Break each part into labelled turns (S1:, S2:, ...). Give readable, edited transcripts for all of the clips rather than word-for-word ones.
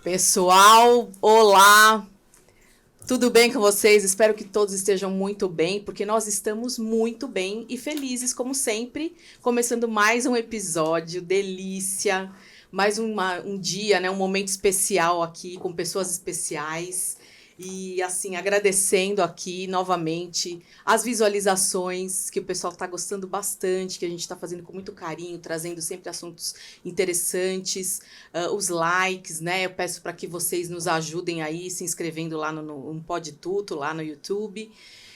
S1: Pessoal, olá! Tudo bem com vocês? Espero que todos estejam muito bem, porque nós estamos muito bem e felizes, como sempre, começando mais um episódio, delícia, mais um dia, né, um momento especial aqui, com pessoas especiais. E, assim, agradecendo aqui novamente as visualizações, que o pessoal está gostando bastante, que a gente está fazendo com muito carinho, trazendo sempre assuntos interessantes, os likes, né? Eu peço para que vocês nos ajudem aí, se inscrevendo lá no Pode Tudo, lá no YouTube.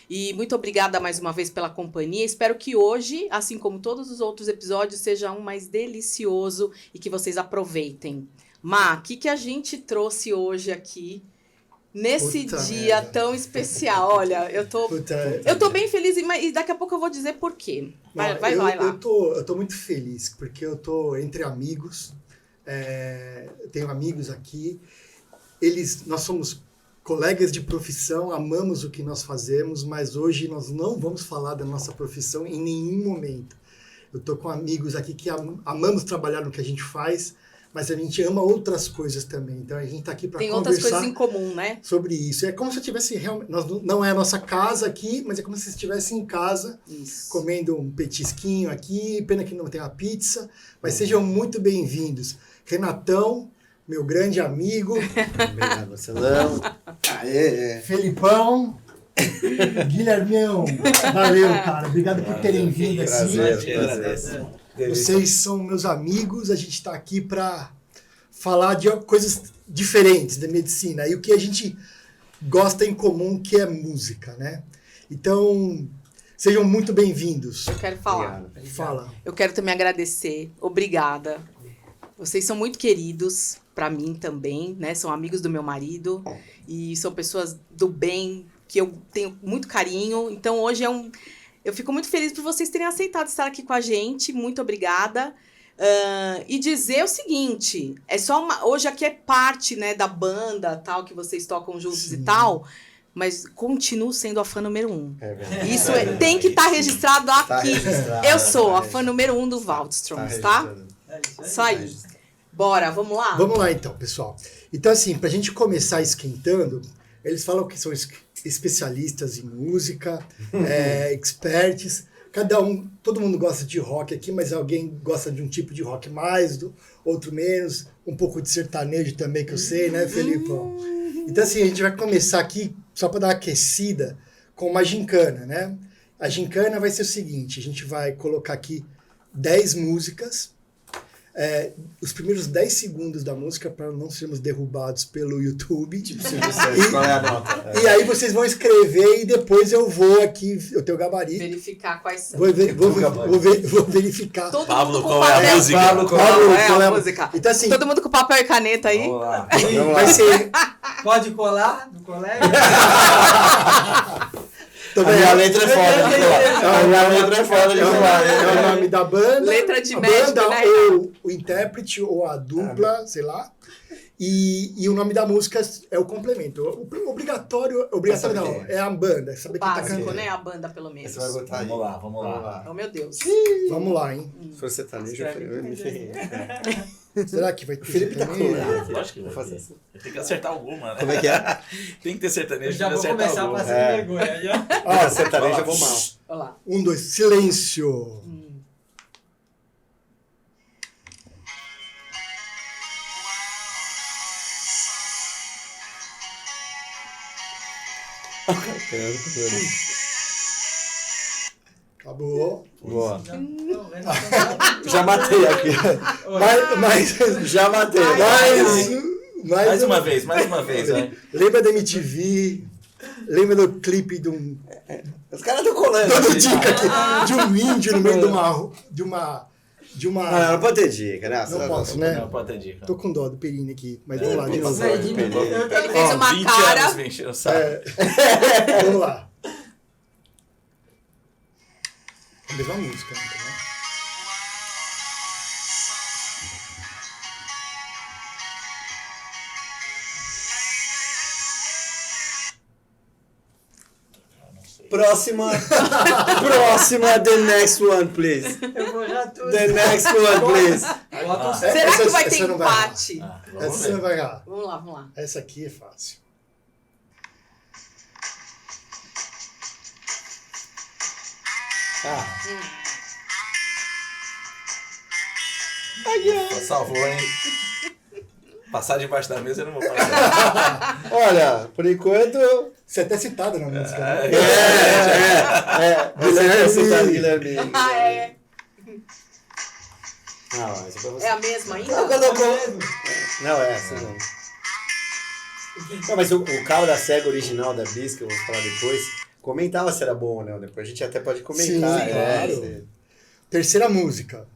S1: E muito obrigada mais uma vez pela companhia. Espero que hoje, assim como todos os outros episódios, seja um mais delicioso e que vocês aproveitem. Má, o que a gente trouxe hoje aqui? Nesse dia tão especial, olha, eu tô bem feliz e daqui a pouco eu vou dizer por quê. Vai lá.
S2: Eu tô muito feliz, porque eu tô entre amigos, tenho amigos aqui, nós somos colegas de profissão, amamos o que nós fazemos, mas hoje nós não vamos falar da nossa profissão em nenhum momento. Eu tô com amigos aqui que amamos trabalhar no que a gente faz, mas a gente ama outras coisas também. Então a gente está aqui para conversar.
S1: Tem outras coisas em comum, né?
S2: Sobre isso. É como se eu tivesse realmente. Não é a nossa casa aqui, mas é como se você estivesse em casa, comendo um petisquinho aqui. Pena que não tem a pizza. Mas sejam muito bem-vindos. Renatão, meu grande amigo.
S3: Obrigado, Marcelão.
S2: Felipão. Guilhermão. Valeu, cara. Obrigado por terem vindo aqui.
S3: Prazer.
S2: Vocês são meus amigos, a gente está aqui para falar de coisas diferentes da medicina e o que a gente gosta em comum, que é música, né? Então, sejam muito bem-vindos.
S1: Eu quero falar.
S3: Obrigado.
S2: Fala.
S1: Eu quero também agradecer. Obrigada. Vocês são muito queridos para mim também, né? São amigos do meu marido e são pessoas do bem que eu tenho muito carinho. Então, hoje eu fico muito feliz por vocês terem aceitado estar aqui com a gente. Muito obrigada. E dizer o seguinte, hoje aqui é parte, né, da banda tal, que vocês tocam juntos. Sim. E tal, mas continuo sendo a fã número 1.
S3: É verdade.
S1: Isso tem que estar registrado aqui.
S3: Tá registrado,
S1: eu sou a fã número 1 do Waldström, tá? Isso aí. Bora, vamos lá?
S2: Vamos lá então, pessoal. Então assim, pra gente começar esquentando, eles falam que são especialistas em música, experts. Todo mundo gosta de rock aqui, mas alguém gosta de um tipo de rock mais, outro menos. Um pouco de sertanejo também, que eu sei, né, Felipão? Então, assim, a gente vai começar aqui, só para dar uma aquecida, com uma gincana, né? A gincana vai ser o seguinte, a gente vai colocar aqui 10 músicas, os primeiros 10 segundos da música para não sermos derrubados pelo YouTube.
S3: Tipo, qual é a nota?
S2: E aí vocês vão escrever e depois eu vou aqui, eu tenho o gabarito.
S1: Verificar quais são.
S2: Vou verificar.
S4: Todo Pablo, qual é a música?
S1: Qual é a música?
S2: Então, assim,
S1: todo mundo com papel e caneta aí?
S3: Vamos lá.
S2: Vai ser...
S5: Pode colar no colégio?
S3: A minha letra é foda de falar. A minha letra é foda de falar.
S2: É o nome da banda.
S1: Letra de
S2: a
S1: médico,
S2: banda,
S1: né?
S2: ou o intérprete, ou a dupla, sei lá. E o nome da música é o complemento. O obrigatório não, é a banda. Saber quem tá
S1: Básico,
S2: cantando.
S1: né? A banda, pelo menos.
S3: Você vai botar aí.
S4: Vamos lá.
S1: Oh, meu Deus.
S2: Vamos lá, hein?
S3: Se for sertanejo, eu me ferrei.
S2: Será que vai ter?
S3: O Felipe tá colando.
S4: Lógico que
S3: Vou fazer assim.
S4: Tem que acertar alguma, né?
S3: Como é que é?
S4: Tem que ter sertanejo,
S5: Eu já
S4: tem que
S5: vou
S4: acertar
S5: começar
S4: alguma.
S5: passando vergonha. Já.
S3: Ah, sertanejo eu vou mal.
S1: Olha lá.
S2: 1, 2, silêncio. Acabou.
S3: Boa. Já matei aqui.
S2: Mas
S3: Já matei.
S4: Mais uma vez, vai.
S2: Lembra da MTV? Lembra do clipe de um...
S3: Os caras estão colando.
S2: Dando dica aqui. De um índio no meio de uma...
S3: Não pode ter dica, né?
S2: Não posso, né?
S4: Não pode ter dica.
S2: Tô com dó do Perini aqui, mas vamos lá, de novo.
S1: Ele fez uma
S4: 20
S1: cara.
S4: anos me enchendo o saco.
S2: Vamos lá. A mesma música, né?
S3: Próxima, the next one, please.
S5: Eu vou já tudo.
S3: The next one, please.
S5: Bota um
S1: Será que vai ter
S2: essa não vai
S1: empate?
S2: Essa
S4: Vamos
S2: você não
S4: ver.
S2: vai ganhar.
S1: Vamos lá, vamos lá.
S2: Essa aqui é fácil.
S4: Salvou, hein? Passar debaixo da mesa eu não vou passar.
S3: Olha, por enquanto.
S2: Você é até citado na música, né?
S3: Guilherme. Guilherme.
S1: Ah, é.
S3: Não, isso é pra você.
S1: É a mesma ainda?
S3: Não, é essa não. Não, mas o Cabo da Cega original da Bis, que eu vou falar depois, comentava se era bom ou não. Depois a gente até pode comentar.
S2: Sim, claro.
S3: Esse-
S2: Terceira música.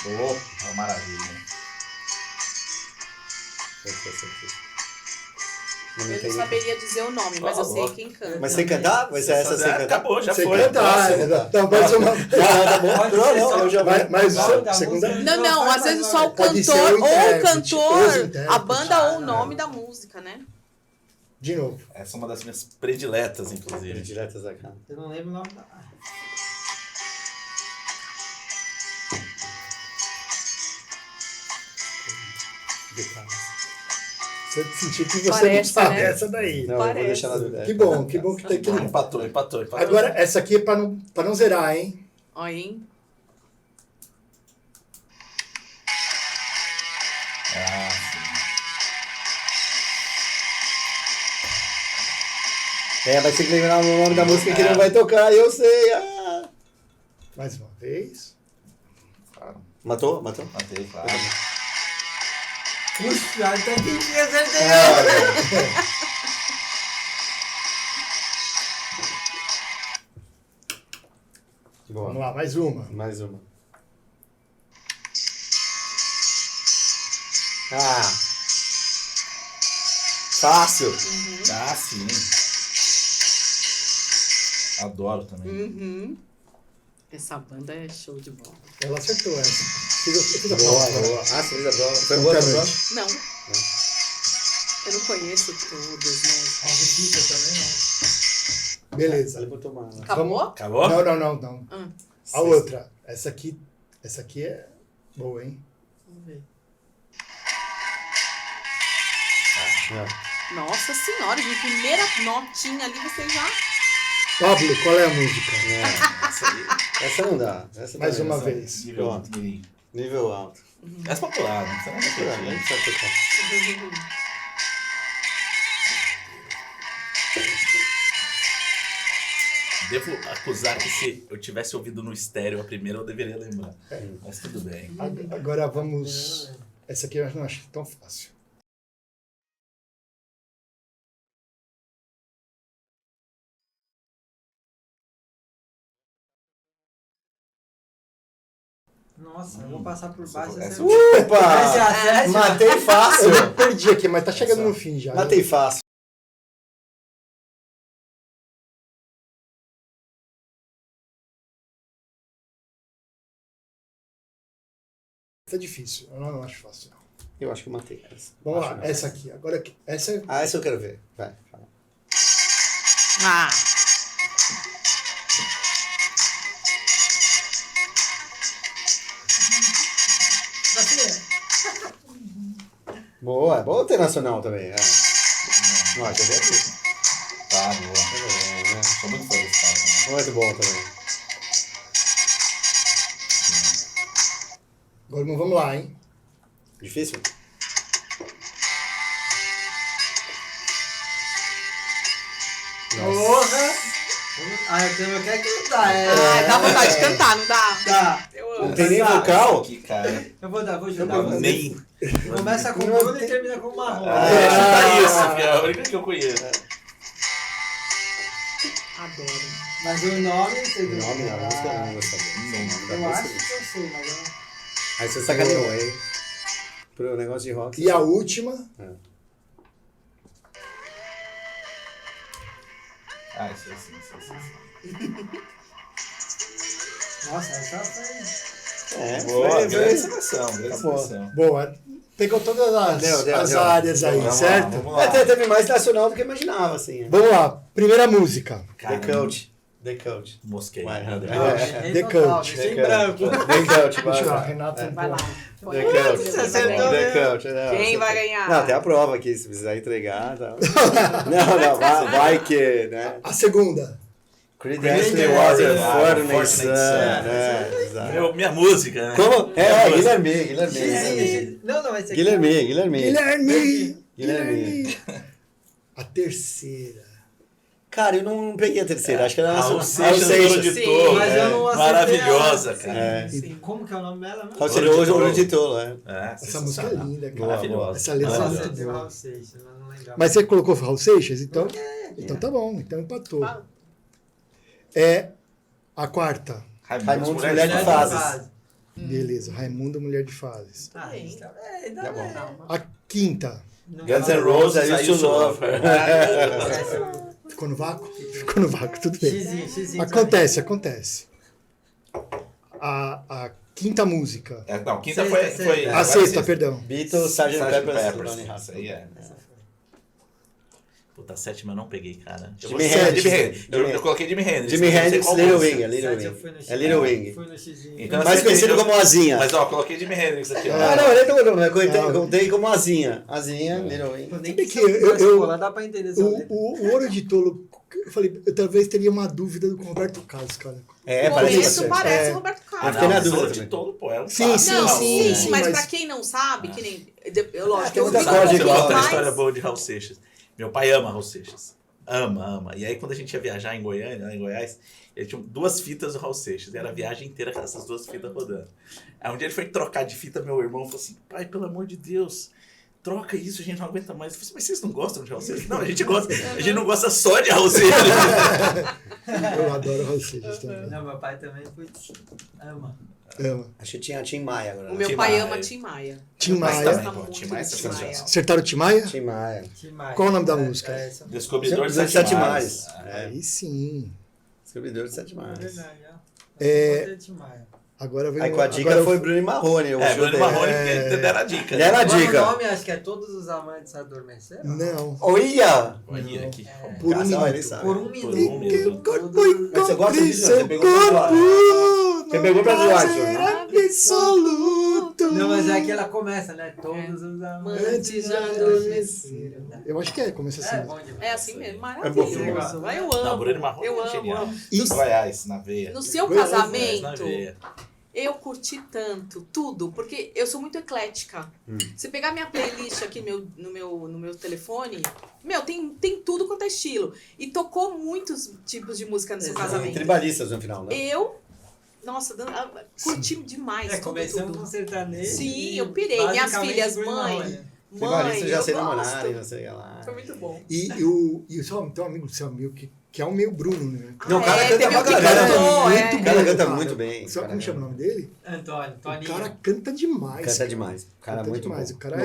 S4: Uma maravilha.
S3: essa aqui.
S1: Eu
S3: tem-
S1: não saberia dizer o nome, mas eu sei quem canta.
S3: Mas sem cantar? Vai ser essa sem cantar?
S4: Acabou, já
S2: Você
S4: foi.
S2: cantar. Então, mais uma.
S3: Tá bom. Não, eu já vou.
S2: Mais
S5: Nome da
S2: segunda.
S5: música.
S1: Não, às vezes só o
S2: Pode ser
S1: cantor,
S2: o
S1: ou o
S2: intérprete, os
S1: cantor,
S2: intérpretes.
S1: a banda ou o nome da música, né?
S2: De novo.
S4: Essa é uma das minhas prediletas, inclusive.
S3: Diretas da cara.
S5: Eu não lembro o nome da.
S2: Você sentiu que você
S1: Parece,
S2: não sabe
S1: né?
S2: essa daí.
S3: Não, eu vou
S1: Parece.
S3: deixar na dúvida.
S2: Que bom que tá aqui.
S4: Empatou.
S2: Agora, essa aqui é pra não zerar, hein?
S1: Olha, hein?
S4: Ah, sim.
S3: Vai ter que lembrar o nome da música que ele não vai tocar, eu sei. Ah.
S2: Mais uma vez.
S4: Claro.
S3: Matou?
S4: Matei, claro.
S5: Puxa, até que tinha certeza.
S3: Boa.
S2: Vamos lá, mais uma.
S3: Mais uma. Ah. Fácil.
S4: Ah, sim. Adoro também.
S1: Uhum. Essa banda é show de bola.
S2: Ela acertou essa. Fiz a
S3: Boa,
S2: prova.
S3: boa. Ah, você fez a prova. Foi boa a tua prova?
S1: Não. Eu não conheço todas, né?
S5: Algo também, não.
S2: Beleza.
S3: Ela botou uma.
S1: Acabou?
S4: Acabou?
S2: Não.
S1: Ah,
S2: A outra. Essa aqui é boa, hein?
S1: vamos ver.
S3: É.
S1: Nossa senhora, de primeira notinha ali você já...
S2: Pablo, qual é a música?
S4: Essa aí.
S3: Essa não dá. Essa
S2: Mais
S3: também
S2: uma
S3: não sabe.
S2: vez.
S4: Nível,
S3: Pronto. Nível alto.
S4: Essa popular, não precisa nem
S3: Não
S4: repetir.
S3: precisa tocar.
S4: Devo acusar que se eu tivesse ouvido no estéreo a primeira, eu deveria lembrar. Mas tudo bem.
S2: Agora vamos. Essa aqui eu não acho tão fácil.
S5: Nossa, eu vou passar por baixo
S4: Essa-
S5: dessa. Vai ser
S3: Opa!
S5: a sétima.
S3: Matei fácil.
S2: Eu perdi aqui, mas tá chegando no fim já.
S3: Matei fácil.
S2: Tá difícil. Eu não acho fácil. Não.
S3: Eu acho que eu matei essa.
S2: Vamos
S3: Acho
S2: lá,
S3: não.
S2: essa aqui. Agora, essa é.
S3: Ah, essa eu quero ver. Vai. Fala.
S1: Ah,
S5: Vai ser.
S3: Boa, é boa ter nacional também. É. Não, já deve ter.
S4: Tá, boa.
S3: É, né?
S4: Sou muito fã desse cara também.
S3: Muito bom também.
S2: Agora vamos lá, hein?
S3: Difícil?
S5: Porra! Ah, eu quero cantar,
S1: dá vontade de cantar, não dá?
S5: Tá.
S1: Eu
S3: Não
S1: amo.
S3: tem nem
S5: Tá.
S3: vocal?
S4: Aqui, cara.
S5: Eu vou ajudar
S4: Não,
S5: você.
S4: nem.
S5: Começa com Bruno e termina com Marrom.
S4: É, chuta isso, que é a única que eu conheço.
S1: Adoro.
S5: Mas o nome, você
S3: O nome da música eu não vou saber. O nome da
S5: Eu
S3: música,
S5: acho
S3: não.
S5: que eu sei, mas eu não.
S3: Aí você sacaneou, hein? Pro negócio de rock.
S2: E a última.
S4: Ah, isso sim.
S5: Nossa, essa foi.
S3: É,
S4: Boa,
S3: foi,
S4: grande
S3: foi.
S4: seleção, grande
S3: Acabou.
S4: seleção.
S2: Boa. Pegou todas as
S3: Deu.
S2: áreas aí,
S4: Vamos lá,
S2: certo?
S4: vamos lá.
S3: Até teve mais nacional do que eu imaginava, assim.
S2: Vamos lá. Primeira música.
S3: The Cult. The Coach.
S4: Mosquei.
S3: Vai,
S4: André.
S2: The Coach.
S5: Sem branco.
S3: The Coach,
S2: Deixa eu
S3: vai.
S2: Renato.
S1: Vai lá.
S3: The Coach.
S5: Você acertou,
S3: The
S5: né?
S3: Coach. Não,
S1: Quem
S3: você
S1: vai
S3: tem-
S1: ganhar?
S3: Não, tem a prova aqui, se precisar entregar. Tá. Não, vai que, né?
S2: A segunda.
S3: Creedence
S5: Creedence
S3: Clearwater
S4: Clearwater,
S3: Fortnite Sun,
S4: Sun.
S3: né? Exato.
S4: Minha música, né?
S3: Como? Guilherme.
S5: Não, esse aqui.
S3: Guilherme.
S2: A terceira.
S3: Cara, eu não peguei a terceira, acho que era a
S4: Raul
S3: nossa.
S4: Seixas, Ouro de
S1: Sim,
S4: Tolo.
S5: mas eu não acertei
S4: Maravilhosa,
S5: ela.
S4: cara.
S3: É.
S1: Sim.
S5: Como que é o nome dela? Não?
S3: Raul Seixas, Ouro de Tolo, é.
S2: Essa música é linda, cara.
S4: Maravilhosa.
S2: Essa letra é
S5: Eu
S2: muito
S5: acertei o
S2: boa.
S5: Raul Seixas, mas não lembrava.
S2: Mas você colocou Raul Seixas? Então tá bom, então empatou.
S1: Fala.
S2: É a quarta.
S3: Raimundo,
S4: Mulher
S3: Mulher
S4: de
S3: de
S4: Fases.
S3: Fases.
S2: Beleza, Raimundo, Mulher de Fases.
S5: Ah, isso tá bem,
S3: Tá bom.
S2: A quinta.
S3: Guns N' Roses, I Used to Love Her.
S2: Ficou no vácuo? Ficou no vácuo, tudo bem.
S5: Xizinho.
S2: Acontece. A quinta música.
S4: Não, quinta
S5: Sexta,
S4: foi.
S5: sexta.
S2: A sexta, perdão.
S3: Beatles, Sgt.
S4: Sgt.
S3: Pepper's
S4: Peppers.
S3: Lonely Hearts.
S4: Isso aí é. Puta, a sétima eu não peguei, cara.
S3: Jimi Hendrix.
S4: Eu coloquei Jimi Hendrix.
S3: Jimi
S4: eu não sei
S3: Hendrix,
S4: qual
S3: Little
S4: música.
S3: Wing, é Little Wing. É Little Wing.
S5: Fui no Xizinho.
S4: Então, eu
S3: Mais
S4: acertei,
S3: conhecido como Azinha.
S4: Mas ó, coloquei Jimi Hendrix aqui. ó.
S3: Ah, não, ele é tão bom, eu
S2: Não.
S3: contei como Azinha. Azinha, Little Wing.
S5: Nem
S2: Sabe
S5: que
S2: que
S5: eu...
S2: eu-
S5: Lá dá pra entender essa letra.
S2: O Ouro de Tolo, eu falei, eu talvez teria uma dúvida com o Roberto Carlos, cara.
S3: É,
S1: No
S3: parece
S1: começo
S3: bastante.
S1: parece
S2: É.
S1: Roberto
S3: Eu
S1: Carlos.
S3: fiquei na
S4: mas
S3: dúvida
S4: Ouro de
S3: também.
S4: Tolo, pô, é um
S2: Sim,
S4: clássico.
S1: Não,
S2: sim,
S1: sim, mas
S2: mas-
S1: pra quem não sabe, que nem. Lógico,
S3: tem
S1: eu
S3: muita
S1: vi
S3: coisa
S1: um
S3: de
S1: pouquinho
S3: igual.
S4: Outra
S1: mais.
S4: história boa de Raul Seixas. Meu pai ama Raul Seixas. Ama. E aí, quando a gente ia viajar em Goiânia, lá em Goiás, ele tinha 2 fitas do Raul Seixas. E era a viagem inteira com essas 2 fitas rodando. Aí um dia ele foi trocar de fita, meu irmão falou assim: pai, pelo amor de Deus, troca isso, a gente não aguenta mais. Eu falei assim: mas vocês não gostam de Raul Seixas? Não, a gente gosta. A gente não gosta só de Raul Seixas.
S2: Eu adoro Raul Seixas também.
S5: Não, meu pai também foi... Ama.
S2: Ama.
S3: Acho que tinha Tim Maia agora.
S1: O
S3: né?
S1: meu
S4: Tim
S1: pai
S4: Maia.
S1: ama Tim Maia.
S2: Tim
S1: Meu pai
S2: Maia.
S1: gosta
S4: Também, pô,
S1: muito
S4: Tim Maia é
S1: de
S4: sensacional.
S2: Acertaram o Tim Maia?
S3: Tim Maia.
S5: Tim Maia.
S2: Qual o nome da música?
S5: Essa
S4: Descobridor de
S3: Dos
S4: Sete
S3: Sete
S4: Mares.
S3: Mares. É.
S2: Aí sim.
S3: Descobridor de Sete
S5: é
S3: Mares.
S5: verdade, ó.
S2: É.
S5: Eu gostei de Tim Maia.
S2: Agora vem
S3: Aí com a dica
S2: agora
S3: foi Bruno e Marrone. eu
S4: É, Bruno
S3: chutei.
S4: Marrone, porque deram a dica.
S3: Deram a
S5: Qual é o
S3: dica.
S5: nome? Acho que é Todos os Amantes Adormeceram.
S2: Não.
S3: Olha!
S4: Olha aqui.
S2: Por um
S3: Caça,
S2: minuto.
S3: ele sabe.
S5: Por um
S4: Por
S5: minuto.
S4: um minuto.
S2: Corpo
S3: Mas você gosta disso,
S2: seu
S3: você pegou pra zoar.
S2: corpo.
S3: Você pegou pra zoar, senhor, né?
S2: Absoluto.
S5: Não, mas é que ela começa, né? Todos os
S1: Amantes já adormeceram.
S2: Eu acho que é, começa
S5: É
S2: assim.
S5: bom demais.
S1: É assim mesmo,
S3: bom
S1: maravilhoso.
S3: filme.
S1: Eu
S4: Não,
S1: amo.
S4: Bruno Marrone
S1: Eu
S4: é
S1: amo,
S4: genial.
S1: amo.
S2: Isso.
S4: Goiás, na veia.
S1: No seu
S2: Goiás,
S4: Goiás na
S1: casamento,
S4: veia.
S1: eu curti tanto, tudo, porque eu sou muito eclética. Se pegar minha playlist aqui no meu telefone, tem tudo quanto é estilo. E tocou muitos tipos de música no seu casamento.
S3: Tribalistas no final, né?
S1: Nossa, curti demais.
S5: É,
S1: tudo,
S5: começamos
S1: tudo.
S5: com sertanejo.
S1: Sim,
S5: e
S1: eu pirei. Minhas
S5: basicamente
S1: filhas,
S5: Bruno
S1: mãe.
S5: Marrone.
S3: Tribalistas já
S1: eu
S3: sei
S1: gosto.
S3: namorar e não sei o que lá.
S1: Foi muito bom.
S2: E o seu tem um amigo seu amigo que é o meio Bruno, né?
S3: Não, o cara canta
S1: teve
S3: pra
S1: um que
S3: caramba.
S1: cantou,
S2: Muito
S3: O cara
S2: bom,
S3: canta
S2: cara.
S3: muito bem.
S2: Sabe como chama o nome dele?
S5: Antônio,
S2: O
S5: Toninho.
S2: cara canta demais.
S3: Canta
S2: cara.
S3: demais. O cara é
S2: Canta
S3: muito
S2: demais.
S3: bom.
S2: O cara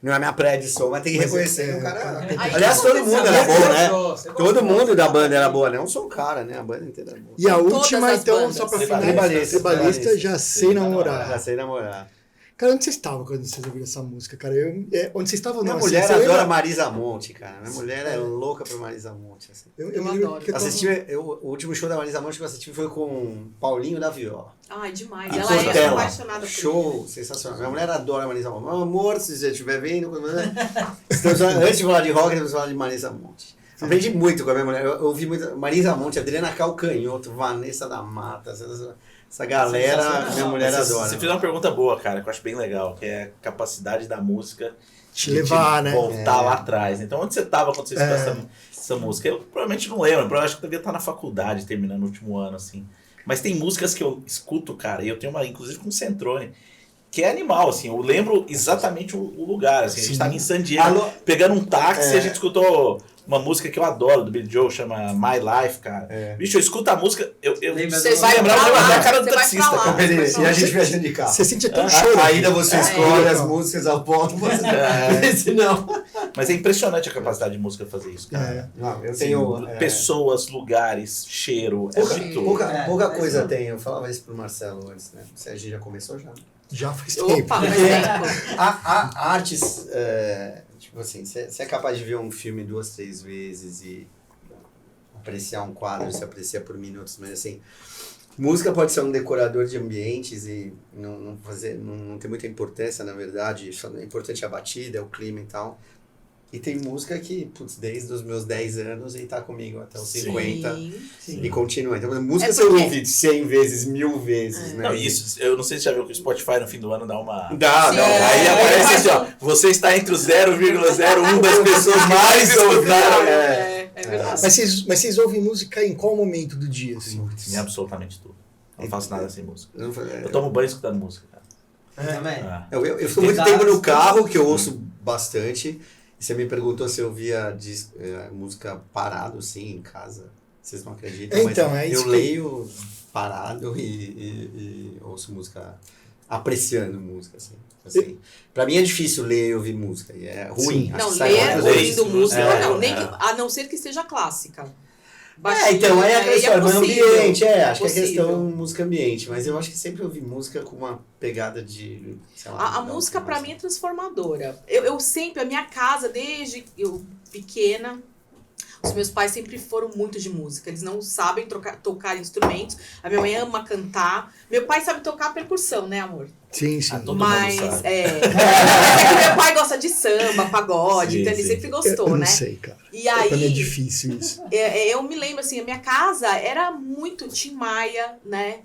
S3: Não é a minha praia de som, mas tem que
S2: Mas
S3: reconhecer.
S2: é,
S3: o cara...
S2: cara.
S1: Aí,
S3: Aliás, todo
S1: aconteceu-
S3: mundo era bom, né?
S5: Você
S3: Todo
S5: gostou?
S3: mundo da banda era boa, não só o cara, né? A banda inteira era boa.
S2: E a
S1: Todas
S2: última,
S1: as
S2: então,
S1: bandas.
S2: só pra
S4: Tribalista.
S2: finalizar. Tribalista, já sei
S3: Já
S2: namorar.
S3: sei namorar.
S2: Cara, onde vocês estavam quando vocês ouviram essa música, cara? Onde vocês estavam,
S3: Minha
S2: não?
S3: mulher
S2: assim, você
S3: adora
S2: lembra?
S3: Marisa Monte, cara. Minha mulher é louca por Marisa Monte. Assim.
S2: Eu
S1: Eu
S2: me lembro
S1: adoro.
S2: que eu tava-
S3: O último show da Marisa Monte que eu assisti foi com Paulinho da Viola.
S1: Ai, demais.
S3: Em
S1: Ela é
S3: Portela.
S1: apaixonada por
S3: Show
S1: ele.
S3: sensacional. Minha mulher adora Marisa Monte. Meu amor, se você estiver vendo, antes de falar de rock, vamos falar de Marisa Monte. Aprendi muito com a minha mulher. Eu ouvi muito. Marisa Monte, Adriana Calcanhoto, Vanessa da Mata. Essa galera, minha mulher adora.
S4: Você fez uma pergunta boa, cara, que eu acho bem legal, que é a capacidade da música
S2: Te levar, né?
S4: voltar lá atrás. Então, onde você estava quando você escutou essa música? Eu provavelmente não lembro, eu acho que eu devia estar na faculdade, terminando o último ano, assim. Mas tem músicas que eu escuto, cara, e eu tenho uma, inclusive com o Centrone, que é animal, assim, eu lembro exatamente o lugar, assim, a gente
S2: Sim.
S4: estava em San Diego,
S3: Alô?
S4: pegando um táxi e a gente escutou uma música que eu adoro, do Billy Joel, chama My Life, cara.
S3: É.
S4: Bicho, eu escuto a música, eu
S5: Lembra
S1: Você
S5: do-
S1: vai
S4: lembrava
S1: pra lá,
S4: até a cara do
S1: você vai
S4: taxista,
S1: pra lá.
S4: cara.
S3: E a gente viajando de carro.
S2: Você sente até um choro.
S3: Ainda você
S1: É.
S3: escolhe as
S2: É.
S3: músicas ao ponto, você não.
S4: Mas é impressionante a capacidade de música fazer isso, cara.
S2: É.
S3: Não, eu
S4: Assim,
S3: tenho.
S4: pessoas, lugares, cheiro, é muito...
S3: Pouca coisa tem. Eu falava isso pro Marcelo antes, né? O Serginho já começou já.
S2: Já faz tempo.
S1: Opa, faz tempo.
S3: A artes, tipo assim, você é capaz de ver um filme 2, 3 vezes e apreciar um quadro, você aprecia por minutos, mas assim, música pode ser um decorador de ambientes e não tem muita importância, na verdade, só é importante a batida, o clima e tal. E tem música que, putz, desde os meus 10 anos e tá comigo até os 50
S2: Sim.
S3: e continua. Então, música
S1: É
S3: você
S1: porque-
S3: ouve 100 vezes, 1000 vezes, né?
S4: Não, isso, eu não sei se você já viu que o Spotify no fim do ano dá uma...
S3: Dá,
S1: Sim.
S3: não.
S4: Aí aparece assim, ó, você está entre os 0,01 das pessoas mais escutaram.
S1: É verdade.
S2: Mas vocês ouvem música em qual momento do dia, assim?
S4: Em absolutamente tudo. Eu não faço nada sem música.
S3: Eu,
S4: Eu tomo banho escutando música, cara.
S5: Também.
S4: Ah.
S3: eu fico muito tempo no carro, que eu ouço bastante. E você me perguntou se eu via música parado, assim, em casa. Vocês não acreditam,
S2: Então,
S3: mas
S2: é isso
S3: eu
S2: que-
S3: leio parado e ouço música, apreciando música, assim. Pra mim é difícil ler e ouvir música, e é ruim.
S2: Sim.
S3: acho
S1: Não,
S3: que sai
S1: ler
S3: muito
S1: ouvindo
S3: bem.
S1: música,
S3: É,
S1: nem
S3: é.
S1: que- a não ser que seja clássica.
S3: Então, aí a questão é
S1: possível.
S3: ambiente, acho que é
S1: Possível.
S3: questão música ambiente, mas eu acho que sempre ouvi música com uma pegada de, sei lá...
S1: A música pra mim é transformadora. Eu sempre, a minha casa, desde eu pequena, os meus pais sempre foram muito de música. Eles não sabem tocar instrumentos. A minha mãe ama cantar. Meu pai sabe tocar percussão, né, amor?
S2: Sim, sim.
S4: Ah, todo
S1: Mas
S4: mundo sabe.
S1: é. Mas é que meu pai gosta de samba, pagode,
S4: Sim,
S1: então ele
S4: sim.
S1: sempre
S2: Eu
S1: gostou,
S2: não
S1: né?
S2: sei, cara.
S1: E
S2: Pra mim é
S1: aí,
S2: difícil isso.
S1: eu me lembro assim, a minha casa era muito Tim Maia, né?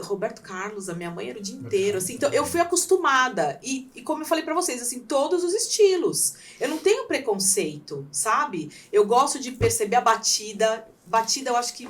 S1: Roberto Carlos, a minha mãe era o dia inteiro, assim, então eu fui acostumada, e como eu falei pra vocês, assim, todos os estilos, eu não tenho preconceito, sabe? Eu gosto de perceber a batida eu acho que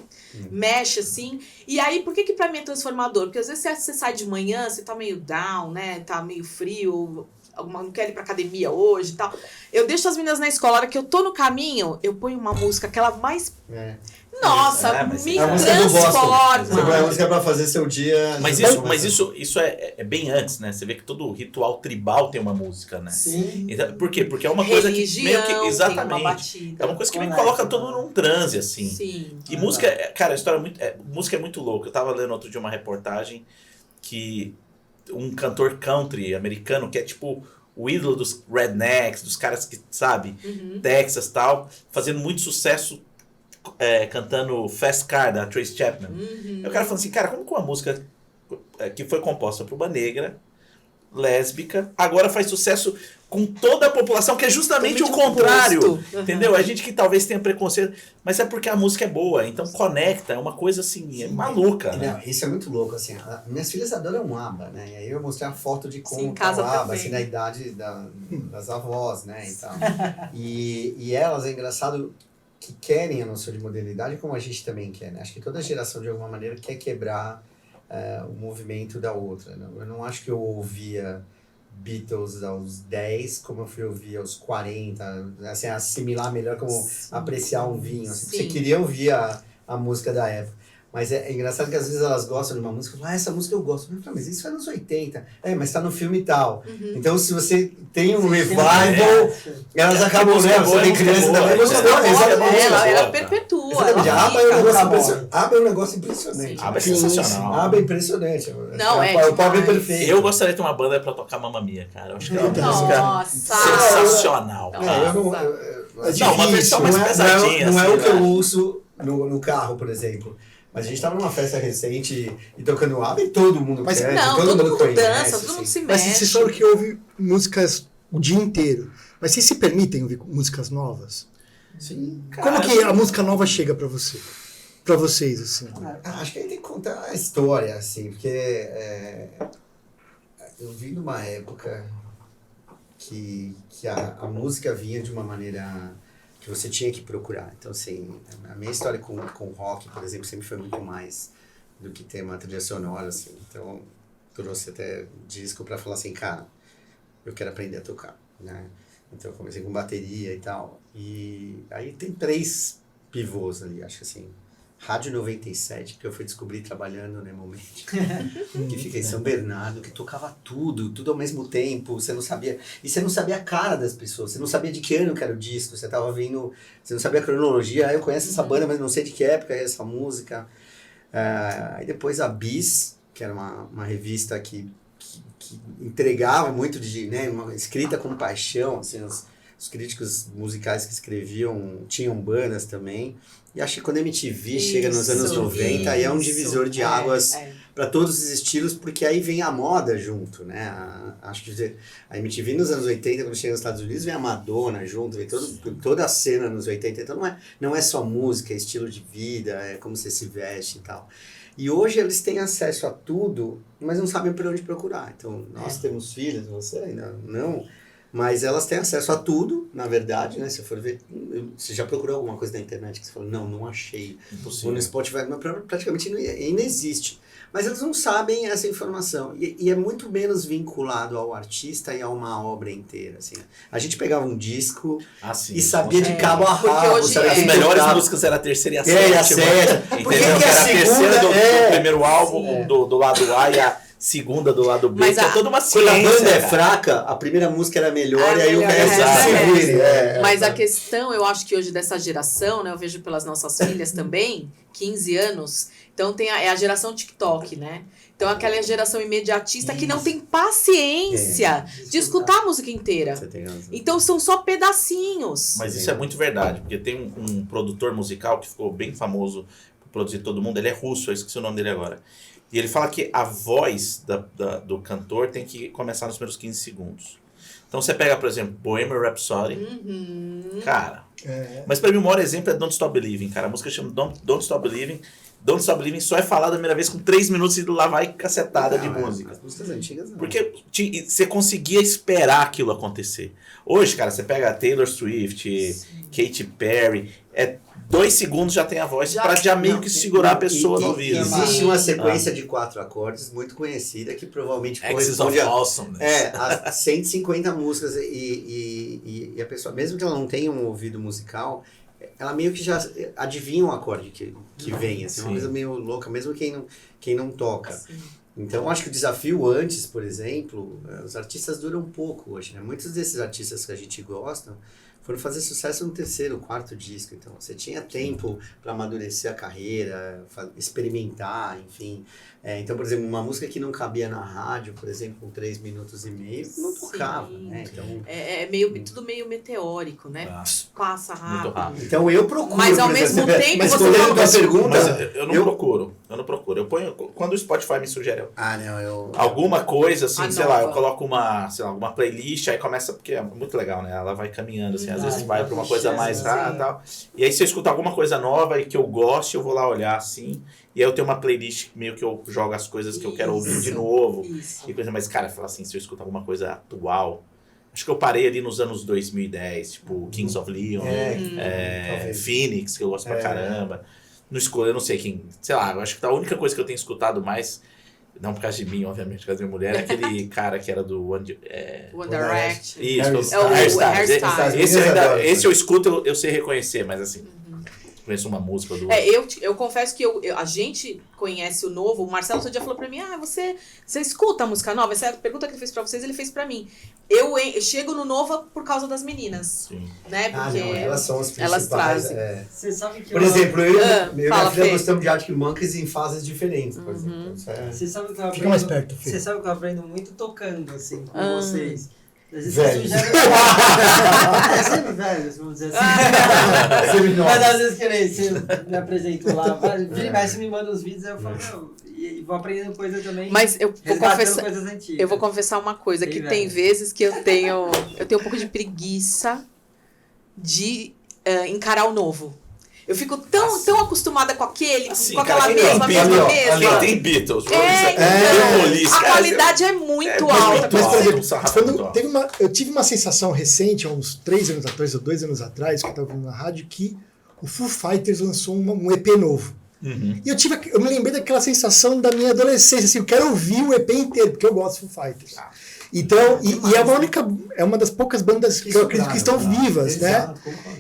S1: mexe, assim, e aí, por que pra mim é transformador? Porque às vezes você sai de manhã, você tá meio down, né, tá meio frio, não quero ir pra academia hoje e tal, eu deixo as meninas na escola, a hora que eu tô no caminho, eu ponho uma música, aquela mais...
S3: É.
S1: Nossa,
S4: mas
S1: me
S3: A música do Boston. Você põe a
S1: transforma.
S3: música pra fazer seu dia...
S4: Mas
S3: você
S4: isso,
S3: começa-
S4: isso é bem antes, né? Você vê que todo ritual tribal tem uma música, né?
S5: Sim.
S4: Então, por quê? Porque é uma coisa que
S1: Religião,
S4: meio que...
S1: tem uma
S4: Exatamente.
S1: batida.
S4: É uma coisa que me
S5: Conecta,
S4: coloca todo
S5: né?
S4: num transe, assim.
S1: Sim.
S4: E música, cara, a história é muito. Música é muito louca. Eu tava lendo outro dia uma reportagem que um cantor country americano, que é tipo o ídolo dos rednecks, dos caras que, sabe,
S1: Uhum.
S4: Texas e tal, fazendo muito sucesso cantando Fast Car, da Trace Chapman.
S1: Uhum.
S4: Aí o cara falando assim, cara, como que uma música que foi composta por uma negra, lésbica, agora faz sucesso com toda a população, que é justamente o
S1: Totalmente
S4: contrário.
S1: oposto. Uhum.
S4: Entendeu? A gente que talvez tenha preconceito, mas é porque a música é boa, então conecta, é uma coisa assim, é maluca, né?
S3: Não, isso é muito louco, assim, minhas filhas adoram ABBA, né, e aí eu mostrei a foto de como
S1: Sim, em
S3: tá
S1: casa
S3: o ABBA,
S1: também.
S3: assim, na idade das avós, né, e tal. E elas, é engraçado, que querem a noção de modernidade como a gente também quer, né, acho que toda geração, de alguma maneira, quer quebrar o movimento da outra, né? Eu não acho que eu ouvia Beatles aos 10, como eu fui ouvir aos 40, assim, assimilar melhor como apreciar um vinho, assim,
S1: Sim.
S3: você queria ouvir a música da época. Mas é engraçado que às vezes elas gostam de uma música e falam, essa música eu gosto. Eu falo, mas isso é nos 80. Mas tá no filme e tal.
S1: Uhum.
S3: Então, se você tem um revival,
S4: É.
S3: elas
S4: Que
S3: acabam,
S4: música
S3: né?
S4: boa,
S3: Você tem
S4: música
S3: criança
S4: boa,
S3: também.
S4: música
S3: Não,
S4: boa,
S3: exatamente.
S1: Ela
S4: Exato.
S1: perpetua.
S3: Exatamente.
S1: Ela
S3: ABBA é um
S1: fica.
S3: negócio impressionante. ABBA é um negócio impressionante.
S4: ABBA é
S2: Sim,
S4: sensacional.
S3: ABBA é impressionante.
S1: Não,
S3: é
S1: é
S3: o pobre
S1: demais.
S3: perfeito.
S4: Eu gostaria de ter uma banda pra tocar Mamma Mia, cara. Eu acho que é uma música
S1: Nossa.
S4: sensacional.
S1: Não,
S4: cara.
S3: Eu não,
S2: É
S4: Não, uma versão mais pesadinha,
S3: não é
S4: assim,
S3: o que eu
S4: né?
S3: ouço no carro, por exemplo. Mas a gente tava numa festa recente e tocando ABBA e todo mundo
S2: Mas
S3: quer,
S1: Não, todo mundo
S3: conhece,
S1: dança, todo
S3: assim.
S1: mundo se
S2: Mas
S1: mexe.
S2: vocês falam que ouve músicas o dia inteiro. Mas vocês se permitem ouvir músicas novas?
S3: Sim.
S2: Como que a música nova chega pra você? Pra vocês, assim?
S3: Acho que a gente tem que contar a história, assim, porque eu vi numa época que a música vinha de uma maneira que você tinha que procurar. Então, assim, a minha história com rock, por exemplo, sempre foi muito mais do que ter uma trilha sonora, assim. Então, trouxe até disco pra falar assim, cara, eu quero aprender a tocar, né? Então, eu comecei com bateria e tal. E aí tem 3 pivôs ali, acho que assim. Rádio 97, que eu fui descobrir trabalhando no Momento, que fica em São Bernardo, que tocava tudo ao mesmo tempo, você não sabia, e você não sabia a cara das pessoas, você não sabia de que ano que era o disco, você tava vendo, você não sabia a cronologia, eu conheço essa banda, mas não sei de que época é essa música. Aí depois a Bis, que era uma revista que entregava muito de, né, uma escrita com paixão, assim, os os críticos musicais que escreviam tinham bandas também. E acho que quando a MTV chega nos anos 90, aí é um divisor de águas para todos os estilos, porque aí vem a moda junto, né? Acho que a MTV nos anos 80, quando chega nos Estados Unidos, vem a Madonna junto, vem toda a cena nos 80. Então não é só música, é estilo de vida, é como você se veste e tal. E hoje eles têm acesso a tudo, mas não sabem por onde procurar. Então, nós temos filhos, você ainda não... Mas elas têm acesso a tudo, na verdade, né? Se for ver, você já procurou alguma coisa na internet que você falou, não achei.
S4: Impossível.
S3: Ou no Spotify, praticamente inexiste. Mas eles não sabem essa informação. E é muito menos vinculado ao artista e a uma obra inteira, assim. A gente pegava um disco
S4: Sim,
S3: e sabia de cabo a
S1: porque
S3: rabo.
S1: hoje
S3: Sabia
S4: As
S3: quem
S4: melhores
S3: tocava.
S4: músicas era a terceira e a
S3: É,
S4: sétima.
S3: e a sétima.
S4: Entendeu?
S3: Por que que a
S4: Era a terceira
S3: segunda
S4: do primeiro álbum, do lado A, e a segunda do lado B.
S1: Mas
S4: Tinha toda uma
S3: Quando
S4: ciência.
S3: a banda é
S4: cara.
S3: fraca, a primeira música era melhor e aí o
S1: melhor,
S3: resto
S1: é,
S3: se
S1: é.
S3: vire.
S1: Mas a questão, eu acho que hoje dessa geração, né? Eu vejo pelas nossas filhas também, 15 anos. Então é a geração TikTok, né? Então aquela geração imediatista que não tem paciência de escutar a música inteira.
S3: Você tem razão.
S1: Então são só pedacinhos.
S4: Mas isso é muito verdade, porque tem um produtor musical que ficou bem famoso por produzir todo mundo, ele é russo, eu esqueci o nome dele agora. E ele fala que a voz do cantor tem que começar nos primeiros 15 segundos. Então você pega, por exemplo, Bohemian Rhapsody, cara. Mas pra mim o maior exemplo é Don't Stop Believing, cara. A música chama Don't Stop Believing. Don't Stop Believing só é falada a primeira vez com 3 minutos e lá vai cacetada de música.
S3: As músicas antigas não.
S4: Porque você conseguia esperar aquilo acontecer. Hoje, cara, você pega a Taylor Swift, Katy Perry, 2 segundos já tem a voz pra já meio que segurar a pessoa no ouvido.
S3: Existe uma sequência de 4 acordes muito conhecida que provavelmente
S4: Axis
S3: corresponde
S4: of
S3: a
S4: Awesomeness.
S3: a 150 músicas e a pessoa, mesmo que ela não tenha um ouvido musical, ela meio que já adivinha o acorde que vem, assim, uma coisa meio louca, mesmo quem não toca.
S1: Sim.
S3: Então, eu acho que o desafio antes, por exemplo, os artistas duram um pouco hoje, né? Muitos desses artistas que a gente gosta foram fazer sucesso no 3º, 4º disco. Então, você tinha tempo para amadurecer a carreira, experimentar, enfim. Então, por exemplo, uma música que não cabia na rádio, por exemplo, com 3 minutos e meio, não tocava, né? Então,
S1: Tudo meio meteórico, né? Passa
S4: Muito
S1: rápido.
S4: rápido.
S3: então eu procuro...
S1: Mas ao
S3: por
S1: mesmo
S3: exemplo,
S1: tempo
S3: mas
S1: você
S3: respondendo
S1: fala
S3: tua
S1: assim,
S3: pergunta...
S4: Mas eu não procuro. Eu ponho... Quando o Spotify me sugere alguma coisa, assim, sei lá, eu coloco uma playlist, aí começa, porque é muito legal, né? Ela vai caminhando, assim, às vezes vai pra uma coisa mais rara e tal. E aí se eu escuto alguma coisa nova e que eu goste, eu vou lá olhar, assim, e aí eu tenho uma playlist meio que eu jogo as coisas que eu quero ouvir de novo.
S1: Isso.
S4: E coisa, mas, cara, fala assim, se eu escuto alguma coisa atual, acho que eu parei ali nos anos 2010, tipo Kings of Leon, Phoenix, que eu gosto pra caramba. Eu não sei quem, sei lá, eu acho que a única coisa que eu tenho escutado mais, não por causa de mim, obviamente, por causa da minha mulher, é aquele cara que era do
S1: One Direction.
S4: Isso,
S3: Harry
S1: Styles.
S4: Esse eu escuto, eu sei reconhecer, mas assim, conheço uma música do...
S1: Eu confesso que a gente conhece o novo. O Marcelo outro dia falou pra mim, você escuta a música nova? Essa pergunta que ele fez pra vocês, ele fez pra mim. Eu chego no novo por causa das meninas.
S4: Sim.
S1: Né? Porque
S3: elas são as principais.
S1: elas trazem.
S5: Você sabe que
S3: Por exemplo, eu e minha
S1: fala,
S3: filha
S1: Fê.
S3: gostamos de Arctic Monkeys em fases diferentes, por exemplo. Isso
S5: Você sabe que eu
S2: Fica mais perto, filho.
S5: Você sabe que eu aprendo muito tocando, assim, com vocês. Às vezes
S3: Velhos.
S5: sempre velhos, vamos dizer assim. Mas às vezes que nem você me apresentou lá, vira e mexe, você me manda os vídeos, aí eu falo, não, e vou aprendendo coisa também.
S1: Mas eu vou
S5: resgatando
S1: confessar.
S5: coisas antigas.
S1: Eu vou confessar uma coisa, que
S5: Bem
S1: tem
S5: velho.
S1: vezes que eu tenho um pouco de preguiça de encarar o novo. Eu fico tão acostumada com aquele,
S4: Assim,
S1: com aquela
S4: cara,
S1: mesma
S4: quem tem Beatles,
S1: a qualidade é muito alta.
S2: Mas, por exemplo,
S4: um sarrafo muito alto.
S2: eu tive uma sensação recente, há uns 3 anos atrás, ou 2 anos atrás, que eu estava ouvindo na rádio, que o Foo Fighters lançou um EP novo.
S4: Uhum.
S2: E eu me lembrei daquela sensação da minha adolescência, assim, eu quero ouvir o EP inteiro, porque eu gosto do Foo Fighters. Então, e é uma das poucas bandas que eu acredito que estão vivas, né?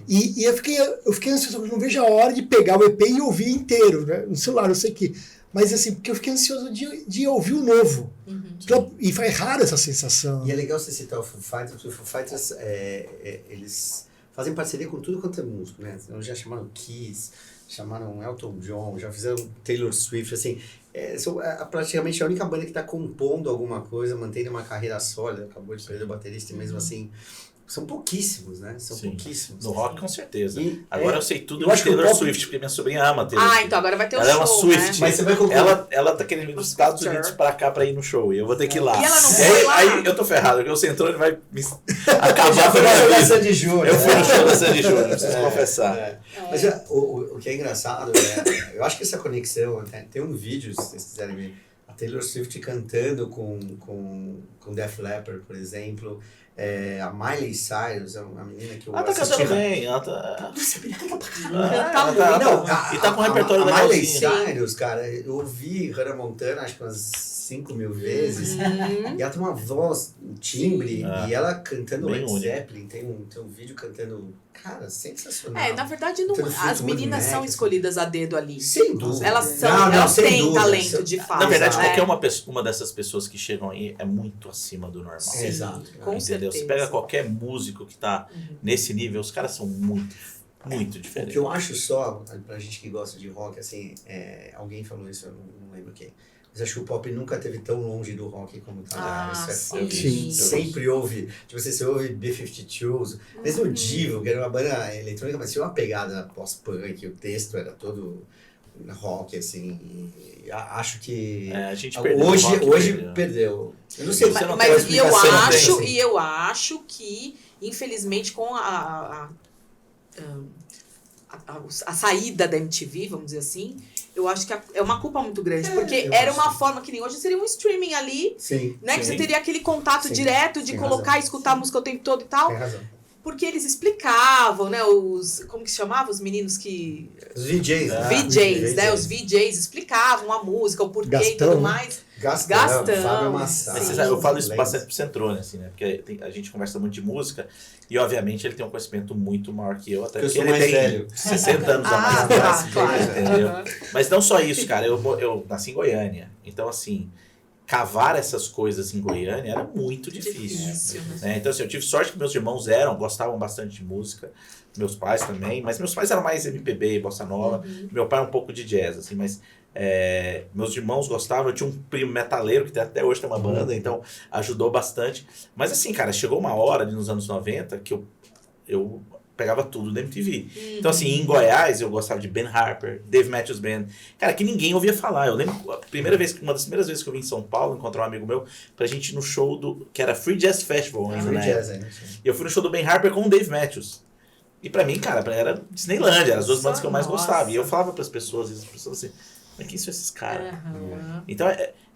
S2: E eu fiquei ansioso, eu não vejo a hora de pegar o EP e ouvir inteiro, né? No celular, eu sei que... Mas assim, porque eu fiquei ansioso de ouvir o novo. E foi raro essa sensação.
S3: E é legal você citar o Foo Fighters, porque o Foo Fighters, eles fazem parceria com tudo quanto é músico, né? Então, já chamaram Kiss, chamaram Elton John, já fizeram Taylor Swift, assim... são praticamente a única banda que está compondo alguma coisa, mantendo uma carreira sólida, acabou de perder o baterista e mesmo assim são pouquíssimos, né? São
S4: Sim.
S3: pouquíssimos.
S4: No rock, com certeza.
S3: E,
S4: Agora eu sei tudo
S3: eu
S4: de
S3: acho que o
S4: Taylor
S3: pop-
S4: Swift, porque minha sobrinha ama Taylor Swift.
S1: então agora vai ter o
S4: Ela é uma
S1: show,
S4: Swift.
S1: né?
S3: Mas você vai concordar.
S4: Ela tá querendo vir dos Estados Unidos pra cá pra ir no show. E eu vou ter que ir lá.
S1: E ela não
S4: aí,
S1: foi lá?
S4: aí eu tô ferrado, porque o Centrone vai me
S3: Já
S4: acabar com
S3: foi
S4: a
S3: na
S4: minha vida.
S3: jogação de Júnior.
S4: Eu fui no show da Sandy Júnior, preciso confessar.
S3: Mas o que é engraçado eu acho que essa conexão, tem um vídeo, se vocês quiserem ver, a Taylor Swift cantando com Def Leppard, por exemplo. A Miley Cyrus é uma menina que eu
S4: Ela tá
S3: assisti.
S4: cantando bem, ela tá...
S1: Canta
S3: Não,
S4: e tá com um repertório
S3: a Miley
S4: legalzinho.
S3: Cyrus, cara, eu ouvi Hannah Montana acho que umas 5.000 vezes.
S1: Uhum.
S3: E ela tem uma voz, um timbre,
S4: Sim.
S3: e ela cantando
S4: Bem
S3: Led
S4: única.
S3: Zeppelin, tem um vídeo cantando, cara, sensacional.
S1: Na verdade, não,
S3: Tendo
S1: as
S3: Fleetwood
S1: meninas
S3: Mac,
S1: são
S3: assim.
S1: escolhidas a dedo ali.
S3: Sem dúvida.
S1: Elas são,
S3: Não,
S1: elas
S3: sem
S1: têm
S3: dúvida.
S1: talento de fato.
S4: Na verdade,
S1: né?
S4: qualquer uma dessas pessoas que chegam aí é muito acima do normal.
S1: Sim,
S3: Exato.
S1: com
S4: Entendeu?
S1: certeza.
S4: Você pega qualquer músico que tá
S1: Uhum.
S4: nesse nível, os caras são muito
S3: O que
S4: diferentes.
S3: eu acho só, pra gente que gosta de rock, assim, alguém falou isso, eu não lembro quem. Mas acho que o pop nunca esteve tão longe do rock como tá agora. Isso é fato.
S2: sim.
S3: Sempre ouve, tipo, você ouve B-52s, mesmo o Divo, que era uma banda eletrônica, mas tinha uma pegada pós-punk, o texto era todo rock, assim, e acho que
S4: A gente perdeu o
S3: hoje
S4: rock,
S3: perdeu. Eu não sei,
S4: Você não
S1: Mas
S4: tem uma
S1: eu
S4: explicação,
S1: acho,
S4: tem, assim.
S1: e eu acho que, infelizmente, com a saída da MTV, vamos dizer assim, eu acho que é uma culpa muito grande. Porque
S3: eu
S1: era
S3: acho
S1: uma
S3: que-
S1: forma que nem hoje seria um streaming ali,
S3: Sim,
S1: né? Que
S4: Sim.
S1: você teria aquele contato
S3: Sim.
S1: direto de
S3: Tem
S1: colocar
S3: razão.
S1: e escutar a música o tempo todo e tal.
S3: tem razão.
S1: Porque eles explicavam, né? Como que se chamava? Os meninos que...
S3: Os VJs, né?
S1: VJs, né? Os VJs explicavam a música, o porquê e
S2: Gastão,
S1: tudo
S2: né?
S1: mais.
S3: Gastão,
S1: Gastão,
S3: Fábio Massaro.
S4: Mas
S1: Sim.
S4: você sabe, eu falo isso
S3: Lembra?
S4: bastante pro Centrone, assim, né? Porque a gente conversa muito de música e, obviamente, ele tem um conhecimento muito maior que eu, até
S3: Porque eu
S4: porque
S3: sou
S4: ele
S3: mais
S4: tem
S3: velho.
S4: 60 anos a mais
S1: Ah,
S4: que
S1: tá,
S4: nós,
S1: claro.
S4: entendeu?
S1: Aham.
S4: Mas não só isso, cara. Eu nasci em Goiânia. Então, assim, cavar essas coisas em Goiânia era muito difícil. Né? Então, assim, eu tive sorte que meus irmãos gostavam bastante de música, meus pais também, mas meus pais eram mais MPB, bossa nova, meu pai um pouco de jazz, assim, mas meus irmãos gostavam, eu tinha um primo metaleiro que até hoje tem uma banda, então ajudou bastante. Mas assim, cara, chegou uma hora ali nos anos 90 que eu pegava tudo da MTV. Então, assim, em Goiás eu gostava de Ben Harper, Dave Matthews Band, cara, que ninguém ouvia falar. Eu lembro, uma das primeiras vezes que eu vim em São Paulo, encontrar um amigo meu, pra gente ir no show que era Free Jazz Festival ainda,
S3: Free
S4: né?
S3: Jazz,
S4: E eu fui no show do Ben Harper com o Dave Matthews. E pra mim, cara, era Disneylandia, eram as duas bandas que eu mais
S1: Nossa.
S4: gostava. E eu falava pras pessoas, e as pessoas assim, mas quem são esses caras?
S1: Aham.
S4: Então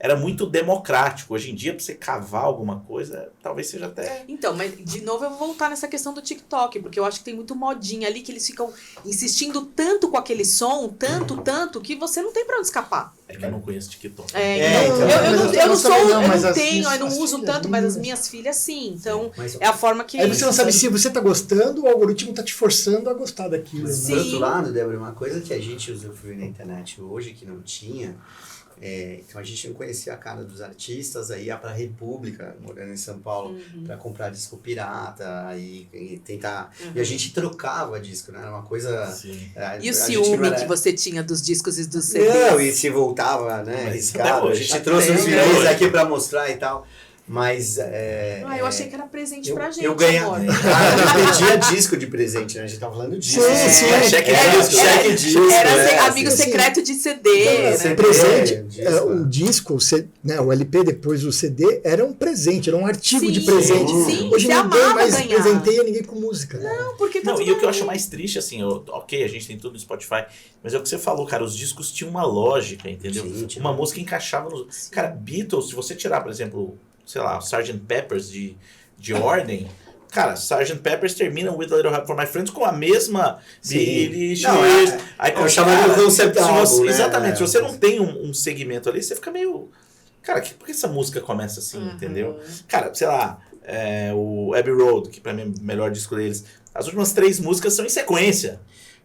S4: era muito democrático. Hoje em dia, pra você cavar alguma coisa, talvez seja até...
S1: Então, mas de novo eu vou voltar nessa questão do TikTok, porque eu acho que tem muito modinha ali que eles ficam insistindo tanto com aquele som, tanto, que você não tem pra onde escapar.
S4: É que eu não conheço TikTok.
S1: Então,
S3: então,
S1: eu não sou,
S2: também
S1: eu
S2: mas
S1: não
S2: as
S1: tenho,
S2: minhas-
S1: eu não
S2: as
S1: uso
S2: filhas,
S1: tanto, mas as
S2: meninas.
S1: minhas filhas sim. Então,
S3: Mas,
S1: é a forma que...
S2: Aí você não sabe se você tá gostando, o algoritmo tá te forçando a gostar daquilo.
S3: Mas,
S1: Sim.
S3: por outro lado, Débora, uma coisa que a gente usufruiu na internet hoje que não tinha, então a gente não conhecia a cara dos artistas, aí ia pra República, morando em São Paulo, pra comprar disco pirata e tentar... E a gente trocava disco, né? Era uma coisa...
S4: Sim.
S1: E o
S3: a gente
S1: ciúme
S3: não era-
S1: que você tinha dos discos e dos CDs?
S3: Não, e se voltava, né?
S4: Mas
S3: Arriscado.
S4: até
S3: A
S4: hoje.
S3: gente trouxe
S1: Até
S3: os
S1: hoje.
S3: vinis aqui pra mostrar e tal. Mas.
S1: Eu achei que era presente pra gente,
S3: eu ganhei.
S1: amor.
S3: Ah, eu pedia disco de presente, né? A gente tava falando disso.
S4: Cheque
S1: Era-
S4: disco,
S1: era-
S4: cheque disco.
S1: Era
S3: né?
S1: amigo
S2: sim, sim.
S1: secreto de CD,
S3: Então,
S1: né?
S3: CD.
S2: Presente,
S3: disco,
S2: o disco, o LP, depois o CD, era um presente, era um artigo
S1: Sim,
S2: de presente.
S1: sim,
S2: Hoje
S1: você
S2: ninguém
S1: amava
S2: mais
S1: ganhar.
S2: presenteia ninguém com música. Né?
S1: Não, porque tá
S4: Não,
S1: tudo
S4: e o que eu
S1: ali.
S4: acho mais triste, assim, ok, a gente tem tudo no Spotify, mas é o que você falou, cara, os discos tinham uma lógica, entendeu?
S3: Sim, tinha.
S4: Uma música encaixava no... Cara, Beatles, se você tirar, por exemplo, sei lá, o Sgt. Peppers de ordem, cara, Sgt. Peppers termina with a Little Help from My Friends com a mesma
S3: Sim.
S4: Billie
S3: Não,
S4: Jean. Aí,
S3: eu chamava de concept
S4: se você-
S3: álbum, né?
S4: Exatamente, se você não tem um segmento ali, você fica meio... Cara, por que essa música começa assim, entendeu? Cara, sei lá, o Abbey Road, que pra mim é o melhor disco deles, as últimas 3 músicas são em sequência.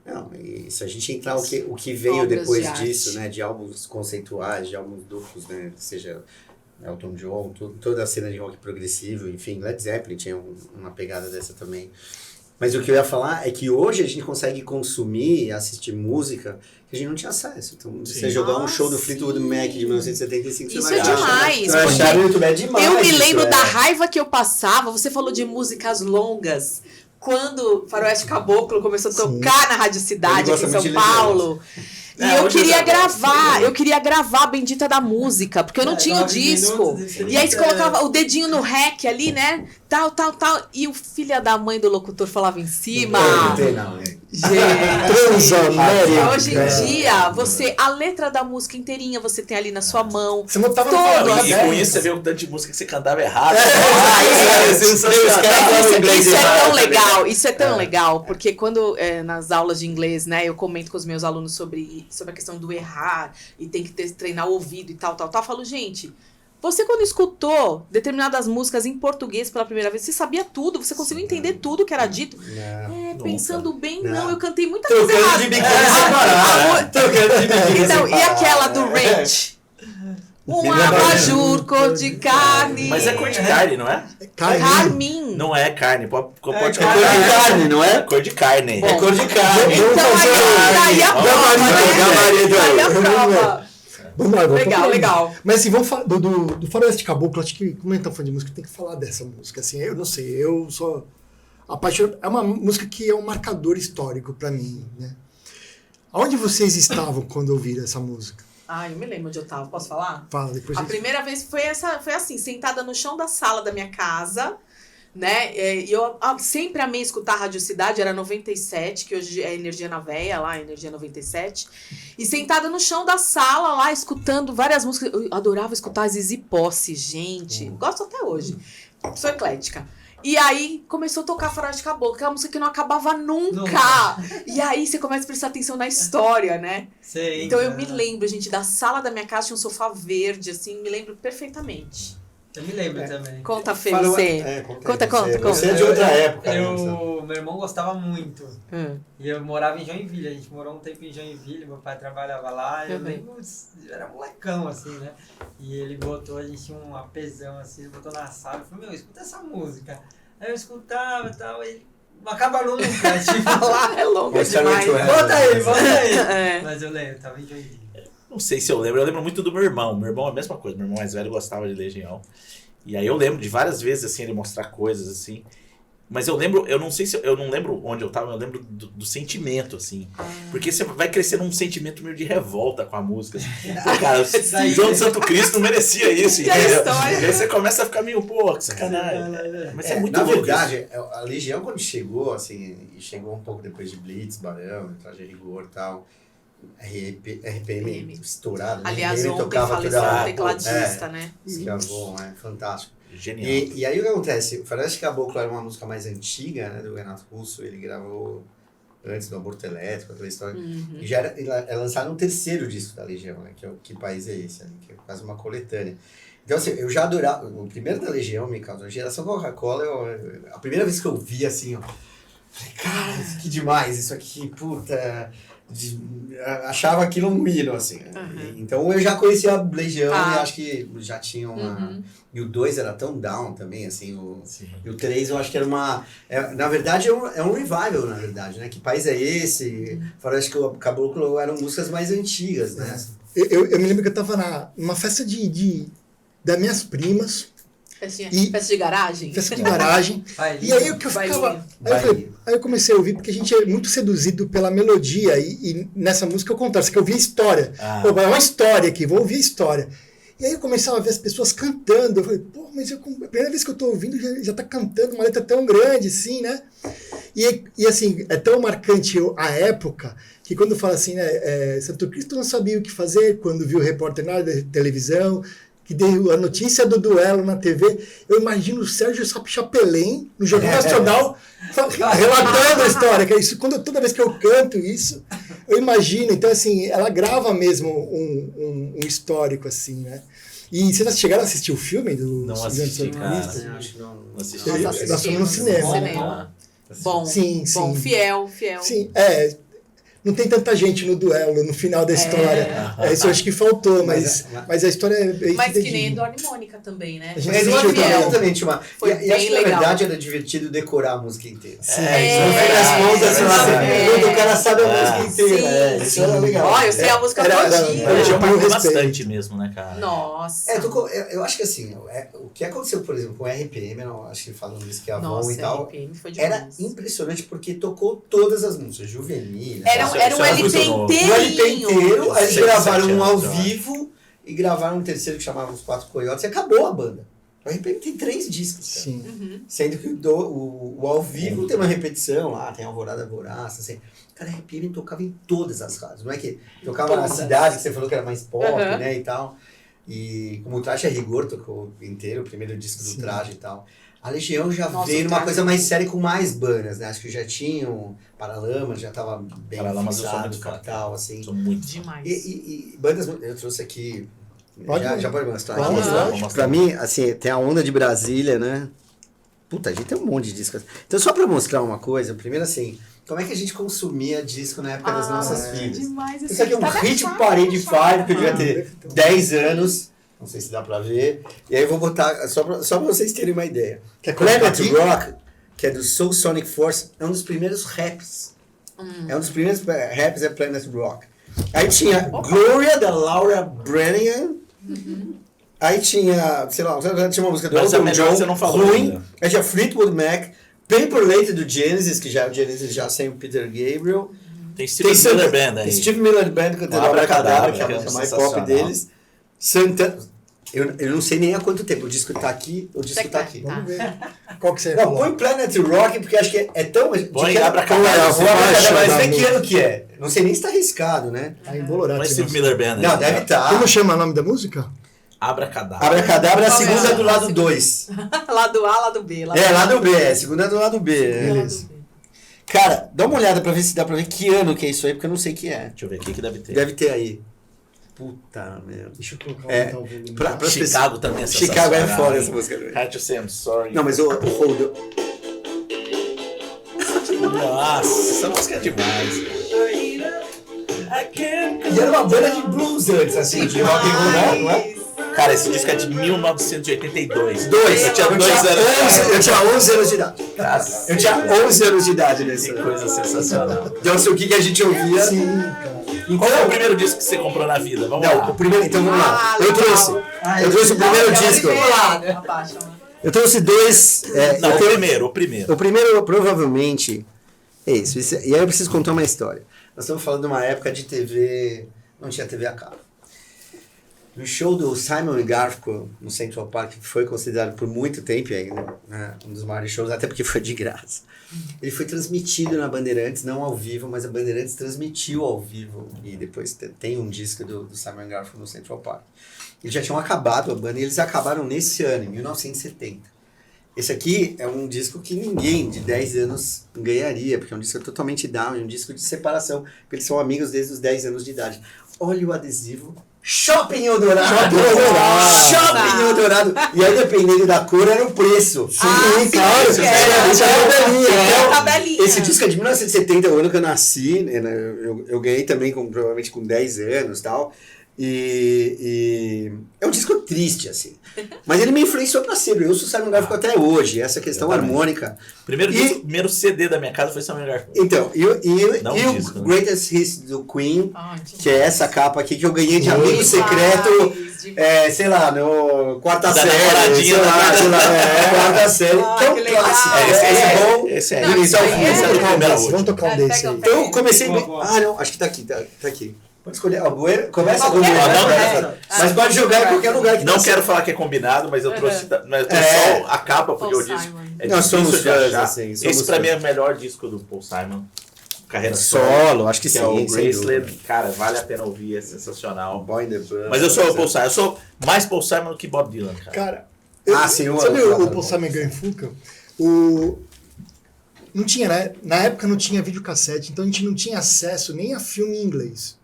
S3: Não, e se a gente entrar o que veio
S1: Obras
S3: depois
S1: de arte.
S3: disso, né? De álbuns conceituais, de álbuns duplos, né? Seja Elton John, toda a cena de rock progressivo, enfim, Led Zeppelin tinha uma pegada dessa também. Mas o que eu ia falar é que hoje a gente consegue consumir e assistir música que a gente não tinha acesso. Então, você jogar um show do Fleetwood Mac de 1975,
S1: Isso
S3: você
S1: é
S3: vai achar.
S1: demais.
S3: Você vai achar no YouTube, é demais.
S1: Eu me
S3: isso,
S1: lembro da raiva que eu passava. Você falou de músicas longas. Quando Faroeste Caboclo começou a tocar na Rádio Cidade aqui em São Paulo. E eu queria gravar a bendita da música, porque eu não tinha o disco. E aí você colocava o dedinho no rec ali, né? Tal. E o filho da mãe do locutor falava em cima. Gente, hoje em dia, a letra da música inteirinha você tem ali na sua mão.
S2: Você não tava
S4: E com isso você vê o tanto de música que você cantava errado.
S1: Isso é tão legal, isso é tão legal, porque quando nas aulas de inglês, né, eu comento com os meus alunos sobre a questão do errar e tem que treinar o ouvido e tal, eu falo, gente, você quando escutou determinadas músicas em português pela primeira vez, você sabia tudo, você conseguiu entender tudo que era dito? Pensando bem, não, eu cantei muita coisa errada. Então, e aquela do Ranch? Um abajur cor de carne.
S4: Mas é cor de carne, não é?
S1: Carmim.
S4: Não é carne, pode
S3: cor de carne, não é?
S4: É cor de carne.
S3: É cor de carne.
S1: Então aí a prova.
S2: Vamos lá,
S1: legal.
S2: Mas assim, vamos falar do Faroeste Caboclo. Acho que, como a gente tá falando de música, tem que falar dessa música. Assim, eu não sei, eu sou apaixonado. É uma música que é um marcador histórico pra mim, né? Aonde vocês estavam quando ouviram essa música?
S1: Eu me lembro onde eu tava. Posso falar?
S2: Fala, depois.
S1: A primeira vez foi assim, sentada no chão da sala da minha casa, né? E eu sempre amei escutar a Rádio Cidade, era 97, que hoje é Energia na Veia, lá, Energia 97. E sentada no chão da sala, lá, escutando várias músicas. Eu adorava escutar Zizi Posse, gente. Gosto até hoje. Sou eclética. E aí começou a tocar Faroeste Caboclo, que é uma música que não acabava nunca. E aí você começa a prestar atenção na história, né?
S5: Sim,
S1: então eu me lembro, gente, da sala da minha casa tinha um sofá verde, assim, me lembro perfeitamente.
S5: Eu me lembro também.
S1: Conta, Fê, você. Conta.
S3: Você é de outra época.
S5: Meu irmão gostava muito. E eu morava em Joinville. A gente morou um tempo em Joinville. Meu pai trabalhava lá. Eu lembro, era molecão, assim, né? E ele botou, a gente tinha um apesão, assim, botou na sala. Eu falei, escuta essa música. Aí eu escutava e tal. E não acaba nunca. Tipo,
S1: lá é longa demais.
S5: Bota aí. Mas eu lembro, tava em Joinville.
S4: Não sei se eu lembro muito do meu irmão. Meu irmão é a mesma coisa, meu irmão mais velho gostava de Legião. E aí eu lembro de várias vezes, assim, ele mostrar coisas, assim. Mas eu lembro, eu não lembro onde eu tava, eu lembro do sentimento, assim. Porque você vai crescendo um sentimento meio de revolta com a música. Assim. Pô, cara, João de Santo Cristo não merecia isso, entendeu? E aí você começa a ficar meio, que sacanagem. Mas é muito
S3: na
S4: louco
S3: verdade, a Legião quando chegou, assim, e chegou um pouco depois de Blitz, Barão, Traje a Rigor e tal, RPM estourado.
S1: Aliás, ontem faleceu um tecladista, né?
S3: Escravou, fantástico.
S4: Genial.
S3: E aí o que acontece? O Faroeste Caboclo era uma música mais antiga, né, do Renato Russo, ele gravou antes do Aborto Elétrico, aquela história. E já é lançado um terceiro disco da Legião, né, que é o Que País é Esse, ali, que é quase uma coletânea. Então, assim, eu já adorava, o primeiro da Legião me causou, a Geração Coca-Cola, a primeira vez que eu vi, assim, falei, cara, que demais, isso aqui, puta... achava aquilo um hino, assim. Então eu já conhecia a Legião e acho que já tinha uma... E o 2 era tão down também, assim. E o 3 eu acho que era uma... na verdade é um revival, na verdade, né? Que País é Esse? Faroeste Caboclo eram músicas mais antigas, né?
S2: Eu me lembro que eu tava numa festa das minhas primas.
S1: Festa de garagem?
S2: Festa de garagem. E aí que eu ficava... Aí eu comecei a ouvir, porque a gente é muito seduzido pela melodia. E nessa música eu contava, que eu ouvia a história. É uma história aqui, vou ouvir a história. E aí eu começava a ver as pessoas cantando. Eu falei, mas a primeira vez que eu tô ouvindo já tá cantando uma letra tão grande, assim, né? E assim, é tão marcante a época, que quando fala assim, né? Santo Cristo não sabia o que fazer quando viu o repórter na televisão, que deu a notícia do duelo na TV, eu imagino o Sérgio Chapelin, no Jornal Nacional, relatando a história. Que é isso, toda vez que eu canto isso, eu imagino. Então, assim, ela grava mesmo um histórico, assim, né? E vocês chegaram a assistir o filme do
S4: Não assisti, cara.
S3: Acho que não assisti.
S2: Nós fomos no cinema.
S1: Bom,
S2: Sim.
S1: fiel.
S2: Sim, não tem tanta gente no duelo, no final da história. Isso eu acho que faltou, mas a história é bem
S1: Mas que nem Eduardo e Mônica também, né?
S2: A gente
S3: Mas
S2: assistiu
S3: eu também tinha uma...
S1: Foi
S3: E acho
S1: bem
S3: que, na
S1: legal.
S3: verdade, era divertido decorar a música inteira.
S2: Sim.
S3: No fim das contas, sei lá,
S1: É.
S3: o cara sabe a música inteira.
S1: Sim,
S3: Isso era legal.
S1: Ó, eu sei a música todinha.
S4: Eu
S2: Tinha
S4: marcou
S2: respeito.
S4: bastante mesmo, né, cara?
S1: Nossa.
S3: Eu acho que assim, o que aconteceu, por exemplo, com o RPM, eu acho que falando disso que é Avon e tal,
S1: RPM foi
S3: era
S1: demais.
S3: impressionante porque tocou todas as músicas, Juvenil.
S1: Era um LP
S3: O LP inteiro, aí eles
S4: Seis,
S3: gravaram
S4: 7
S3: um ao
S4: anos, eu acho.
S3: vivo e gravaram um terceiro que chamava Os Quatro Coiotes e acabou a banda. O RPM tem 3 discos, cara.
S2: Sim.
S1: Uhum.
S3: Sendo que o ao vivo tem uma repetição lá, tem Alvorada Voraz, assim. Cara, a RPM tocava em todas as rádios. Não é que tocava na
S1: Todas.
S3: cidade, que você falou que era mais pop,
S1: Uhum.
S3: né, e tal. E como o Traje a Rigor tocou inteiro, o primeiro disco do
S2: Sim.
S3: Traje e tal. A Legião já
S1: Nossa,
S3: veio
S1: o
S3: numa
S1: Traje.
S3: coisa mais séria com mais bandas, né? Acho que já tinham Paralamas, já tava bem
S4: Paralamas eu sou
S3: fixado,
S4: muito fã,
S3: Capital, assim.
S4: Sou muito.
S1: Demais.
S3: E bandas, eu trouxe aqui...
S2: Pode
S3: já pode mostrar
S2: Pode
S3: aqui.
S2: mostrar.
S4: Vamos mostrar.
S3: Pra mim, assim, tem a Onda de Brasília, né? Puta, a gente tem um monte de discos. Então, só pra mostrar uma coisa, primeiro assim, como é que a gente consumia disco na época das nossas filhas?
S1: Demais.
S3: Isso aqui é um
S1: Tá
S3: ritmo
S1: achado,
S3: Parade de
S1: achado.
S3: Fire, que eu devia ter 10 anos. Não sei se dá pra ver. E aí eu vou botar, só pra vocês terem uma ideia.
S2: Quer colocar
S3: Planet
S2: aqui?
S3: Rock, que é do Soul Sonic Force, é um dos primeiros raps. É um dos primeiros raps, é Planet Rock. Aí tinha Gloria, da Laura Branigan. Aí tinha, sei lá, tinha uma música do
S4: Mas a
S3: Elton
S4: melhor
S3: John,
S4: você não falou
S3: ruim.
S4: ainda.
S3: Aí tinha Fleetwood Mac, Paper Lady do Genesis, que já é o Genesis já sem o Peter Gabriel.
S4: Tem Steve Miller Band aí.
S3: Steve Miller Band cantando
S4: O
S3: Abracadabra,
S4: Abracadabra,
S3: que é a
S4: que é
S3: música mais pop
S4: sensacional.
S3: deles. Santana. Eu não sei nem há quanto tempo. O disco tá aqui, o disco tá aqui.
S2: Vamos ver. Qual que você ia
S3: Não,
S2: falar?
S3: põe Planet Rock, porque acho que é tão.
S4: Põe
S3: Abracadabra.
S2: faixa
S3: Mas
S2: da
S3: vê que
S2: música.
S3: ano que é. Não sei nem se tá arriscado, né?
S2: Tá embolorado.
S4: Põe
S2: esse
S4: Steve
S2: negócio.
S4: Miller Band aí.
S3: Não, deve estar.
S2: Como chama o nome da música?
S4: Abracadabra.
S3: Abracadabra é a
S1: Qual é?
S3: segunda do lado 2.
S1: Lado A, lado B.
S3: É, lado B. É a segunda do lado B.
S2: Beleza.
S3: Cara, dá uma olhada pra ver se dá pra ver que ano que é isso aí, porque eu não sei que é.
S4: Deixa eu ver aqui que deve ter.
S3: Deve ter aí. Puta merda.
S2: Deixa eu colocar
S3: É,
S2: aumentar o volume.
S3: pra
S4: Chicago também é
S3: Chicago é
S4: sensacional,
S3: foda
S4: hein?
S3: essa música. Né?
S4: Had to say I'm sorry.
S3: Não, mas o Hold.
S4: Nossa, essa música é demais.
S3: E era uma banda de blues antes, assim, de rock and roll, não é?
S4: Cara, esse disco é de 1982.
S3: Eu tinha
S4: 2 anos.
S3: Eu tinha 11 anos de idade.
S4: Nossa,
S3: Eu tinha 11 anos de idade nesse
S4: que
S3: ano.
S4: coisa sensacional.
S3: Então, sei o que a gente ouvia.
S2: Sim, cara.
S4: Qual é o primeiro disco que você comprou na vida? Vamos
S3: Não,
S4: lá.
S3: o primeiro. Então vamos lá. Eu trouxe. Eu trouxe o primeiro disco.
S1: Abaixa, mano.
S3: Eu trouxe dois.
S4: Não,
S3: eu
S4: o
S3: tenho-
S4: primeiro, o primeiro.
S3: O primeiro, provavelmente, é isso. E aí eu preciso contar uma história. Nós estamos falando de uma época de TV... Não tinha TV a cabo. No show do Simon e Garfunkel, no Central Park, que foi considerado por muito tempo ainda, né, um dos maiores shows, até porque foi de graça. Ele foi transmitido na Bandeirantes, não ao vivo, mas a Bandeirantes transmitiu ao vivo. E depois tem um disco do Simon e Garfunkel no Central Park. Eles já tinham acabado a banda e eles acabaram nesse ano, em 1970. Esse aqui é um disco que ninguém de 10 anos ganharia, porque é um disco totalmente down, é um disco de separação, porque eles são amigos desde os 10 anos de idade. Olha o adesivo. Shopping Eldorado!
S2: Shopping Eldorado!
S3: Shopping Eldorado! E aí, dependendo da cor, era o preço.
S1: Sim,
S3: claro.
S1: sim,
S3: Isso é tabelinha. Então,
S1: tabelinha.
S3: esse disco é de 1970, o ano que eu nasci, né? Eu ganhei também, provavelmente com 10 anos e tal. E é um disco triste, assim. Mas ele me influenciou pra sempre. Eu ouço o Simon Garfunkel até hoje. Essa questão
S4: Eu também.
S3: harmônica.
S4: Primeiro CD da minha casa foi Simon Garfunkel.
S3: Então,
S4: Não
S3: e
S4: um
S3: o
S4: disco, né?
S3: Greatest Hits do Queen,
S1: Ah,
S3: que é essa capa aqui que eu ganhei de amigo
S1: Demais,
S3: secreto,
S1: demais.
S3: sei lá, no quarta
S4: Da
S3: série,
S4: namoradinha,
S3: sei lá, quarta série,
S1: Ah,
S3: que é um
S1: que legal.
S3: clássico.
S4: Esse é
S3: bom.
S4: Esse é.
S1: Não,
S3: Isso
S1: isso aí é-
S3: é
S2: Vamos tocar um
S4: Primeira
S2: desse, vamos tocar um
S1: última.
S2: desse aí.
S1: Pega
S3: Então eu comecei...
S5: Boa, boa.
S3: Ah, não, acho que tá aqui, tá aqui. Pode escolher. Ó, começa com o
S1: Qualquer
S3: Bueiro,
S1: um,
S3: né?
S1: é.
S3: Mas pode jogar em qualquer lugar que
S4: Não
S3: tá
S4: quero falar que é combinado, mas eu trouxe, eu trouxe só a capa, porque
S1: Paul
S4: eu disse.
S1: Simon.
S4: É
S3: Nós
S4: difícil
S3: somos
S4: de
S3: fãs,
S4: achar.
S3: assim, somos
S4: Esse pra mim
S3: fãs.
S4: é o melhor disco do Paul Simon. Carreira
S3: Solo, acho que
S4: que
S3: sim,
S4: é o
S3: sem
S4: Graceland.
S3: dúvida.
S4: Cara, vale a pena ouvir, é sensacional.
S3: Boy in the Band.
S4: Mas eu sou o Paul Simon, eu sou mais Paul Simon do que Bob Dylan, cara.
S2: Cara,
S3: Sim,
S2: sabe o Paul Simon Garfunkel? Não tinha, né? Na época não tinha videocassete, então a gente não tinha acesso nem a filme em inglês.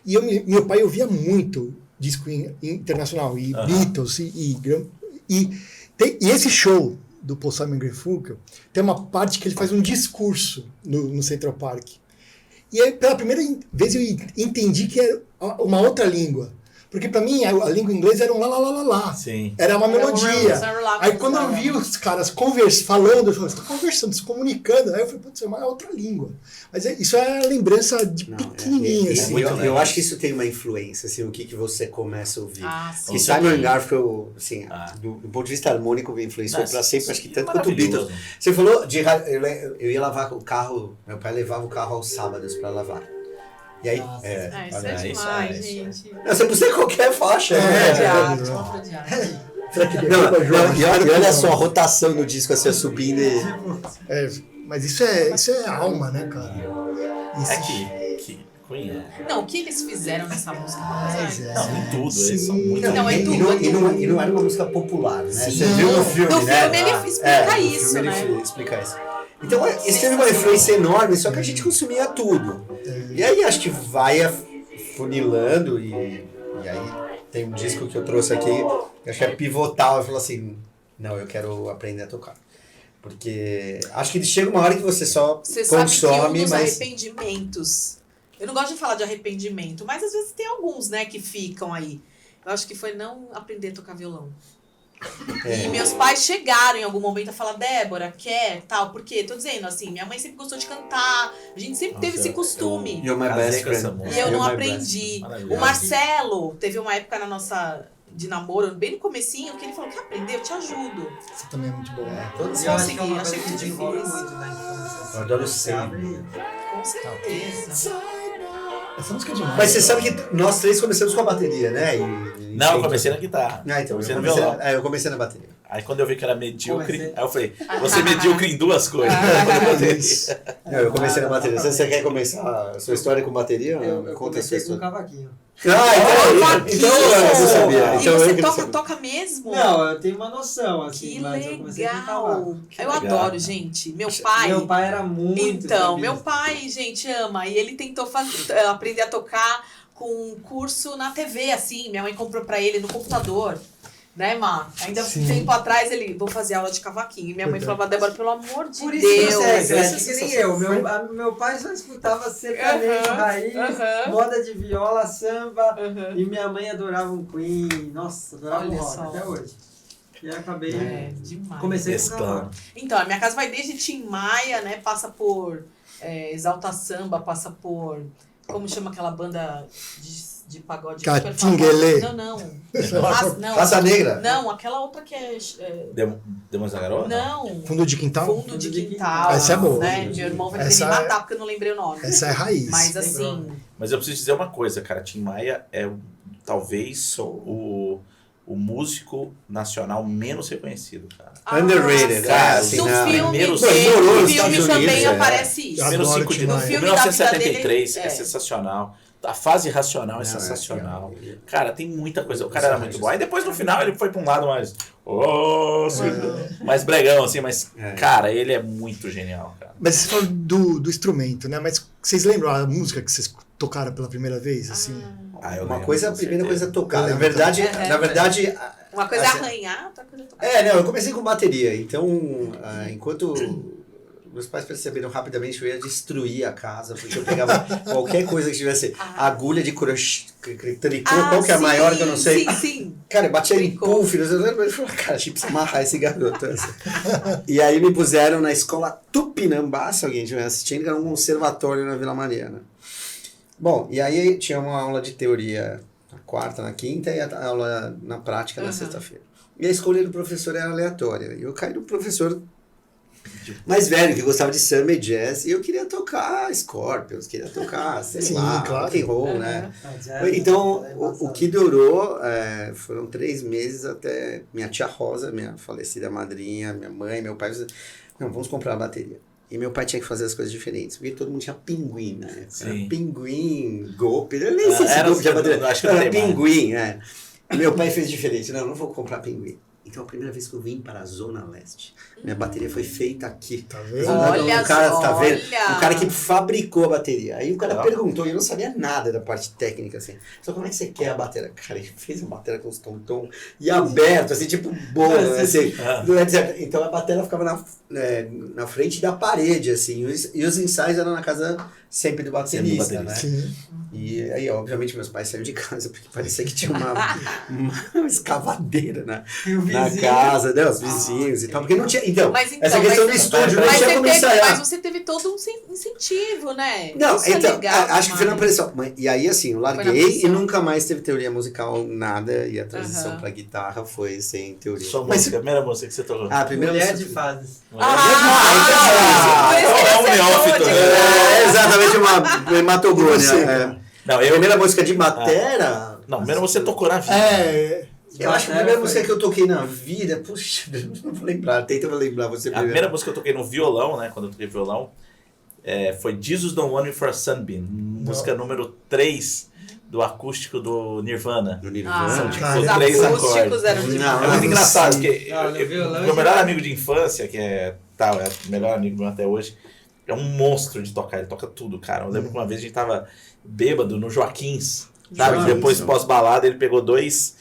S2: E meu pai ouvia muito disco internacional, e Beatles, e esse show do Paul Simon Garfunkel tem uma parte que ele faz um discurso no Central Park. E aí, pela primeira vez, eu entendi que era uma outra língua. Porque pra mim, a língua inglesa era um lá, lá, lá, lá, lá.
S4: Sim.
S2: Era uma melodia.
S1: Lá,
S2: Aí quando eu vi os caras falando, eu falei, você tá conversando, se comunicando. Aí eu falei, putz, é uma outra língua. Mas isso é lembrança de pequenininha, assim.
S3: Eu acho que isso tem uma influência, assim, o que você começa a ouvir.
S1: Sim.
S3: E Simon & Garfunkel, assim, do ponto de vista harmônico, me influenciou pra sempre, acho que tanto quanto o Beatles. Você falou de... Eu ia lavar o carro, meu pai levava o carro aos sábados pra lavar. E aí,
S1: isso é demais, gente.
S3: Não, você precisa qualquer faixa.
S1: Uma obra de arte.
S3: E olha só a rotação do disco assim, subindo.
S2: Mas isso é alma, né, cara?
S4: Que conhece.
S1: Não, o que eles fizeram nessa música?
S4: Não, em tudo, eles são muito...
S1: Não, é tudo.
S3: E não era uma música popular, né?
S1: Sim.
S3: Você viu no filme,
S1: No
S3: né?
S1: filme ele explica isso,
S3: no filme
S1: né?
S3: Ele explica isso. Então, isso teve uma influência enorme, só que a gente consumia tudo. E aí acho que vai funilando e aí tem um disco que eu trouxe aqui, que acho que é pivotal, eu falo assim, não, eu quero aprender a tocar. Porque acho que chega uma hora que você só
S1: Você
S3: consome,
S1: sabe que um dos
S3: mas...
S1: arrependimentos... Eu não gosto de falar de arrependimento, mas às vezes tem alguns, né, que ficam aí. Eu acho que foi não aprender a tocar violão. E meus pais chegaram em algum momento a falar, Débora, quer, tal, porque, tô dizendo assim, minha mãe sempre gostou de cantar, a gente sempre teve esse costume.
S3: You're my best friend.
S1: E eu não aprendi. O Marcelo teve uma época na nossa de namoro, bem no comecinho, que ele falou, quer aprender? Eu te ajudo.
S2: Você também é muito bom.
S3: Todos
S5: Eu acho que é uma
S1: Achei
S5: coisa que
S1: muito
S5: desenvolve
S1: difícil.
S5: muito na infância.
S3: Eu adoro
S5: Você abre-
S1: Com certeza.
S2: Essa música é demais.
S3: Mas você sabe que nós três começamos com a bateria, né?
S4: Não, eu comecei na guitarra.
S3: Ah, então,
S4: Comecei no violão.
S3: eu comecei na bateria.
S4: Aí quando eu vi que era medíocre,
S5: Comecei.
S4: aí eu falei, você é medíocre em duas coisas.
S3: Não, eu comecei na bateria. Você quer começar a sua história com bateria?
S5: Eu
S3: Conta a sua
S5: comecei com
S3: história.
S5: cavaquinho.
S3: Então eu não sabia.
S1: E
S3: Então
S1: você
S3: eu queria saber.
S1: toca mesmo?
S5: Não, eu tenho uma noção, assim,
S1: Que
S5: mas eu comecei com
S1: legal!
S5: cavaco.
S1: Eu
S4: legal.
S1: adoro, gente. Meu pai.
S5: Meu pai era muito
S1: Então,
S5: feliz.
S1: meu pai, gente, ama. E ele tentou aprender a tocar com um curso na TV, assim. Minha mãe comprou pra ele no computador. Né, Má? Ainda um tempo atrás ele, vou fazer aula de cavaquinho. E minha mãe falava, Débora, pelo amor de
S5: Por isso
S1: Deus.
S5: você é
S3: Deus.
S5: eclético que nem eu. Meu pai só escutava sertanejo, raiz, moda de viola, samba. E minha mãe adorava um Queen. Nossa, adorava
S1: Olha
S5: um rock
S1: só.
S5: até hoje. E aí acabei...
S1: Demais.
S5: Comecei com
S4: Mesclando.
S5: cavaco.
S1: Então, a minha casa vai desde Tim Maia, né? Passa por Exalta Samba, passa por... Como chama aquela banda de pagode?
S2: Catinguelê.
S1: Não, não. Não.
S3: Raça Negra.
S1: Não, aquela outra que é...
S4: Demos a garota?
S1: Não.
S2: Fundo de quintal?
S1: Fundo de Quintal.
S2: Essa é boa.
S1: Né? Meu irmão vai querer
S2: Essa
S1: me matar porque eu não lembrei o nome.
S2: Essa é a raiz.
S1: Mas assim...
S4: Mas eu preciso dizer uma coisa, cara. Tim Maia é talvez o músico nacional menos reconhecido, cara.
S3: Underrated,
S4: cara,
S3: assim,
S1: No
S3: não.
S1: filme
S4: Primeiro
S1: dele,
S3: single
S1: no
S3: nos
S1: filme
S3: Estados
S1: também
S3: Unidos,
S1: aparece isso.
S4: Primeiro
S2: Adoro
S4: cinco
S2: Tim
S4: de
S2: Maia.
S1: filme da vida
S4: 1973
S1: dele,
S4: é sensacional. A fase racional é
S3: Não,
S4: sensacional.
S3: assim,
S4: Cara, tem muita coisa. O cara era muito bom. Aí depois no final ele foi pra um lado mais. Mais bregão, assim, mas, cara, ele é muito genial, cara.
S2: Mas vocês falam do instrumento, né? Mas vocês lembram a música que vocês tocaram pela primeira vez, assim?
S4: Eu
S3: Uma
S4: lembro,
S3: coisa, a
S4: com
S3: primeira coisa é
S4: certeza.
S3: tocar. Na verdade,
S1: Uma coisa é
S3: assim,
S1: arranhar, outra coisa é tocar.
S3: não, eu comecei com bateria. Então, enquanto meus pais perceberam rapidamente que eu ia destruir a casa, porque eu pegava qualquer coisa que tivesse agulha de crochê, tricô, qual que é a maior que eu não sei.
S1: Sim.
S3: Cara, eu batia em
S1: Tricô.
S3: puff, eu falei, cara, a gente precisa amarrar esse garoto. E aí me puseram na escola Tupinambá, se alguém estiver assistindo, que era um conservatório na Vila Mariana. Bom, e aí tinha uma aula de teoria na quarta, na quinta, e a aula na prática na sexta-feira. E a escolha do professor era aleatória. E eu caí no professor mais velho, que gostava de samba e jazz, e eu queria tocar Scorpions, queria tocar, sei
S2: Sim,
S3: lá,
S2: claro.
S3: rock and roll, né?
S5: Ah,
S3: Então, o que durou foram 3 meses até minha tia Rosa, minha falecida madrinha, minha mãe, meu pai, não, vamos comprar a bateria. E meu pai tinha que fazer as coisas diferentes, porque todo mundo tinha pinguim, né? Era pinguim, golpe, eu nem sei se golpe tinha bateria,
S4: acho que
S3: era
S4: não tem mais.
S3: pinguim, E meu pai fez diferente, não vou comprar pinguim. Então, a primeira vez que eu vim para a Zona Leste, minha bateria foi feita aqui.
S2: Tá vendo?
S1: Olha
S3: o cara,
S1: só,
S3: tá vendo?
S1: olha.
S3: O cara que fabricou a bateria. Aí o cara perguntou, e eu não sabia nada da parte técnica, assim. Só como é que você quer a bateria? Cara, ele fez a bateria com os tom-tom e aberto, assim, tipo bolo, né? Assim, então a bateria ficava na frente da parede, assim. E os ensaios eram na casa sempre do baterista, né?
S2: Sim.
S3: E aí, obviamente, meus pais saíram de casa porque parecia que tinha uma escavadeira
S5: E o
S3: na
S5: vizinho.
S3: casa, né? Os vizinhos e tal. Porque não tinha. Então,
S1: Mas
S3: essa questão do estúdio, não tinha como ensaiar.
S1: Mas você teve todo um incentivo, né?
S3: Não,
S1: Isso é
S3: então,
S1: legal
S3: acho que foi na
S1: demais.
S3: pressão. E aí, assim, eu
S1: Foi na
S3: larguei
S1: pressão.
S3: e nunca mais teve teoria musical, nada. E a transição
S1: Aham.
S3: pra guitarra foi sem teoria.
S4: Sua
S2: Mas
S4: música, a primeira música que você tocou.
S3: Ah, a primeira
S5: Mulher
S3: música-
S5: de fases.
S1: Por isso que ele
S4: é um
S1: acertou,
S4: neófito,
S1: Diego.
S4: né?
S3: É exatamente uma hematogônia.
S2: E você,
S3: É.
S2: cara?
S4: Não,
S3: A primeira música de
S4: Ah.
S3: batera.
S4: Não, primeiro você tocou na vida.
S3: Eu acho que a primeira música que eu toquei na vida, puxa, não vou lembrar, tenta lembrar você
S4: A
S3: primeiro.
S4: primeira música que eu toquei no violão, né? Quando eu toquei violão, foi Jesus Don't Want Me For a Sunbeam, música número 3 do acústico do Nirvana.
S3: No
S1: Ah,
S3: Nirvana.
S4: tipo,
S2: cara,
S1: os
S4: três
S1: acústicos
S4: acordes.
S1: eram
S3: Não,
S4: É
S1: demais.
S4: muito
S2: não
S4: engraçado,
S2: sei.
S4: porque
S5: Ah, no violão
S4: meu melhor
S5: já-
S4: amigo de infância, que é o melhor amigo meu até hoje, é um monstro de tocar, ele toca tudo, cara. Eu lembro que uma vez a gente tava bêbado no Joaquins, sabe?
S3: Joaquins,
S4: Depois,
S3: não.
S4: pós-balada, ele pegou dois,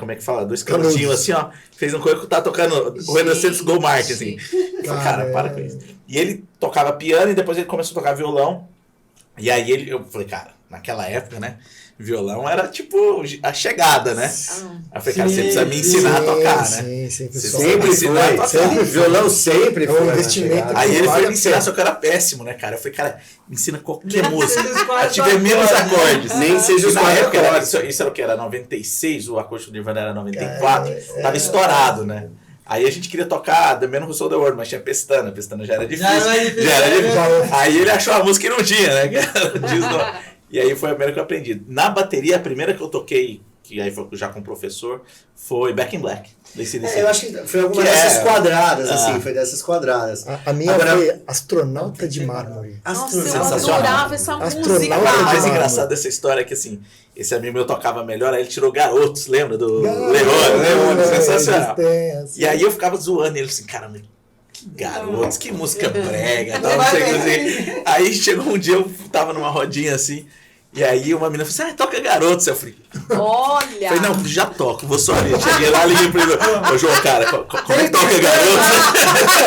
S4: como é que fala? Dois canudinhos assim, ó. Fez um coisa que tá tocando o Renan Santos Go Mart, assim. Eu falei, cara, para com isso. E ele tocava piano e depois ele começou a tocar violão. E aí eu falei, cara, naquela época, né? Violão era tipo a chegada, né? Aí eu falei, cara, você precisa me ensinar a tocar, né?
S2: Sim, sim,
S4: Você
S2: pessoal.
S3: Sempre
S4: ensinar a
S3: foi,
S4: tocar.
S3: sempre. Violão sempre
S2: É um
S3: foi. né,
S2: investimento.
S3: chegada.
S4: Aí ele
S2: Vale
S4: foi
S2: a
S4: me ensinar,
S2: pena.
S4: só que eu era péssimo, né, cara? Eu falei, cara, me ensina qualquer música.
S5: Dos
S4: A
S5: quatro
S4: tiver menos acordes.
S3: Nem seja
S4: E
S3: os
S4: na
S3: quatro
S4: época,
S3: acordes.
S4: isso era o que? Era 96, o acústico do Nirvana era 94. Tava estourado, né? Aí a gente queria tocar The Man Who Sold the World, mas tinha Pestana. Pestana já era difícil.
S5: Já era difícil,
S4: Já era
S5: né?
S4: difícil. Aí ele achou a música que não tinha, né? Que era diz, e aí foi a primeira que eu aprendi. Na bateria, a primeira que eu toquei, que aí foi já com o professor, foi Back in Black.
S3: Eu acho que foi alguma
S4: Que
S3: dessas
S4: é-
S3: quadradas, assim,
S4: Ah.
S3: foi dessas quadradas.
S2: A minha
S3: Agora-
S2: foi Astronauta de Mármore.
S1: Nossa, eu
S4: Sensacional.
S1: adorava essa
S2: Astronauta
S1: música.
S4: O
S2: de
S4: mais
S2: Mármore.
S4: engraçado dessa história é que, assim, esse amigo meu tocava melhor, aí ele tirou Garotos, lembra? Do
S2: Garotos,
S4: Leone, sensacional.
S2: existência.
S4: E aí eu ficava zoando ele assim, cara, mas que Garotos, que música brega, tal, não sei o que assim. Aí chegou um dia, eu tava numa rodinha assim, e aí uma menina falou assim, toca Garotos. Eu falei,
S1: Olha!
S4: não, já toco, vou só ali. Cheguei lá, liguei pra ele, ô João, cara, como é que toca Garotos?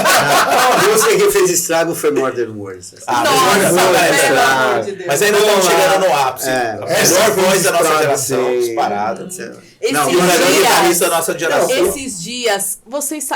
S3: A música que fez estrago foi Modern Words. assim.
S4: Ah,
S1: Nossa,
S4: mas
S1: pelo
S3: Ah,
S1: amor de Deus.
S4: Mas ainda estamos chegando no ápice.
S3: É,
S4: A
S2: essa
S4: melhor
S2: foi
S4: voz da nossa
S3: estrago,
S4: geração,
S3: sim.
S4: disparada.
S1: Esses
S3: Não,
S4: E o melhor
S1: dias-
S4: guitarrista da nossa geração.
S1: Esses dias,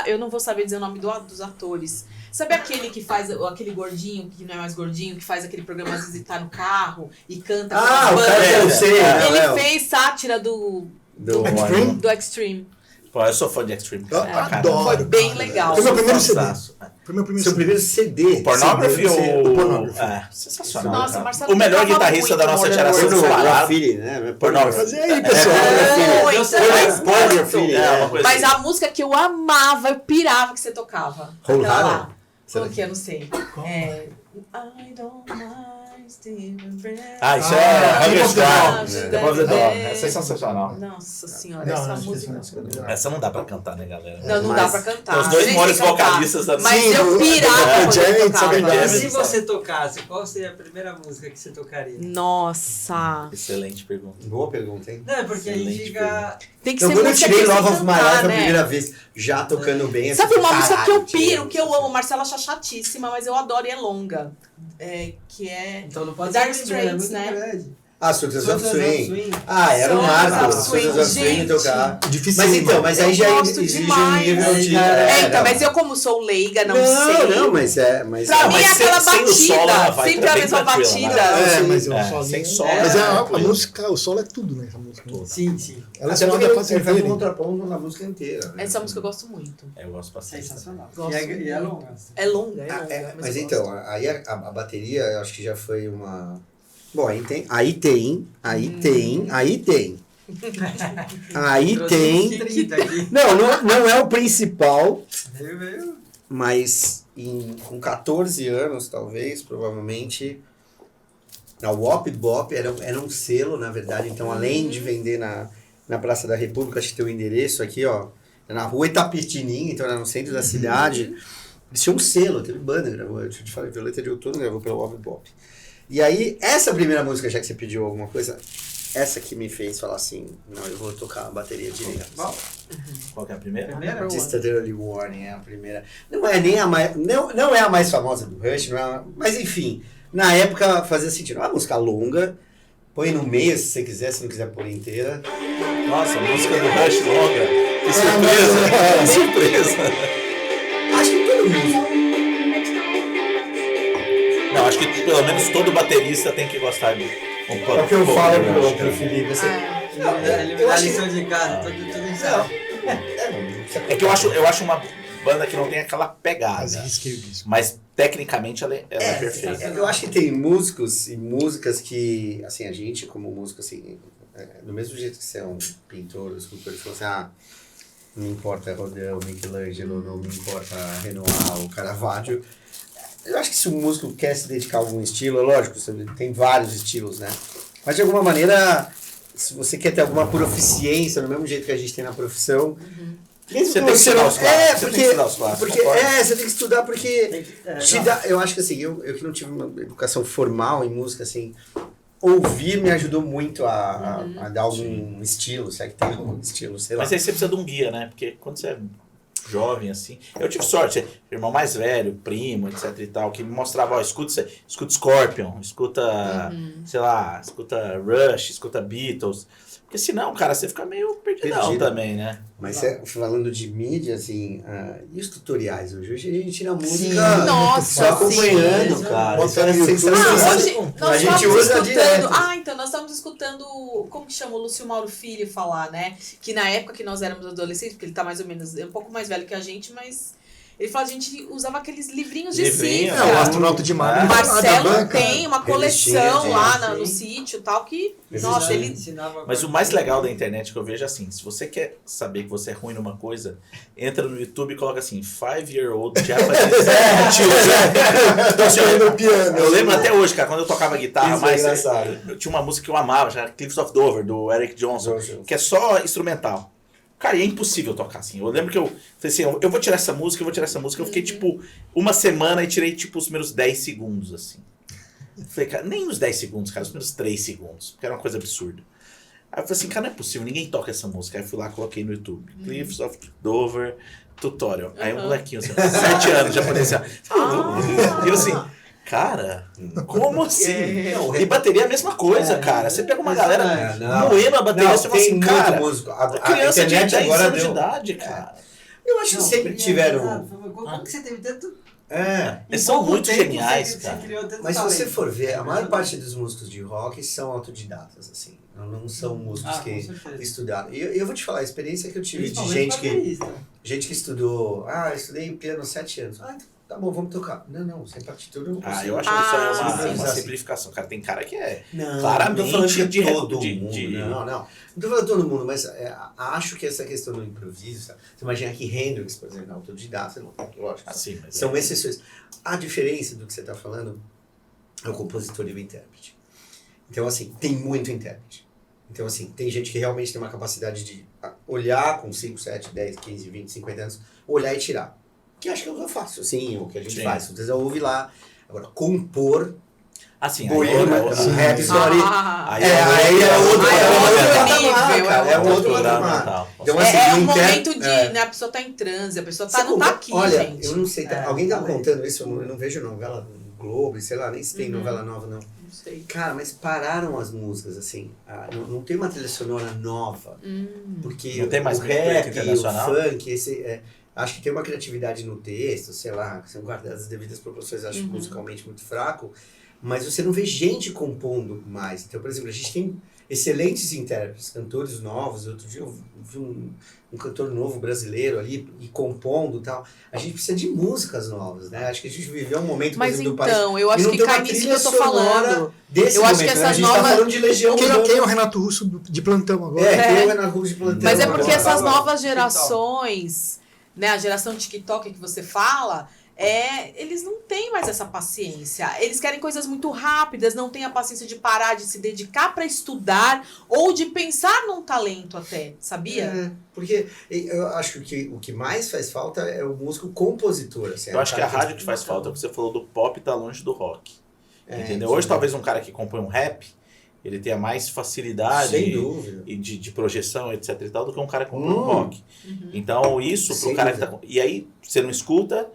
S1: eu não vou saber dizer o nome dos atores. Sabe aquele que faz, aquele gordinho, que não é mais gordinho, que faz aquele programa, às vezes tá no carro e canta com
S3: Ah,
S1: as
S3: o cara que eu
S1: bandas?
S3: sei, né,
S1: Ele
S3: Léo?
S1: fez sátira do
S2: Extreme?
S1: do Extreme.
S4: Pô, eu sou fã de Extreme.
S2: Eu
S4: pra caramba.
S2: adoro.
S1: Foi bem
S2: cara.
S1: legal.
S2: Foi meu primeiro CD.
S4: Fanzaço.
S2: Foi meu primeiro
S3: Seu
S2: CD.
S3: primeiro CD.
S4: Pornography
S3: CD.
S4: ou...
S2: Pornography.
S4: Sensacional.
S1: Nossa,
S4: cara.
S1: Marcelo
S4: O melhor
S1: tocava
S4: guitarrista
S1: muito
S4: da nossa
S1: Modern
S4: geração
S1: World.
S4: disparado.
S3: Pornography, né?
S4: Pornography.
S2: Mas e aí, pessoal?
S1: Muito,
S5: Pornography.
S3: Pornography.
S4: É, uma coisa
S1: Mas
S4: assim.
S1: a música que eu amava, eu pirava que você tocava.
S3: Whole
S1: Aquela lá.
S3: Lotta?
S1: Qual que é? Não sei. É... I don't mind Steven
S4: Ah, isso
S2: Ah,
S4: é Hunger
S2: Above the
S4: Strong.
S1: Dawn.
S4: The Above the Dawn. Essa é sensacional.
S1: Nossa senhora,
S2: Não,
S1: essa
S2: não,
S1: música.
S4: Essa não dá pra cantar, né, galera?
S1: Não, não
S3: Mas
S1: dá pra cantar.
S4: tem os dois
S1: Nem
S4: maiores
S1: sei cantar.
S4: vocalistas da
S1: Mas
S2: Sim,
S1: eu
S2: o-
S1: pirava
S2: o
S1: quando
S2: James,
S1: eu tocava.
S2: sabe
S5: Mas
S2: James.
S5: se você tocasse, qual seria a primeira música que você tocaria?
S1: Nossa.
S4: Excelente pergunta.
S3: Boa pergunta, hein?
S5: Não, é porque a gente
S4: Excelente
S5: fica...
S1: Tem que
S3: Então,
S1: ser
S3: quando eu
S1: música
S3: tirei
S1: que você
S3: Love of My
S1: cantar,
S3: Life a
S1: né?
S3: primeira vez, já tocando bem. eu
S1: Sabe
S3: fiquei,
S1: uma música que eu
S3: caralho,
S1: piro, que eu
S3: tirei.
S1: amo? Marcela acha chatíssima, mas eu adoro e é longa. Que é...
S5: Então não pode
S1: Dire
S5: ser a primeira, é
S1: Straits,
S5: muito
S1: né?
S5: grande.
S3: Ah, Sultans of
S5: Sultans of
S3: Swing.
S5: Swing.
S3: Ah, era um
S1: Sultans
S3: marco.
S1: of Swing,
S3: Sultans of Swing
S1: gente.
S3: tocar.
S2: Difícil.
S3: Mas então, mas aí
S1: Eu
S3: já
S1: gosto
S3: exige um
S1: demais.
S3: nível de...
S1: então, mas eu como sou leiga, não, sei.
S3: Não, mas é... Mas
S1: Pra
S3: é.
S1: mim é
S4: mas sem-
S1: aquela
S4: sem o solo, ela
S1: batida,
S4: vai
S1: sempre a
S4: bem
S1: mesma
S4: tranquila,
S1: batida.
S4: né?
S2: É, mas eu
S4: É,
S2: sozinho.
S4: sem som,
S2: Mas
S4: né?
S2: a música, o solo é tudo nessa música.
S5: Sim, sim.
S2: Ela
S3: Até
S2: se
S3: porque
S2: manda quase
S3: ele faz um
S2: inteira.
S3: contraponto na música inteira. né?
S1: Essa música eu gosto muito.
S4: Eu gosto bastante.
S5: Sensacional.
S1: Gosto
S5: E é
S1: muito.
S5: longa.
S1: É longa, é
S3: Ah,
S1: longa.
S3: mas
S1: eu
S3: então,
S1: gosto.
S3: aí a bateria, eu acho que já foi uma... Bom, aí tem... Aí
S5: Trouxe
S3: tem...
S5: uns 30 aqui.
S3: Não é o principal,
S5: Veio.
S3: mas com 14 anos, talvez, provavelmente, a Wop Bop era um selo, na verdade. Então, além de vender na Praça da República, acho que tem o endereço aqui, ó, na rua Itapetininga, então era no centro da cidade. Eles tinham um selo, teve banda, gravou, eu te falei, Violeta de Outono gravou pela Wop Bop. E aí, essa primeira música, já que você pediu alguma coisa, essa que me fez falar assim, não, eu vou tocar a bateria direito.
S4: Qual que é a primeira?
S5: Primeira?
S3: Distant Early Warning é a primeira. Não é nem a mais. Não é a mais famosa do Rush, não é mas enfim. Na época fazia sentido. Uma música longa, põe no meio se você quiser, se não quiser pôr inteira.
S4: Nossa, a música do Rush longa. Que surpresa! Que surpresa!
S3: Acho que todo mundo.
S4: Não, acho que pelo menos todo baterista tem que gostar de um pouco.
S3: É o que eu falo
S4: Rush,
S3: pro Felipe. Assim,
S5: Ele me dá lição de casa, tudo ensaio.
S4: É que eu acho uma banda que não tem aquela
S2: Quase
S4: pegada.
S2: risquei o disco.
S4: Mas tecnicamente ela é perfeita.
S3: Eu acho que tem músicos e músicas que, assim, a gente como músico, assim, do mesmo jeito que você é um pintor, um escultor, você fala assim, não me importa Rodin, Michelangelo, não me importa Renoir, o Caravaggio. Eu acho que se um músico quer se dedicar a algum estilo, é lógico, tem vários estilos, né? Mas de alguma maneira, se você quer ter alguma proficiência, do mesmo jeito que a gente tem na profissão, mesmo
S4: Você
S3: que
S4: tem que estudar os clássicos. Você tem que estudar os clássicos,
S3: porque
S4: concordo.
S3: você tem que estudar porque te
S5: não.
S3: dá, eu acho que assim, eu que não tive uma educação formal em música, assim, ouvir me ajudou muito a dar algum estilo, se é que tem algum estilo, sei lá.
S4: Mas aí você precisa de um guia, né? Porque quando você é jovem, assim... Eu tive sorte, irmão mais velho, primo, etc e tal, que me mostrava, ó, escuta Scorpion, escuta, sei lá, escuta Rush, escuta Beatles. Porque senão, cara, você fica meio perdidão
S3: Perdido.
S4: também, né?
S3: Mas falando de mídia, assim, e os tutoriais hoje? Hoje a gente na música
S1: Sim. Nossa,
S3: tá acompanhando,
S5: sim.
S3: cara.
S2: Bota
S3: Isso é
S2: no YouTube.
S3: sensacional.
S1: Hoje nós
S3: A gente
S1: estávamos
S3: usa
S1: escutando.
S3: direto.
S1: Então, nós estávamos escutando. Como que chama o Lúcio Mauro Filho falar, né? Que na época que nós éramos adolescentes, porque ele tá mais ou menos. É um pouco mais velho que a gente, mas. Ele falou, a gente usava aqueles livrinhos de
S4: Livrinho,
S1: cifra.
S2: O astronauta de mar.
S1: O Marcelo
S2: Nada,
S1: tem uma
S3: Revistinha
S1: coleção
S3: de-
S1: lá
S5: sim.
S1: no sítio e tal, que.
S3: Revistinha.
S1: Nossa, ele.
S4: Mas o mais legal da internet que eu vejo é assim, se você quer saber que você é ruim numa coisa, entra no YouTube e coloca assim, 5-year-old Japanese
S2: Tá jogando piano.
S4: Eu lembro até hoje, cara, quando eu tocava guitarra,
S3: Isso é
S4: mas
S3: engraçado.
S4: eu tinha uma música que eu amava, já Cliffs of Dover, do Eric Johnson, que é só instrumental. Cara, e é impossível tocar assim. Eu lembro que eu falei assim, eu vou tirar essa música, eu vou tirar essa música. Eu fiquei, tipo, uma semana e tirei, tipo, os primeiros 10 segundos, assim. Eu falei, cara, nem os 10 segundos, cara, os primeiros 3 segundos, porque era uma coisa absurda. Aí eu falei assim, cara, não é possível, ninguém toca essa música. Aí eu fui lá, coloquei no YouTube, Cliffs of Dover, tutorial. Aí um molequinho, assim, 7 anos, japonês, assim, e eu assim... Cara, como assim? E bateria é a mesma coisa, cara. Você pega uma galera moendo a bateria, você fala assim, cara,
S3: músico. A
S4: criança de
S3: internet
S4: 10
S3: agora
S4: anos de
S3: deu.
S4: idade, cara.
S3: Eu acho que sempre tiveram.
S5: Como que você teve tanto...
S4: Eles são
S5: pouco
S4: muito
S5: tempo
S4: geniais,
S5: você
S4: cara.
S5: criou tanto
S3: Mas se você
S5: talento?
S3: for ver, a maior parte dos músicos de rock são autodidatas, assim. Não são músicos
S5: Com
S3: que
S5: certeza.
S3: estudaram. E eu vou te falar, a experiência que eu tive de
S5: Principalmente baterista.
S3: gente que estudou. Eu estudei piano há 7 anos. Então, tá bom, vamos tocar. Não, sem partitura eu não consigo.
S4: Eu acho que isso é uma
S3: Assim.
S4: simplificação. Cara, tem cara que é
S3: Não,
S4: claramente
S3: não tô falando que
S4: de
S3: todo
S4: de-
S3: mundo.
S4: de-
S3: Não tô falando todo mundo, mas acho que essa questão do improviso, sabe? Você imagina que Hendrix, por exemplo, é autodidata, lógico.
S4: assim, mas
S3: São exceções. A diferença do que você está falando é o compositor e o intérprete. Então, assim, tem muito intérprete. Então, assim, tem gente que realmente tem uma capacidade de olhar com 5, 7, 10, 15, 20, 50 anos, olhar e tirar. Que acho que eu faço, assim, o que a gente
S4: Sim.
S3: faz. Às vezes eu ouvi lá. Agora, compor,
S4: assim,
S3: boema, rap, story...
S1: Ah,
S3: aí é outro
S1: Aí é outro nível,
S3: patamar,
S1: é
S3: é outro
S1: outro
S3: patamar. Então, assim,
S1: é
S3: o
S1: um
S3: inter-
S1: momento de. Né, a pessoa tá em transe, a pessoa não tá aqui,
S3: Olha,
S1: gente.
S3: eu não sei,
S5: É,
S3: alguém tá
S5: talento.
S3: contando isso, eu não vejo novela no Globo, sei lá, nem se tem novela nova, não.
S1: Não sei.
S3: Cara, mas pararam as músicas, assim, não tem uma trilha sonora nova, porque
S4: Não tem mais
S3: o
S4: preto
S3: rap,
S4: internacional?
S3: o funk, acho que tem uma criatividade no texto, sei lá, que são guardadas as devidas proporções, acho musicalmente muito fraco, mas você não vê gente compondo mais. Então, por exemplo, a gente tem excelentes intérpretes, cantores novos. Outro dia eu vi um cantor novo brasileiro ali e compondo e tal. A gente precisa de músicas novas, né? Acho que a gente viveu um momento, por
S1: Mas
S3: exemplo, do país.
S1: então, eu
S3: e
S1: acho
S3: não
S1: que
S3: tem uma
S1: cai nisso que
S3: trilha
S1: eu tô
S3: sonora
S1: falando.
S3: Desse
S1: Eu
S3: momento,
S1: acho que
S3: né?
S1: essas
S3: A gente tá
S1: novas-
S3: falando de Legião
S2: Quem
S3: Urbana.
S2: é o Renato Russo de plantão agora?
S3: Tem o Renato Russo de plantão.
S1: Mas é porque
S3: agora.
S1: essas novas
S5: TikTok.
S1: gerações, né, a geração TikTok que você fala, eles não têm mais essa paciência. Eles querem coisas muito rápidas, não têm a paciência de parar, de se dedicar para estudar ou de pensar num talento até, sabia?
S3: Porque eu acho que o que mais faz falta é o músico compositor. Assim,
S4: Eu acho que a
S3: cara
S4: rádio que faz falta, é o que você falou do pop, tá longe do rock. Entendeu?
S3: sim.
S4: Hoje, talvez um cara que compõe um rap, ele tenha mais facilidade
S3: Sem dúvida.
S4: e de projeção, etc e tal, do que um cara que compõe um rock. Então, isso pro
S3: Sem
S4: cara que
S3: dúvida.
S4: tá... E aí, você não escuta,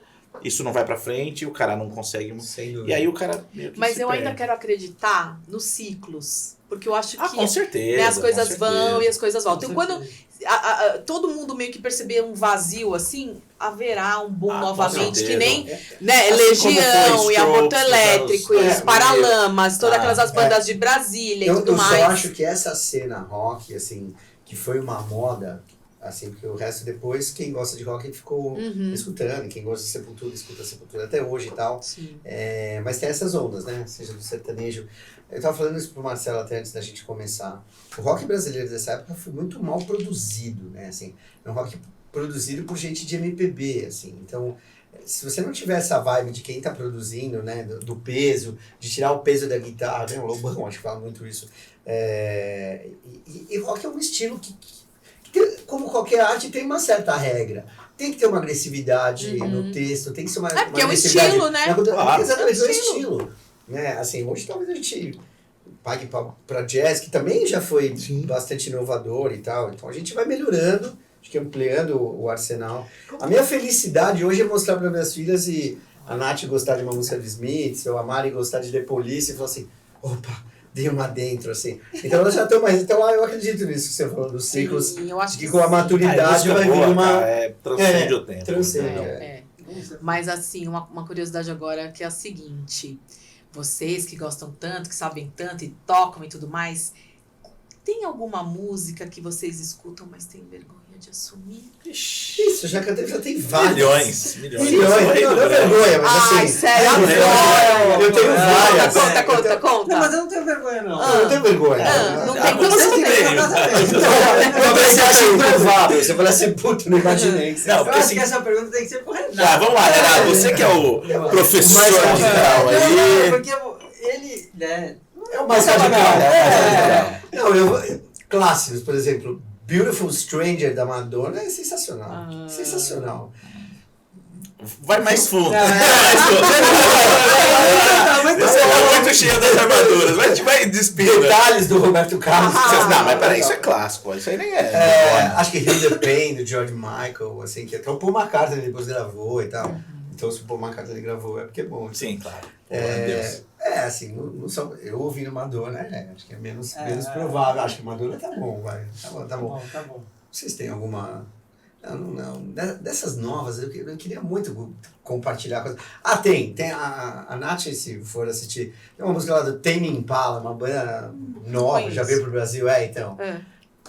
S4: isso não vai pra frente, o cara não consegue.
S3: Sem
S4: E
S3: dúvida.
S4: aí o cara meio que
S1: Mas
S4: se
S1: eu ainda
S4: perde.
S1: quero acreditar nos ciclos. Porque eu acho que
S4: Com certeza.
S1: né, as coisas
S4: com
S1: vão
S4: certeza.
S1: e as coisas voltam. Então,
S5: Com
S1: quando
S5: certeza.
S1: todo mundo meio que perceber um vazio assim, haverá um boom
S4: Com
S1: novamente, que
S4: certeza.
S1: nem né,
S4: Assim
S1: Legião
S4: como foi
S1: e Aborto
S4: Strokes,
S1: Elétrico, e
S3: anos-
S1: os Paralamas, todas
S4: Ah,
S1: aquelas bandas de Brasília e tudo
S3: Eu
S1: mais.
S3: só acho que essa cena rock, assim, que foi uma moda, assim, porque o resto depois, quem gosta de rock ficou
S1: Uhum.
S3: escutando, e quem gosta de Sepultura escuta Sepultura até hoje e tal.
S1: Sim.
S3: Mas tem essas ondas, né? Seja do sertanejo. Eu tava falando isso pro Marcelo até antes da gente começar. O rock brasileiro dessa época foi muito mal produzido, né? Assim, é um rock produzido por gente de MPB, assim. Então, se você não tiver essa vibe de quem tá produzindo, né? Do peso, de tirar o peso da guitarra, né? O Lobão, acho que fala muito isso. E rock é um estilo que tem, como qualquer arte, tem uma certa regra. Tem que ter uma agressividade no texto, tem que ser uma
S1: porque é um
S3: agressividade
S1: estilo, né?
S4: Claro.
S3: Exatamente,
S1: É um
S3: é um estilo. Né? Assim, hoje talvez a gente pague pra jazz, que também já foi
S2: Sim.
S3: bastante inovador e tal. Então a gente vai melhorando, acho que ampliando o arsenal. A minha felicidade hoje é mostrar para minhas filhas e a Nath gostar de uma música de Smiths, ou a Mari gostar de The Police e falar assim, opa, dei uma dentro, assim. Então elas já estão mais... Então eu acredito nisso que você falou, dos ciclos,
S1: Sim, eu acho
S3: que
S1: que
S3: com a
S1: sim.
S3: maturidade
S4: música
S3: vai vir
S4: boa,
S3: uma...
S4: cara, transcende o tempo.
S3: transcende.
S1: É. Mas assim, uma curiosidade agora que é a seguinte. Vocês que gostam tanto, que sabem tanto e tocam e tudo mais, tem alguma música que vocês escutam, mas tem vergonha de assumir?
S4: Ixi,
S3: Isso, já cantei, já tem vários.
S4: milhões.
S3: Milhões, não é vergonha, mas
S1: Ai,
S3: assim...
S1: sério,
S3: eu
S1: adoro.
S3: tenho várias.
S1: Conta.
S5: Não, mas eu não tenho vergonha, não.
S3: Eu não tenho vergonha.
S1: Não
S4: Ah,
S1: tem
S4: como
S1: você
S4: não
S1: não tem.
S4: tem?
S3: Você acha improvável. Você fala assim, puto, não imaginei. Que você...
S4: Não,
S5: Eu
S4: porque
S5: acho
S4: assim...
S5: que essa pergunta tem que ser pro Renato.
S4: Ah, vamos lá, Renato. Você que é o professor
S3: mais
S4: radical
S5: Não,
S4: aí.
S5: porque ele, né...
S3: É o mais radical. Não, clássicos, por exemplo, Beautiful Stranger da Madonna é sensacional. Sensacional.
S4: Vai mais fundo.
S5: Não,
S4: Você é muito cheio das armaduras. A gente vai despindo.
S3: Detalhes do Roberto Carlos.
S4: Não, mas peraí, isso é clássico. Isso aí nem é.
S3: Acho que Heal the Pain, do George Michael, assim, que até o Paul McCartney depois gravou e tal. Então, se o Paul McCartney gravou, é porque é bom.
S4: Sim, claro. Deus.
S3: Assim, eu ouvindo Madonna, acho que é menos provável. Acho que Madonna tá bom, vai. Tá bom.
S5: Tá bom.
S3: Vocês têm alguma... Não. Dessas novas, eu queria muito compartilhar coisas. Tem a Nath, se for assistir, tem uma música lá do Tame Impala, uma banda nova,
S1: Conheço.
S3: já veio pro Brasil, então.
S1: É.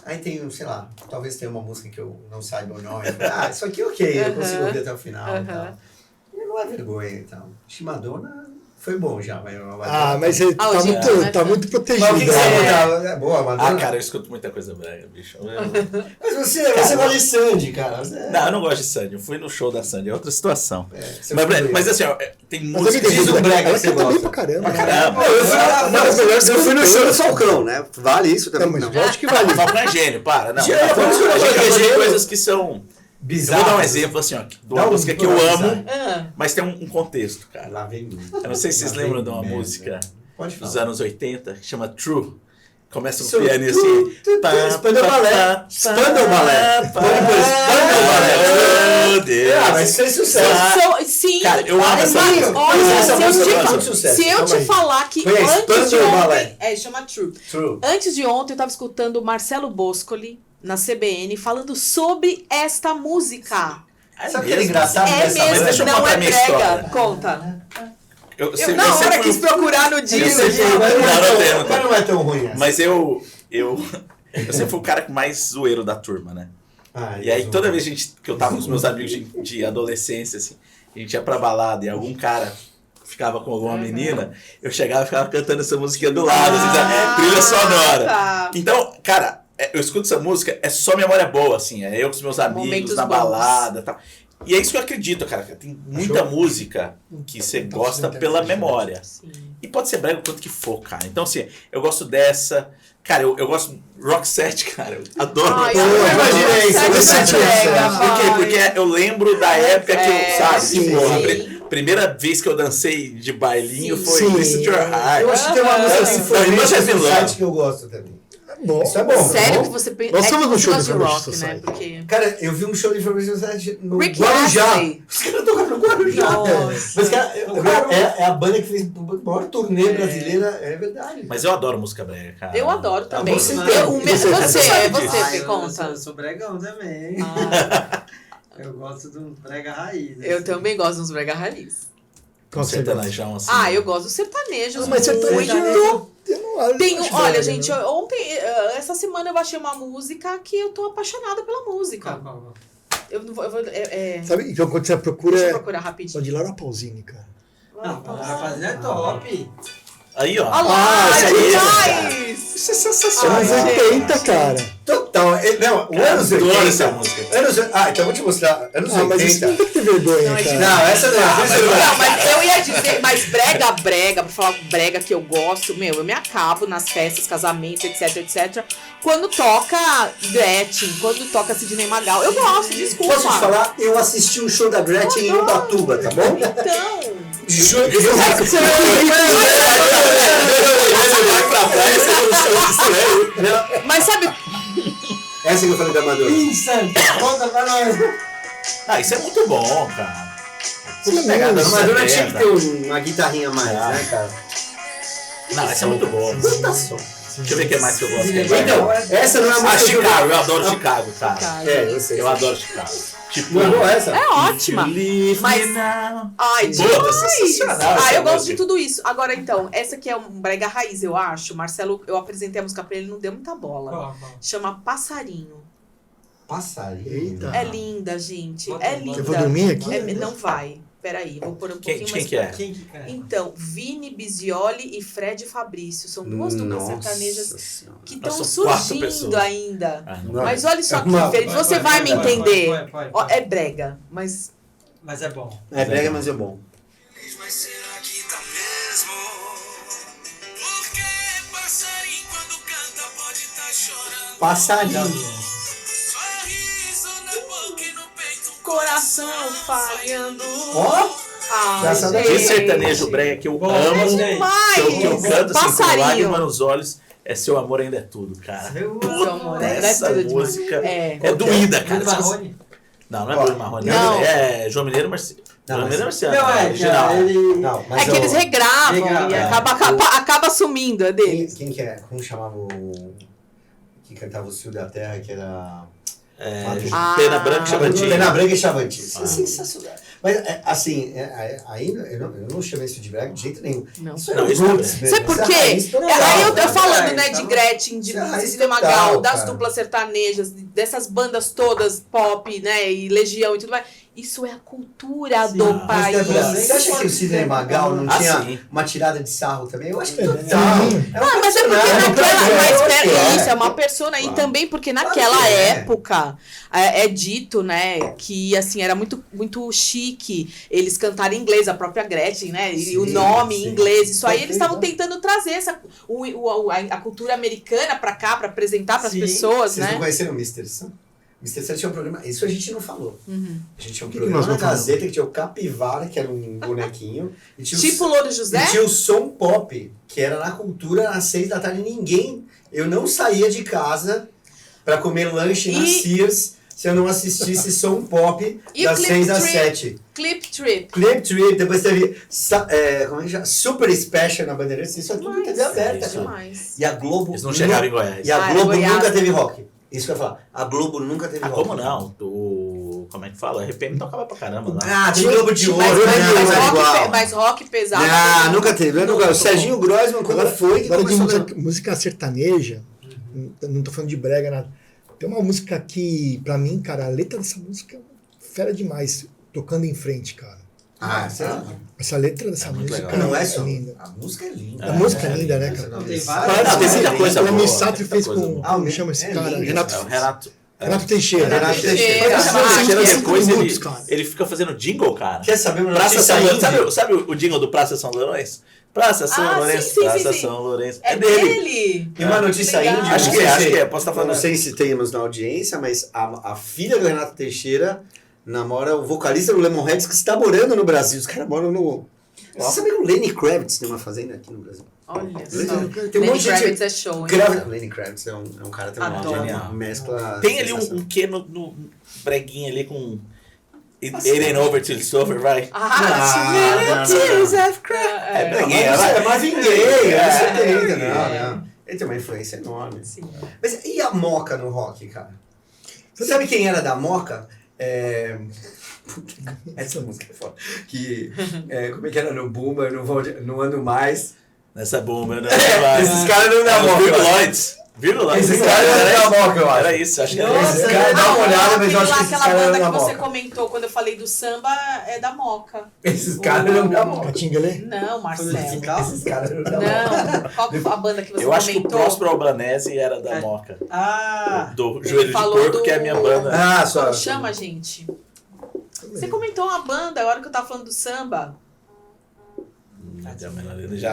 S3: Aí tem, sei lá, talvez tenha uma música que eu não saiba o nome. Isso aqui ok, eu consigo ouvir até o final e tal. E não é vergonha, então. Acho que Madonna foi bom já, vai.
S2: Mas ele
S1: Ah, hoje em dia, né?
S2: tá muito
S3: Mas o
S2: protegido.
S3: que você botava? É boa, Madonna.
S4: Cara, eu escuto muita coisa brega, bicho.
S3: Mas você gosta de Sandy, cara.
S4: Não, eu não gosto de Sandy. Eu fui no show da Sandy, é outra situação.
S3: Você
S4: Mas assim, ó, tem
S2: Mas
S4: música.
S2: ele
S3: diz um brega
S2: ela
S3: que você
S2: canta bem
S3: gosta.
S2: pra caramba.
S4: Caramba.
S3: Eu fui no show do Falcão, né? Vale isso também.
S2: Não, mas
S3: Não.
S2: lógico que
S4: Ah,
S2: vale.
S4: o Falcão é gênio, para. Não,
S3: Gênio,
S4: a
S3: vamos
S4: gente
S3: lá,
S4: tá falando de
S3: gênio.
S4: coisas que são. Eu
S3: Bizarro.
S4: vou dar um exemplo assim, ó, de
S3: Dá
S4: uma
S3: um
S4: música que eu
S3: bizarro.
S4: amo, mas tem um contexto, cara.
S3: Lá vem.
S4: Eu não sei se vocês
S3: Lá
S4: lembram
S3: vem
S4: de uma
S3: merda.
S4: música
S3: Pode
S4: dos
S3: falar.
S4: anos 80 que chama True. Começa
S3: Isso,
S4: com o piano assim.
S3: Spandau Ballet. Spandau Ballet. Spandau Ballet.
S4: Meu Deus.
S3: Mas fez sucesso.
S1: Sim,
S4: Cara, eu amo essa
S1: mas,
S4: música.
S1: olha,
S3: Mas essa
S1: se eu
S3: música
S1: te
S3: faz
S1: fa-
S3: muito sucesso,
S1: se eu
S3: calma
S1: te
S3: aí.
S1: falar que
S3: Foi a
S1: antes de
S3: Spandau Ballet.
S1: ontem... chama True.
S3: True.
S1: Antes de ontem, eu tava escutando o Marcelo Boscoli na CBN falando sobre esta música.
S3: Sabe o que era engraçado
S1: É
S3: dessa
S1: mesmo,
S4: deixa eu
S1: não
S4: contar
S1: é
S4: a minha
S1: brega.
S4: história.
S1: Conta.
S4: Eu
S1: Na hora
S4: sempre
S1: quis
S4: fui-
S1: procurar no dia.
S3: Eu sei que
S4: Não, não tem.
S3: não é tão ruim essa.
S4: Mas eu sempre fui o cara mais zoeiro da turma, né? E aí toda vez que eu tava com os meus amigos de adolescência, assim, a gente ia pra balada e algum cara ficava com alguma menina, eu chegava e ficava cantando essa musiquinha do lado, assim, sabe? Trilha sonora.
S1: Tá.
S4: Então, cara, eu escuto essa música, é só memória boa, assim, é eu com os meus amigos
S1: Momentos
S4: na
S1: bons.
S4: balada e tal. E é isso que eu acredito, cara. Tem muita música que você gosta pela memória.
S1: Sim.
S4: E pode ser brega o quanto que for, cara. Então, assim, eu gosto dessa. Cara, eu gosto Roxette, cara. Eu adoro
S1: Ai,
S4: Roxette.
S1: eu
S3: imaginei,
S1: Roxette
S3: você
S1: é brega,
S3: tinha-
S4: Por quê?
S1: vai.
S4: Porque eu lembro da época que eu, sabe?
S1: sim,
S4: Tipo, a
S1: sim.
S4: primeira vez que eu dancei de bailinho
S1: Sim.
S4: foi
S2: Sim.
S4: Listen to Your Heart.
S3: Eu acho que tem uma música
S4: Não,
S3: sinfônica
S4: Irmã
S3: do
S4: Vilã.
S3: site que eu gosto também.
S2: Bom,
S3: Isso é bom.
S1: Sério
S2: bom.
S1: que você pensa.
S2: Nós
S1: É que
S2: fomos no
S1: você
S2: show
S1: gosta
S2: do
S1: de
S2: Information
S1: rock, né?
S2: Society.
S1: Porque.
S3: Cara, eu vi um show de Information Society no
S1: Rick
S3: Guarujá.
S1: Astley.
S3: Os caras tocaram no Guarujá.
S5: Nossa.
S3: Mas, cara, é a banda que fez a maior turnê brasileira, é verdade.
S4: Mas eu adoro música brega, cara.
S1: Eu adoro também.
S3: você
S1: Você,
S3: tem.
S1: Fê,
S5: Eu
S1: conta.
S5: sou bregão também.
S1: Ah,
S5: Eu gosto de um brega raiz.
S1: eu
S5: assim.
S1: também gosto dos brega raiz.
S2: Qual você gosta?
S4: Sertanejão, assim.
S1: Ah, eu gosto dos sertanejos.
S2: Mas sertanejo
S1: muito.
S2: eu não
S1: Tem,
S2: acho
S1: olha,
S2: brega,
S1: gente,
S2: né?
S1: ontem, essa semana eu baixei uma música que eu tô apaixonada pela música.
S5: Qual?
S1: Eu não vou.
S2: Sabe, então quando você procura,
S1: Deixa eu
S2: é
S1: procurar
S2: só
S1: rapidinho.
S2: de Laura Pausini, cara.
S5: Não, a rapaziada é top.
S4: Aí, ó.
S1: Olha lá,
S3: isso aí,
S1: demais!
S3: Isso é sensacional.
S2: Anos
S1: Ai,
S2: 80, cara.
S3: Total. Não, o anos
S4: Adoro
S3: 80.
S4: essa música.
S3: Então eu vou te mostrar. Anos
S2: Ah, mas isso
S3: 80.
S2: não tem que ter vergonha,
S1: Não, é
S2: cara.
S3: Não, essa não é.
S1: Não, mas eu ia dizer, mas brega, pra falar brega que eu gosto, meu, eu me acabo nas festas, casamentos, etc. Quando toca Gretchen, quando toca Sidney Magal, eu gosto, desculpa.
S3: Posso te falar? Eu assisti um show da Gretchen em Ubatuba, tá bom?
S1: Então,
S3: Juro.
S4: Você vai pra praia, você vê um show estranho.
S1: mas sabe,
S3: Essa que eu falei da Madonna.
S5: Insano. Conta pra nós.
S4: Ah, isso é muito bom, cara.
S2: Sim,
S4: pegada
S3: A
S4: no
S3: Madonna tinha que
S4: 70.
S3: ter uma guitarrinha a mais, né, cara?
S4: Não, essa é muito boa.
S3: Puta som.
S4: Deixa eu ver o que mais que eu gosto.
S3: Então, essa não é a
S4: Ah,
S3: música que eu
S4: Chicago, eu adoro Chicago, cara.
S1: cara,
S3: É, eu sei.
S4: Eu adoro Chicago. Tipo,
S3: Não é boa essa?
S1: é ótima.
S4: Leave
S1: Mas-
S4: me now.
S1: Ai,
S4: Puta,
S1: demais!
S4: sensacional
S1: Ah,
S4: essa
S1: eu gosto
S4: música.
S1: de tudo isso. Agora, então, essa aqui é um brega raiz, eu acho. Marcelo, eu apresentei a música pra ele, não deu muita bola.
S5: Qual?
S1: Chama Passarinho.
S3: Passarinho.
S2: Eita.
S1: É linda, gente.
S5: Bota,
S1: É
S5: bota.
S1: linda.
S2: Eu vou dormir aqui?
S1: Não vai. Peraí, vou pôr um
S4: Quem
S1: pouquinho mais.
S4: que é?
S5: Quem que canta?
S1: Então, Vini Bisioli e Fred Fabrício. São duas duplas sertanejas
S3: Senhora.
S1: que
S4: Nós
S1: estão
S4: somos 4
S1: surgindo
S4: pessoas.
S1: ainda.
S4: Ah, não.
S3: Não.
S1: Mas olha só que
S3: Vai,
S1: diferente. Você vai me entender.
S5: Vai.
S1: Ó, é brega, mas
S5: Mas é bom.
S3: É brega, mas é bom.
S6: Mas será que tá mesmo? Porque passarinho quando canta pode tá chorando.
S3: Passarinho.
S6: Sorriso na boca e no peito.
S1: coração falhando.
S3: Ó!
S1: Ah,
S3: Já sabe
S4: Que
S1: gente.
S4: sertanejo brega que eu
S5: Bom,
S4: amo.
S5: gostei.
S4: Que eu canto assim, com
S1: Passarinho.
S4: lágrima nos olhos. É Seu Amor Ainda É Tudo, cara.
S5: Seu
S1: Seu amor, é
S4: Essa
S1: tudo demais.
S4: música
S1: É.
S4: é doída, cara.
S5: Bruno Marrone?
S4: Não, não é
S3: Ó,
S4: Bruno Marrone.
S1: não.
S4: É João Mineiro Marciano.
S3: Não,
S4: João
S3: mas-
S4: Mineiro Marciano.
S5: Não,
S4: é
S5: é,
S4: original.
S5: cara, ele...
S3: Não, mas
S1: É que eles regravam
S5: Regrava,
S1: e
S5: é.
S1: acaba sumindo, é deles.
S3: Quem que é? Como chamava o... Que cantava o Cio da Terra, que era...
S4: É,
S1: Ah.
S4: Pena Branca e Chavantinho.
S3: Pena Branca e Chavantinho. Isso
S4: Ah.
S3: é sensacional. Mas, assim, ainda eu não chamo isso de brega de jeito nenhum.
S1: Não.
S3: Isso é
S4: Não, isso
S3: roots
S4: não
S3: mesmo.
S1: Sabe por
S3: Isso é
S1: quê?
S3: raiz total,
S1: Aí eu tô
S3: cara.
S1: falando, né,
S5: Tá
S1: de
S5: bom.
S1: Gretchen, de
S3: Isso é raiz
S1: Sidney
S3: total,
S1: Magal, das
S3: cara.
S1: duplas sertanejas, dessas bandas todas pop, né, e Legião e tudo mais. Isso é a cultura
S5: Sim.
S1: do
S5: Mas
S1: país.
S3: Você acha que o Sidney Magal não
S4: Ah,
S3: tinha
S4: sim.
S3: uma tirada de sarro também? Eu acho que
S2: É,
S3: total.
S2: sim.
S1: Não, mas é porque naquela. Isso, é uma persona. E
S3: Claro.
S1: também porque
S3: Claro
S1: naquela
S3: que é.
S1: época é dito, né, que assim, era muito, muito chique eles cantarem em inglês, a própria Gretchen, né? E
S3: Sim,
S1: o nome em
S3: sim.
S1: inglês. Isso aí eles
S3: Perfeito.
S1: estavam tentando trazer a cultura americana pra cá, pra apresentar pras
S5: Sim.
S1: pessoas,
S3: Vocês não
S1: né?
S3: conheceram o Mr. Sun? Mr. Sun tinha um programa. Isso a gente não falou.
S1: Uhum.
S3: A gente tinha um
S2: que
S3: programa
S2: nós
S3: na
S2: não falamos?
S3: Gazeta que tinha o Capivara, que era um bonequinho. E tinha
S1: Tipo
S3: o,
S1: Louro José?
S3: e tinha o Som Pop, que era na cultura às 6 da tarde. Eu não saía de casa pra comer lanche na
S1: E-
S3: Sears se eu não assistisse Som Pop
S1: E
S3: das
S1: o
S3: 6 às
S1: Clip
S3: 7.
S1: Clip Trip.
S3: Clip Trip, depois teve como é que chama? Super Special na Bandeirantes. Isso é tudo TV aberta,
S4: isso.
S3: cara.
S1: Demais.
S3: E a Globo.
S4: Eles não chegaram em Goiás.
S3: E a
S1: Ah,
S3: Globo
S1: Goiás.
S3: nunca teve rock. Isso que eu ia falar. A Globo nunca teve
S4: Ah,
S3: rock.
S4: como não? Como é que fala? A RPM tocava pra caramba lá.
S3: Ah, tem Globo de Ouro,
S1: Mas,
S3: não,
S1: mas,
S3: é igual.
S1: mas rock pesado.
S3: Ah, nunca teve. O Serginho Grossman, quando
S2: Agora,
S3: foi, que
S2: agora de
S3: começou a...
S2: música sertaneja, não tô falando de brega, nada. Tem uma música que, pra mim, cara, a letra dessa música é fera demais, tocando em frente, cara.
S3: Ah, será?
S2: Essa letra dessa
S4: É muito
S2: música
S4: legal.
S3: Não é só.
S2: linda.
S3: A música é linda.
S2: A música é linda, né, cara?
S5: Não, tem
S3: Parece
S5: várias.
S3: que
S4: tem muita coisa
S2: O
S4: boa,
S2: Missato
S4: muita
S2: fez
S4: coisa
S2: com.
S4: boa.
S2: Como chama esse
S3: É
S2: cara?
S3: lindo,
S2: Renato,
S4: É, o Renato.
S2: Renato Teixeira.
S3: Renato Teixeira.
S1: Teixeira.
S2: Faz
S1: Ah,
S2: assim,
S4: Depois
S2: 5
S4: ele,
S2: minutos, cara.
S4: ele fica fazendo jingle, cara.
S3: Quer saber uma
S4: Praça
S3: notícia
S4: São Lourenço.
S3: índia?
S4: Sabe o jingle do Praça São Lourenço? Praça São
S1: Ah,
S4: Lourenço,
S1: sim, sim,
S4: Praça
S1: sim.
S4: São Lourenço.
S1: É
S4: dele.
S1: dele.
S3: E uma notícia
S1: Legal.
S3: índia.
S4: Acho
S3: não
S4: que
S3: sei
S4: é,
S3: se-
S4: acho que é. Posso estar falando.
S3: Não sei se temos na audiência, mas a filha do Renato Teixeira namora o vocalista do Lemonheads, que está morando no Brasil. Os caras moram Você sabe que o Lenny Kravitz tem uma fazenda aqui no Brasil?
S1: Olha só.
S3: Tem um
S1: Lenny
S3: monte de gente...
S1: Kravitz é show, hein?
S3: Lenny Kravitz é um cara também
S1: Adoro.
S3: genial. Mescla...
S4: Tem ali um quê no breguinha ali com... It ain't over till it's over, vai.
S1: Ah,
S3: Tears
S1: have cried.
S3: É breguinha, é Marvin Gaye, anos 70, não. Ele tem uma influência enorme.
S1: Sim.
S3: Mas e a Moca no rock, cara? Você sabe quem era da Moca? Essa música é foda. Como é que era no Bumba? Eu não ando mais.
S4: Nessa bomba, né?
S3: Esses caras não dão Moca.
S4: Viruloids.
S3: Esses caras não dão Moca, eu acho.
S4: Era isso, acho que era
S3: Nossa,
S4: isso.
S3: Esses caras dá uma olhada, mas eu acho que esses
S1: Aquela
S3: caras
S1: banda
S3: não
S1: que
S3: dão
S1: você
S3: Moca.
S1: comentou quando eu falei do samba é da Moca.
S3: Esses caras não dão Moca.
S2: Catinguelê?
S1: Não, Marcelo.
S3: Esses caras não dão Moca.
S1: Não, qual que foi a banda que você
S4: Eu acho que o
S1: comentou?
S4: Próspero Albanese era da Moca.
S5: Ah!
S4: Do Joelho de
S1: falou
S4: Porco, que é a minha banda.
S3: Ah, só.
S1: Como chama, gente? Você comentou uma banda, agora que eu tava falando do samba.
S4: Já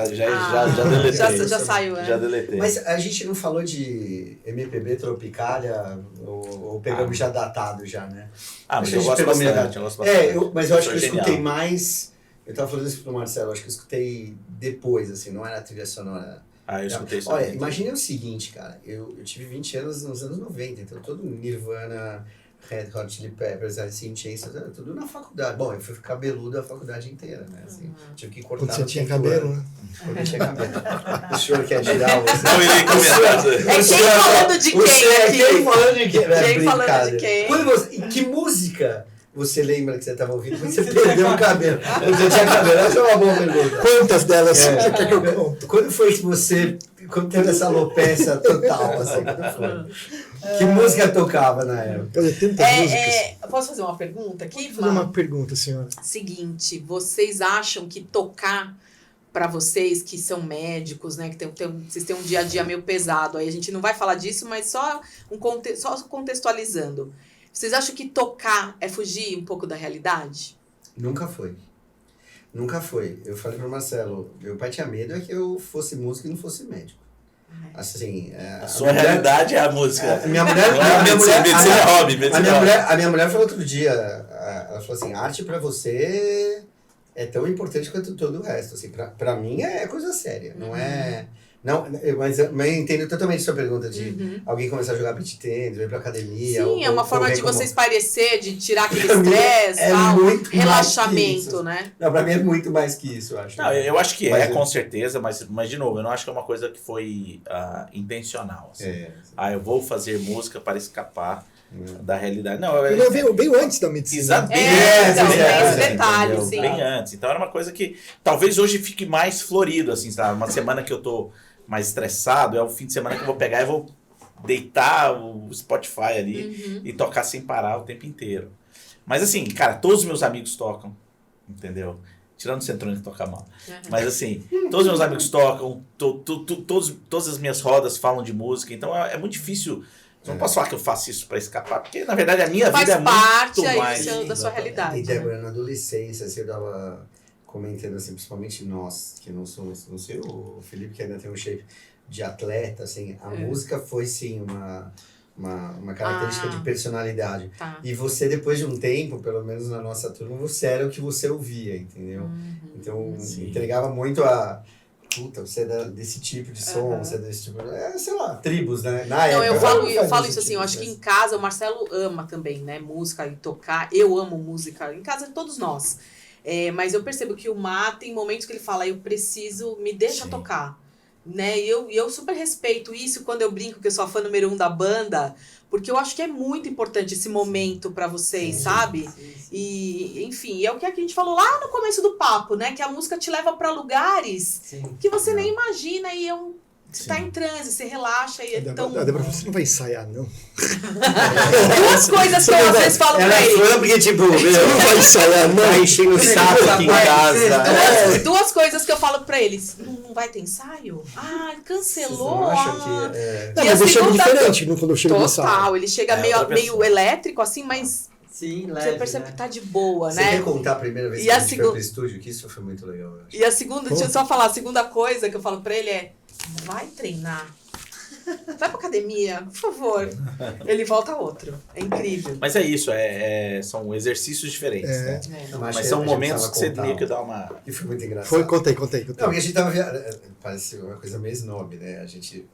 S4: deletei.
S1: Já saiu, né?
S4: Já deletei.
S3: Mas a gente não falou de MPB Tropicália, ou pegamos já datado já, né?
S4: Mas
S3: Acho
S4: eu
S3: que a gente
S4: gosto
S3: pegou
S4: bastante.
S3: metade.
S4: Eu gosto bastante.
S3: Mas eu acho que eu
S4: Genial.
S3: escutei mais... Eu tava falando isso pro Marcelo, acho que eu escutei depois, assim, não era a trilha sonora.
S4: Eu escutei isso.
S3: Olha,
S4: também.
S3: imagine o seguinte, cara, eu tive 20 anos nos anos 90, então todo Nirvana, Red Hot Chili Peppers, Alice in Chains, tudo na faculdade. Bom, eu fui cabeludo a faculdade inteira, né? Assim, tive que cortar.
S2: Quando você
S3: no
S2: tinha
S3: quinto
S2: cabelo,
S3: ano.
S2: né?
S3: Quando eu tinha cabelo. O senhor quer girar você?
S4: Não irei comentar isso.
S1: É quem falando de quem aqui?
S3: Quem falando de quem?
S1: Quem falando de quem?
S3: E que música você lembra que você estava ouvindo quando você perdeu o cabelo? Você tinha cabelo? Essa é uma boa pergunta.
S2: Quantas delas você quer que eu conte?
S3: Quando foi que você... Quando teve essa alopecia total, assim, quando foi? Que música tocava na época?
S2: Quer dizer, tantas músicas.
S1: Posso fazer uma pergunta aqui?
S2: Vou fazer uma pergunta, senhora.
S1: Seguinte, vocês acham que tocar para vocês que são médicos, né, que vocês têm um dia a dia meio pesado, aí a gente não vai falar disso, mas só contextualizando. Vocês acham que tocar é fugir um pouco da realidade?
S3: Nunca foi. Nunca foi. Eu falei pro Marcelo, meu pai tinha medo é que eu fosse músico e não fosse médico. Assim,
S4: A sua realidade é a música.
S3: A minha mulher...
S4: Medicina é hobby.
S3: A minha mulher falou outro dia, ela falou assim, arte pra você é tão importante quanto todo o resto. Assim, pra mim é coisa séria, não é... Não, mas eu entendo totalmente a sua pergunta de alguém começar a jogar beach tennis, ir pra academia.
S1: Sim, é uma forma de vocês parecer, de tirar aquele
S3: Pra mim
S1: estresse,
S3: é
S1: tal,
S3: muito mais que
S1: relaxamento,
S3: isso.
S1: né?
S3: Não, pra mim é muito mais que isso, eu acho.
S4: Não, eu acho que
S3: Mas
S4: com certeza, mas de novo, eu não acho que é uma coisa que foi intencional. Assim. Eu vou fazer música para escapar da realidade. Não,
S2: Ele veio antes da medicina.
S4: Exatamente.
S1: Então, tem esse detalhe,
S4: entendeu?
S1: sim.
S4: Bem antes. Então era uma coisa que talvez hoje fique mais florido, assim, sabe? Uma semana que eu tô mais estressado, é o fim de semana que eu vou pegar e vou deitar o Spotify ali e tocar sem parar o tempo inteiro. Mas assim, cara, todos os meus amigos tocam, entendeu? Tirando o Centrone que toca mal. Mas assim, todos os meus amigos tocam, todas as minhas rodas falam de música, então é muito difícil. Eu não posso falar que eu faço isso pra escapar, porque na verdade a minha vida é muito mais...
S1: Faz parte da sua realidade.
S3: E Débora, na adolescência, assim, eu tava comentando assim, principalmente nós, que não somos, não sei o Felipe, que ainda tem um shape de atleta, assim, a música foi sim uma característica de personalidade.
S1: Tá.
S3: E você, depois de um tempo, pelo menos na nossa turma, você era o que você ouvia, entendeu? Então, entregava muito a... Puta, você é desse tipo de som, você é desse tipo... sei lá, tribos, né? Na
S1: Não,
S3: época,
S1: eu falo isso assim, eu acho que em casa o Marcelo ama também, né? Música e tocar. Eu amo música. Em casa, todos nós. Mas eu percebo que o Má tem momentos que ele fala, eu preciso, me deixa tocar. Né? E eu super respeito isso quando eu brinco que eu sou a fã número 1 da banda, porque eu acho que é muito importante esse momento pra vocês, sabe? E, enfim, é o que a gente falou lá no começo do papo, né? Que a música te leva pra lugares que você nem imagina e você tá em transe, você relaxa e é tão...
S2: Débora, você não vai ensaiar, não?
S1: Duas coisas que eu às vezes falo pra ele.
S3: Ela porque, tipo,
S2: Você não vai ensaiar, não?
S3: tá enchendo o saco aqui em casa.
S1: Duas coisas que eu falo pra eles. Não vai ter ensaio? Ah, cancelou.
S3: Vocês não acham que...
S2: Não,
S1: E a
S2: mas eu chego
S1: segunda-
S2: diferente quando eu chego no ensaio.
S1: Total, ele chega
S4: outra
S1: meio
S4: pessoa.
S1: elétrico, assim, mas
S5: Sim,
S1: você
S5: leve,
S1: percebe
S5: né?
S1: que tá de boa,
S3: Você
S1: né?
S3: quer contar a primeira vez
S1: E
S3: que
S1: a
S3: a gente foi
S1: segu-
S3: pro estúdio? Que isso foi muito legal, eu acho.
S1: E a segunda, deixa eu só falar, a segunda coisa que eu falo pra ele é, vai treinar. Vai pra academia, por favor. Ele volta outro. É incrível.
S4: Mas é isso, são exercícios diferentes, né?
S3: Não,
S4: Mas
S3: acho que
S4: são
S3: a gente
S4: momentos que você
S3: precisava
S4: meio que
S3: contar
S4: dá uma...
S3: E foi muito engraçado.
S2: Foi, contei.
S3: Não, porque a gente tava parece uma coisa meio snob, né? A gente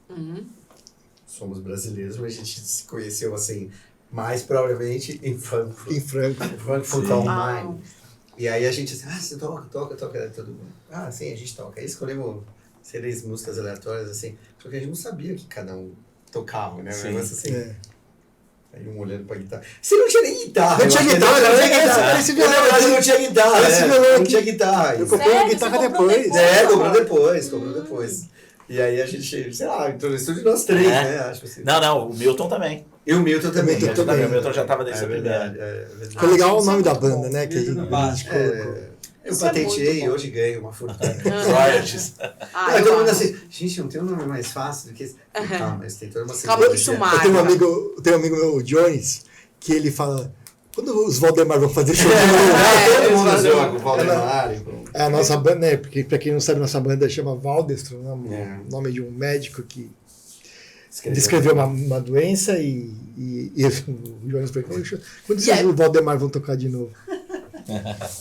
S3: somos brasileiros, mas a gente se conheceu assim, mais provavelmente em Frankfurt.
S2: Em Franco.
S3: Frankfurt
S4: Sim.
S3: am Main. E aí a gente assim, você toca, todo mundo. Ah, sim, a gente toca. Aí escolhemos 6 músicas aleatórias, assim, só que a gente não sabia que cada um tocava, né? Um
S4: Sim.
S3: negócio assim.
S2: É.
S3: Aí um olhando pra guitarra. Você não tinha nem guitarra.
S2: Não
S3: eu
S2: tinha
S3: acho que
S2: guitarra,
S3: não tinha
S2: né?
S3: guitarra.
S2: Esse
S3: Na
S2: violão
S3: verdade,
S2: aqui.
S3: não tinha guitarra.
S2: Esse
S3: né?
S2: violão
S3: Não
S2: aqui.
S3: tinha guitarra.
S2: Eu comprei uma
S1: Sério?
S2: guitarra
S1: Você comprou
S2: depois.
S1: depois?
S3: Comprou depois. E aí a gente, sei lá, entrou no estúdio nós 3, né? Acho assim.
S4: Não, o Milton também.
S3: E o Milton também.
S2: Milton também.
S4: O Milton já tava nesse
S3: É verdade,
S4: primeiro.
S3: é verdade.
S2: Foi legal o
S1: isso é
S2: nome da
S1: muito
S2: banda,
S1: bom.
S2: né? Que a gente
S5: Básico.
S2: colocou.
S3: Eu
S1: Isso é
S3: patenteei
S1: muito
S3: e
S1: bom.
S3: hoje ganho uma fortuna.
S4: Royalties.
S1: Ah,
S3: Aí
S1: eu
S3: todo mundo
S1: amo.
S3: assim, gente, não tem um nome mais fácil do que esse. Calma, mas tem toda uma
S1: Calma que
S3: simbologia.
S1: isso
S2: Eu
S1: marca.
S2: tenho um amigo meu, o Jones, que ele fala, quando os Valdemar vão fazer show de novo,
S3: Todo mundo
S1: exato.
S3: zoa com o Valdemar. com-
S2: é a nossa banda, né? Porque pra quem não sabe, nossa banda chama Valdestro, né?
S3: É.
S2: O nome de um médico que
S3: Escreveu.
S2: descreveu uma doença e o Jones perguntou, quando
S1: E aí-
S2: o Valdemar vão tocar de novo?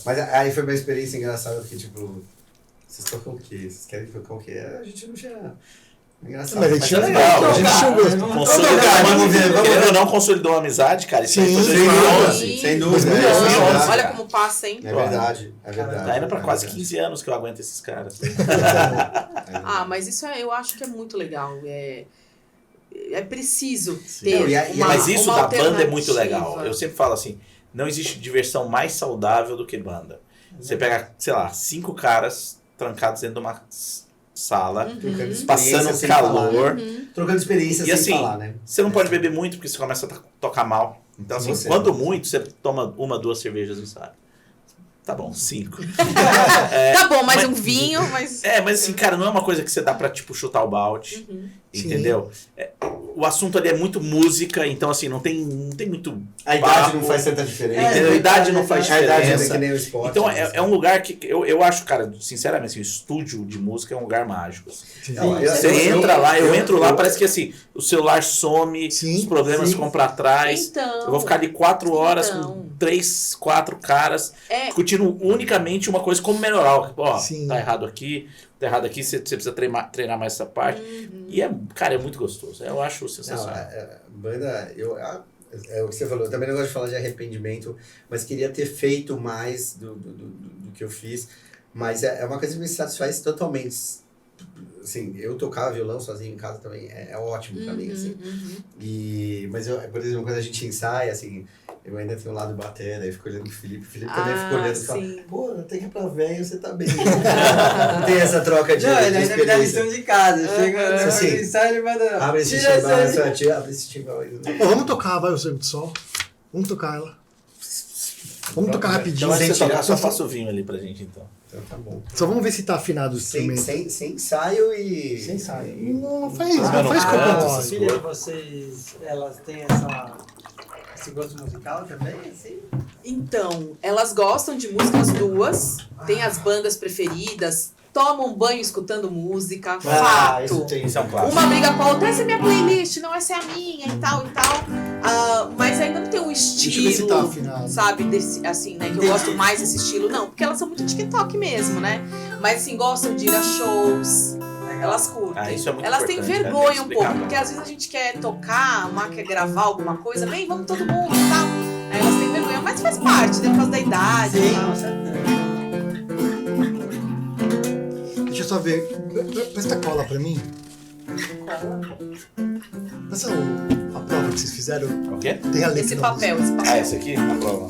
S3: Mas aí foi uma experiência engraçada, porque tipo, vocês tocam o quê? Vocês querem tocar o quê? A gente não tinha... Engraçado.
S2: Mas a gente
S4: é
S2: tinha
S4: legal,
S2: a gente tinha um gosto.
S4: Consolidou
S3: Vamos ver.
S4: Querendo ou não, consolidou uma amizade, cara. Isso aí
S2: Sim,
S4: foi
S2: sem
S4: 2011.
S3: Sem dúvida.
S2: 2011,
S3: é verdade.
S1: Olha como passa, hein?
S3: É verdade, é verdade.
S4: Tá indo pra
S3: é
S4: quase
S3: verdade.
S4: 15 anos que eu aguento esses caras.
S3: É verdade.
S1: Ah, mas isso eu acho que é muito legal. É preciso
S3: Sim.
S1: ter
S3: Não,
S1: uma
S4: Mas isso
S1: uma
S4: da banda é muito
S1: alternativa.
S4: legal. Eu sempre falo assim, não existe diversão mais saudável do que banda. Você pega, sei lá, 5 caras trancados dentro de uma sala,
S3: Trocando experiência
S4: passando
S3: sem falar, né?
S4: calor.
S3: Trocando experiência
S4: E
S3: sem
S4: assim,
S3: falar, né?
S4: Você não pode beber muito porque você começa a tocar mal. Então, assim,
S3: Você.
S4: quando muito, você toma 1, 2 cervejas no ensaio. Tá bom, 5.
S1: Tá bom, mais
S4: mas-
S1: um vinho, mas...
S4: Mas assim, cara, não é uma coisa que você dá pra, tipo, chutar o balde. Entendeu? O assunto ali é muito música, então, assim, não tem muito...
S3: A idade
S4: papo.
S3: não faz tanta diferença.
S4: Entendeu? A idade não faz
S3: A idade é
S4: diferença.
S3: que nem o esporte.
S4: Então,
S3: né?
S4: é um lugar que eu acho, cara, sinceramente, assim, o estúdio de música é um lugar mágico. Assim.
S3: Não,
S4: Você
S3: eu-
S4: entra lá, eu
S3: eu-
S4: entro lá, parece que assim, o celular some,
S2: Sim,
S4: os problemas
S3: sim.
S4: ficam pra trás.
S1: Então...
S4: Eu vou ficar ali 4 horas
S1: Então.
S4: com 3, 4 caras
S1: É,
S4: discutindo unicamente uma coisa, como melhorar. Ó,
S2: Sim.
S4: tá errado aqui, você precisa treinar mais essa parte. E cara, é muito gostoso. Eu acho
S3: Não,
S4: sensacional.
S3: a banda, é o que você falou, eu também não gosto de falar de arrependimento, mas queria ter feito mais do que eu fiz, mas é uma coisa que me satisfaz totalmente. Assim, eu tocar violão sozinho em casa também é ótimo pra mim, assim. Mas, por exemplo, quando a gente ensaia, assim, eu ainda tenho um lado batera, aí fico olhando pro Felipe, o Felipe também fica olhando e fala,
S1: sim.
S3: pô, tem que ir pra velho, você tá bem. Não tem essa troca de
S5: Não, ele ainda me dá
S3: experiência.
S5: lição de casa. Chega no
S3: Sim.
S5: ensaio, ele manda...
S3: Abre esse
S5: Tira
S3: chimbal,
S5: essa aí.
S3: sua tia, abre esse chimbal aí.
S2: Ó, vamos tocar, vai, o Circo do Sol. Vamos tocar ela. Vamos tocar rapidinho.
S4: Então, antes de você
S3: sem
S4: tocar, só
S2: tirar-
S4: faça o vinho ali pra gente, então.
S3: Então tá bom.
S2: Só vamos ver se tá afinado o instrumento.
S3: Sem ensaio e...
S2: Sem ensaio. Não faz,
S4: Mas
S2: não
S4: não
S2: faz
S4: canta,
S2: culpa
S4: essas
S2: nossa.
S5: Filha de vocês, elas têm esse gosto musical também, assim?
S1: Então, elas gostam de música as duas, têm as bandas preferidas, tomam banho escutando música, fato.
S4: Isso é um clássico.
S1: Uma briga com a outra, essa é minha playlist, não, essa é a minha e tal e tal. Mas ainda não tem um
S2: Deixa eu ver se tá
S1: estilo,
S2: afinado.
S1: sabe, desse, assim, né? Que eu gosto mais desse estilo. Não, porque elas são muito TikTok mesmo, né? Mas assim, gostam de ir a shows. Elas curtem.
S4: Isso é muito
S1: Elas têm
S4: importante, né?
S1: vergonha
S4: Tem
S1: um
S4: que
S1: pouco,
S4: explicar.
S1: porque às vezes a gente quer tocar, quer gravar alguma coisa, vem, vamos todo mundo e tal. Aí elas têm vergonha, mas faz parte, né? Por causa da idade. e tal.
S5: Não, certo.
S2: Deixa eu só ver. Presta cola pra mim. Essa a prova que vocês fizeram.
S4: O quê?
S2: Tem a letra
S1: Esse
S2: da
S1: papel, esse papel.
S4: Esse aqui? A prova.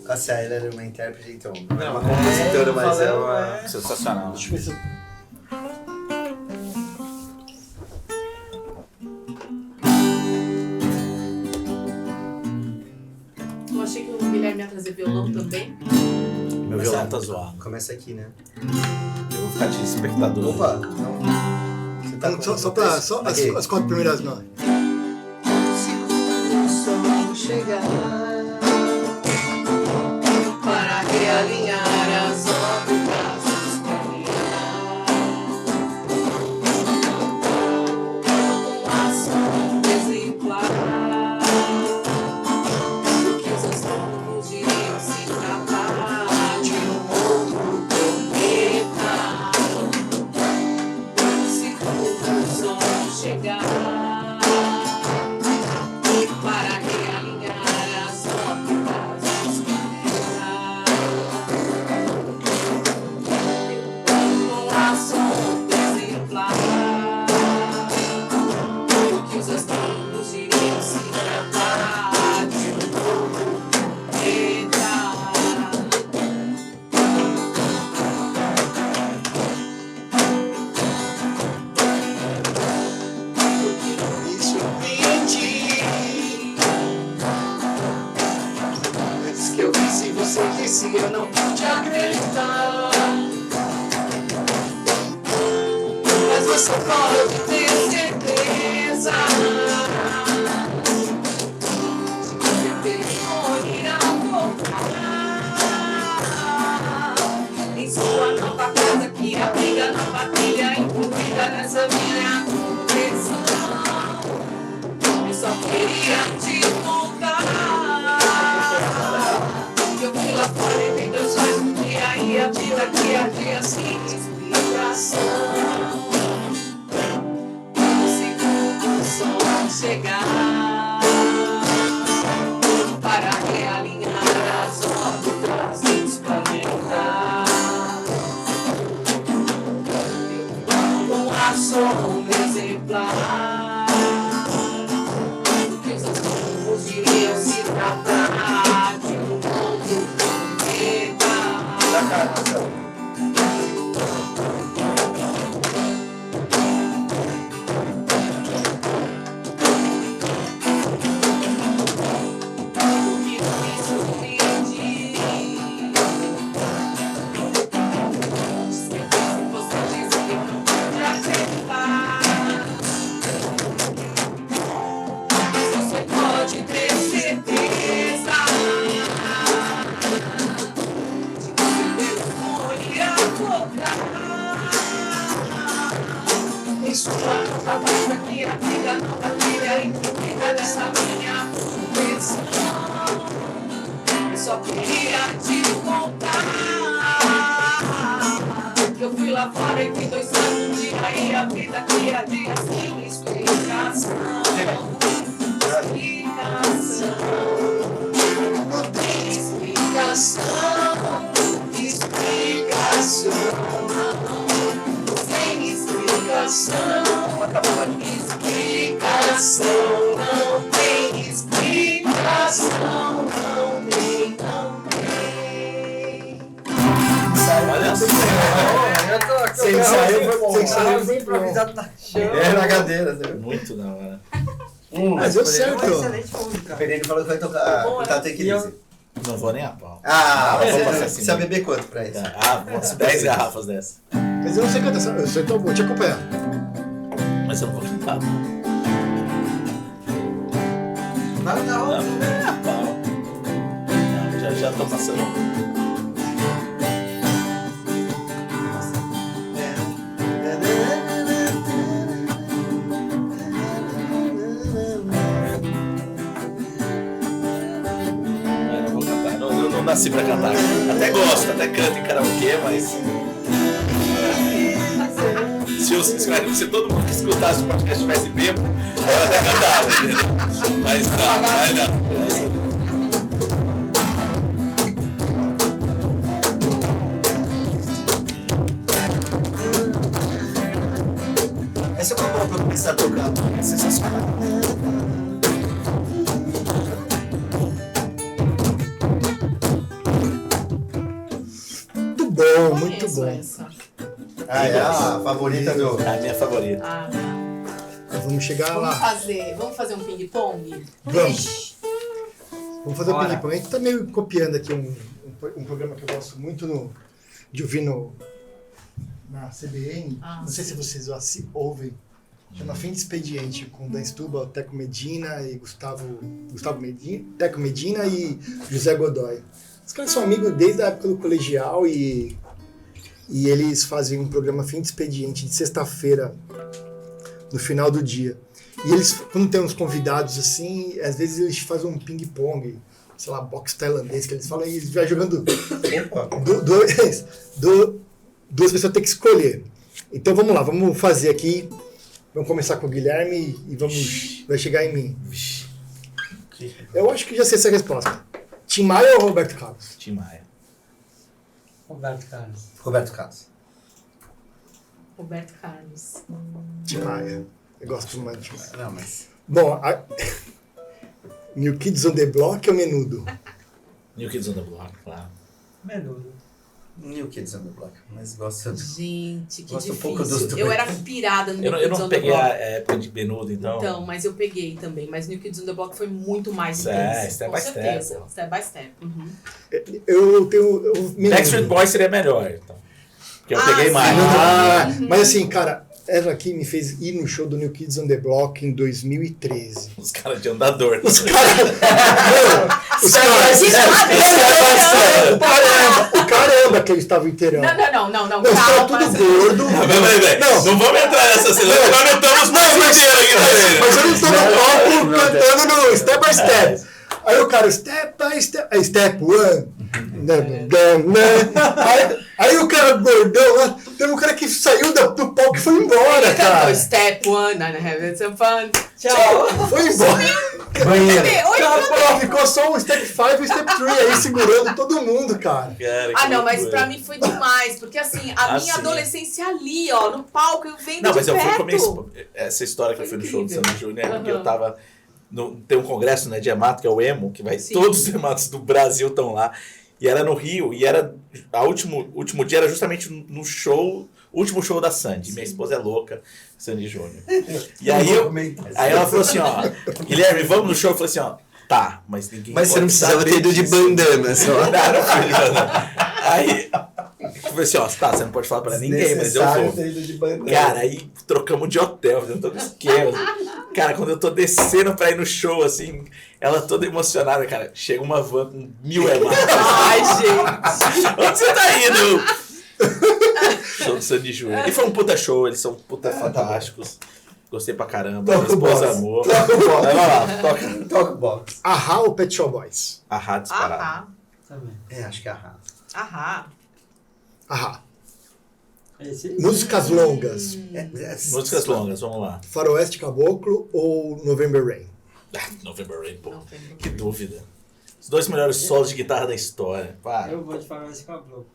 S3: A Célia era uma intérprete, então. Não é uma
S5: é,
S3: compositora, mas é
S5: falando,
S3: uma...
S4: Sensacional.
S2: Deixa eu ver se eu...
S1: Eu achei que o Guilherme ia trazer violão também.
S4: Meu violão tá zoado.
S3: Começa aqui, né?
S4: Eu vou ficar de espectador.
S3: Opa! Não. Você tá
S2: Então, só pra. Só
S3: Aqui.
S2: as 4 primeiras notas.
S6: Quando o sol chegar para realinhar as órbitas dos
S1: chegar para realinhar as órbitas dos planetas. Um laço exemplar do que os astrônomos iriam se tratar de um novo planeta.
S2: Isso eu entendi.
S1: Antes que eu disse, você disse, eu não pude acreditar. Mas você pode ter certeza. Seu telefone irá voltar em sua nova casa que abriga nova trilha incluída nessa minha coleção. Eu só queria te contar que eu fui lá fora e vi teus olhos um dia e a vida que ardia sem explicação. Um segundo só chegar para realinhar as órbitas dos planetas. Um ação exemplar que os astrônomos iriam se tratar de um novo planeta. O que me surpreende. Você disse que não pode acreditar. Mas você pode ter certeza de que seu telefone irá tocar em sua nova casa que abriga nova trilha incluída nessa minha conversão. Eu só queria te contar que eu fui lá fora e vi 2 anos um dia e a vida que ardia sem explicação. Não tem explicação. Explicação. Sem explicação. Explicação. Não tem explicação. Não tem, não tem.
S4: Olha só.
S5: Eu tô aqui,
S2: Sem ensaio foi bom. Sem ensaio
S5: eu
S2: foi bom.
S5: improvisado na chão.
S3: É na cadeira, você viu?
S4: Muito da hora.
S2: Mas deu
S5: É uma
S2: certo.
S5: excelente música.
S3: O Pereira falou que vai tocar cantar Take It Easy.
S4: Não vou nem a pau.
S3: Ah,
S4: vou
S3: você
S4: passar
S3: precisa
S4: assim.
S3: beber quanto pra isso?
S4: Umas 10 garrafas dessa.
S2: Mas eu não sei cantar, eu sei, então vou te acompanhar.
S4: Mas eu não vou cantar.
S5: Vai dar
S4: Não,
S5: outra.
S4: nem a pau. Não, já tô passando. Não vou cantar. Eu não nasci pra cantar. Até gosto, até canto em karaokê, mas. Se todo mundo que escutasse o podcast tivesse bêbado, eu até cantava, entendeu? Mas não.
S3: Essa é uma boa pra começar a tocar. É sensacional.
S2: Muito bom, muito
S1: Conheço
S2: bom.
S1: essa.
S3: Ah, é a favorita do...
S4: É a minha favorita.
S1: Ah,
S2: Vamos chegar lá.
S1: vamos fazer um ping-pong?
S2: Vamos. Vamos fazer o
S5: Bora.
S2: ping-pong. A gente tá meio copiando aqui um programa que eu gosto muito de ouvir na CBN.
S1: Ah,
S2: Não sei se vocês ouvem. Chama Fim de Expediente, com Dan Stubble, Teco Medina e Gustavo Medina, Teco Medina e José Godoy. Os caras são amigos desde a época do colegial e eles fazem um programa Fim de Expediente de sexta-feira, no final do dia. E eles, quando tem uns convidados assim, às vezes eles fazem um ping-pong, sei lá, boxe tailandês, que eles falam, e eles vão jogando duas pessoas têm que escolher. Então vamos lá, vamos fazer aqui Vamos começar com o Guilherme e vai chegar em mim.
S4: Vixe.
S2: Eu acho que já sei essa resposta. Tim Maia ou Roberto Carlos?
S4: Tim Maia.
S5: Roberto Carlos.
S3: Roberto Carlos.
S1: Roberto Carlos.
S2: Tim Maia. Eu gosto mais de Tim Maia.
S3: Não, mas...
S2: Bom, New Kids on the Block ou Menudo?
S4: New Kids on the Block, claro.
S5: Menudo.
S3: New Kids on the Block. Mas gosto...
S1: Gente, que
S3: Gosto um
S1: difícil.
S3: pouco dos dois.
S1: Eu era pirada no New
S4: Eu
S1: Kids
S4: não
S1: on the
S4: peguei a
S1: Block.
S4: época de Menudo, então.
S1: Então, mas eu peguei também. Mas New Kids on the Block foi muito mais
S4: É,
S1: intenso.
S4: step
S1: com
S4: by step,
S1: certeza.
S4: pô.
S1: Step by step. Uhum.
S2: Eu tenho... Menudo.
S4: Backstreet Boys seria melhor, então. Porque eu
S1: Ah,
S4: peguei
S1: sim.
S4: mais.
S2: Mas assim, cara, ela aqui me fez ir no show do New Kids on the Block em 2013.
S4: Os caras de andador.
S2: Os caras... Os caras... Caramba que eles estavam inteirão.
S1: Não.
S2: Não, os caras tudo gordo.
S4: Não vamos entrar nessa cena. Nós não estamos mais inteiro aqui também.
S2: Mas eu não estou no palco cantando no Step by Step. Aí o cara, Step by Step, Step One. Aí o cara gordão lá, teve um cara que saiu do palco e foi embora,
S1: Ele
S2: cara.
S1: cantou Step 1, I'm having some fun.
S5: Tchau.
S2: Foi embora. Pô, ficou só o Step 5 e o Step 3 aí segurando todo mundo, cara.
S4: Cara,
S1: Ah,
S4: que
S1: não, mas
S4: loucura.
S1: pra mim foi demais, porque assim, a
S4: Ah,
S1: minha
S4: sim.
S1: adolescência ali, ó, no palco, eu vendo
S4: Não,
S1: de
S4: mas eu fui
S1: perto.
S4: com a minha esposa. Essa história que eu
S1: Foi
S4: fui no show do
S1: incrível.
S4: Sandy Júnior, porque
S1: Aham.
S4: eu tava. Tem um congresso, né, de Emato, que é o EMO, que vai.
S1: Sim.
S4: Todos os Ematos do Brasil estão lá. E era no Rio, e era. Último dia era justamente no show. Último show da Sandy. Minha esposa é louca, Sandy Júnior. E aí ela falou assim, ó, Guilherme, vamos no show? Eu falei assim, ó, tá, mas ninguém
S3: Mas você
S4: pode
S3: não precisava
S4: saber
S3: ter ido de
S4: disso.
S3: bandana só.
S4: Não, não fui de bandana. Aí eu falei assim, ó, tá, você não pode falar pra ninguém, mas eu vou.
S3: ter ido de bandana.
S4: Cara, aí trocamos de hotel, fizemos todo esquema. Cara, quando eu tô descendo pra ir no show, assim, ela toda emocionada, cara, chega uma van com 1000 ematos.
S1: Ai, gente.
S4: Onde você tá indo? Show do Sandy Júnior. E foi um puta show, eles são puta fantásticos. Gostei pra caramba.
S3: Toca
S4: Minha
S3: o
S4: esposa
S3: box.
S4: amou.
S3: Toca o box.
S4: Vai lá, toca.
S3: Toca o box.
S2: Ahá ou Pet Shop Boys?
S4: Ahá disparado.
S1: Ahá.
S5: Também.
S3: Acho que é a
S1: Ahá.
S2: Ahá.
S5: Esse?
S2: Músicas longas.
S4: Músicas longas, vamos lá.
S2: Faroeste Caboclo ou November Rain?
S4: November Rain, pô.
S1: November
S4: Que dúvida. Os 2 melhores solos de guitarra da história. Para.
S5: Eu vou te falar esse cabelo.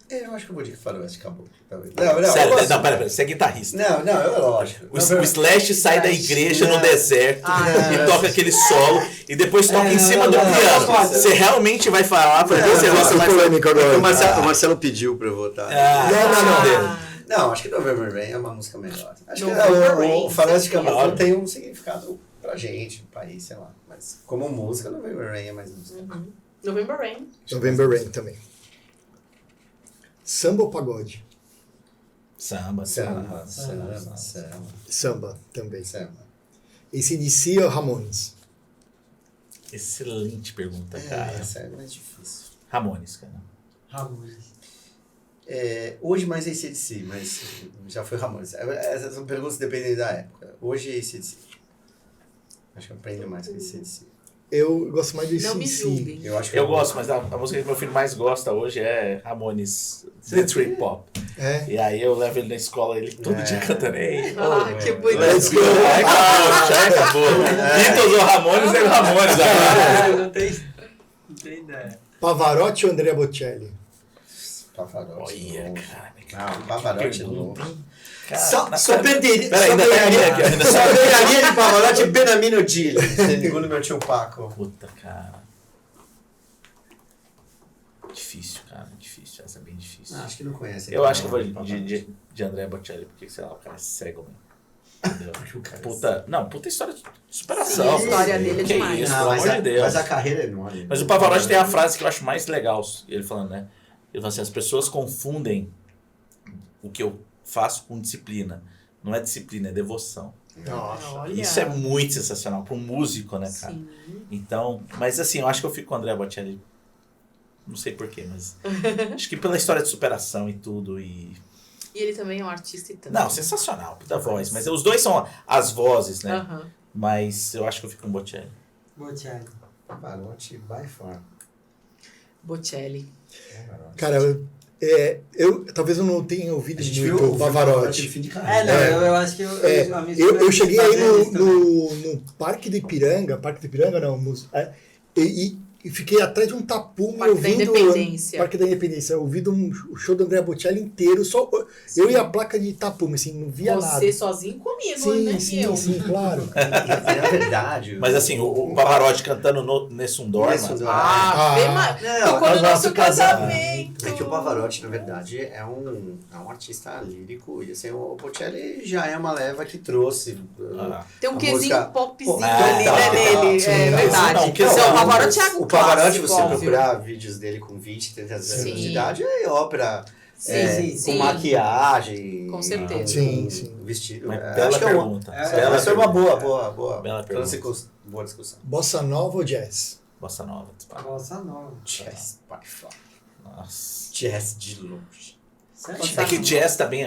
S3: Eu acho que eu vou de Faroeste Caboclo, talvez. Não,
S4: Sério,
S3: eu gosto-
S4: não, pera, você é guitarrista.
S3: Não, é lógico.
S4: O Slash sai da igreja no
S3: Não.
S4: deserto
S1: Ah,
S4: e
S3: não.
S4: toca aquele solo e depois toca em
S3: não,
S4: cima
S3: não,
S4: do
S3: não,
S4: piano.
S3: não, não.
S4: Você realmente vai falar pra
S3: Não,
S4: você
S3: não,
S4: gosta
S3: não,
S4: mais
S2: polêmico agora.
S3: O Marcelo pediu pra eu votar. Não, acho que November Rain é uma música melhor. Acho que
S1: November
S3: o
S1: Rain,
S3: Faroeste Caboclo
S4: claro.
S3: tem um significado pra gente, no país, sei lá. Mas como música, November Rain é mais música.
S1: Uhum. November Rain.
S2: November Rain também. Samba ou pagode?
S4: Samba,
S3: Samba,
S4: samba.
S3: samba, samba,
S2: Samba também.
S3: samba.
S2: AC/DC ou Ramones?
S4: Excelente pergunta, cara.
S3: Essa é mais difícil.
S4: Ramones, cara.
S5: Ramones.
S3: Hoje mais AC/DC, mas já foi Ramones. Essas são perguntas dependendo da época. Hoje é AC/DC. Acho que eu aprendo mais com AC/DC.
S2: Eu gosto mais do
S1: Não me
S2: AC/DC.
S1: julguem.
S3: Eu acho que
S4: Eu gosto, mas a música que meu filho mais gosta hoje é Ramones The Trip Pop.
S2: É.
S4: E aí eu levo ele na escola, ele todo dia cantando. Ei,
S1: Ah, que
S3: Let's
S1: bonito.
S3: go.
S4: Aí acabou, já acabou. Beatles ou Ramones é Ramones agora.
S5: Não tem ideia.
S2: Pavarotti ou Andrea Bocelli?
S3: Pavarotti.
S4: Olha,
S3: longe.
S4: cara.
S3: Não, Pavarotti
S4: pergunta,
S3: longe.
S4: Cara,
S3: Só perderia.
S4: Peraí,
S3: Só
S4: ainda tem
S3: ganharia
S4: aqui, ainda
S3: só ganharia de Pavarotti Benamino Gilli, segundo meu tio Paco.
S4: Puta, cara. Difícil, cara. Difícil. Essa é bem difícil.
S3: Acho que não conhece.
S4: Eu acho que eu vou de André Bocelli, porque, sei lá, o cara é cego, mano. Entendeu? Puta história de superação.
S1: Sim, a história
S4: mano.
S1: dele é
S4: Que
S1: demais.
S4: isso,
S3: Não,
S4: pelo amor de Deus.
S3: mas a carreira é enorme.
S4: Mas o Pavarotti tem a frase que eu acho mais legal, ele falando, né? Ele fala assim, as pessoas confundem o que eu faço com disciplina. Não é disciplina, é devoção.
S2: Nossa.
S1: Olha.
S4: Isso é muito sensacional para um músico, né, cara?
S1: Sim.
S4: Então, mas assim, eu acho que eu fico com o André Bocelli. Não sei porquê, mas acho que pela história de superação e tudo. E
S1: ele também é um artista e tanto.
S4: não, sensacional, puta voz. Mas os dois são as vozes, né?
S1: Aham.
S4: Mas eu acho que eu fico com o Bocelli.
S5: Bocelli.
S3: Pavarotti by far.
S1: Bocelli.
S2: Cara, Talvez eu não tenha ouvido
S3: A gente
S2: muito
S3: viu
S2: o Pavarotti.
S3: no fim de carreira.
S5: Eu acho que a minha
S2: Eu cheguei aí
S5: fazer isso
S2: no Parque do Ipiranga, e fiquei atrás de um tapume
S1: Parque da
S2: ouvindo
S1: Independência.
S2: Parque da Independência, ouvindo o show do André Bocelli inteiro, só eu e a placa de tapume, assim, não via nada.
S1: Você sozinho comigo, né?
S2: Sim, claro.
S3: É verdade.
S4: Mas assim, o Pavarotti cantando Nessun Dorma.
S1: Tocou no nosso
S3: casamento.
S1: casamento.
S3: É que o Pavarotti, na verdade, é um artista lírico. E assim, o Bocelli já é uma leva que trouxe.
S1: Tem um
S3: a
S1: quesinho
S3: música-
S1: popzinho
S3: ali,
S1: né, nele.
S2: sim.
S1: É verdade.
S4: Não,
S1: Então, o Pavarotti é um
S3: O Pavarotti,
S1: clássico,
S3: você
S1: óbvio.
S3: procurar vídeos dele com 20, 30 anos
S1: Sim.
S3: de idade, é ópera.
S1: Sim,
S3: Com
S1: sim.
S3: maquiagem.
S1: Com certeza.
S2: Sim.
S3: Vestido.
S4: Mas
S3: É,
S4: bela
S3: acho que é
S4: pergunta.
S3: essa é uma boa.
S4: Bela pergunta.
S3: Boa discussão.
S2: Bossa Nova ou Jazz?
S4: Bossa Nova. disparado.
S5: Bossa nova.
S3: Jazz, by far.
S4: Nossa.
S3: Jazz de longe.
S5: Sério?
S4: É que jazz também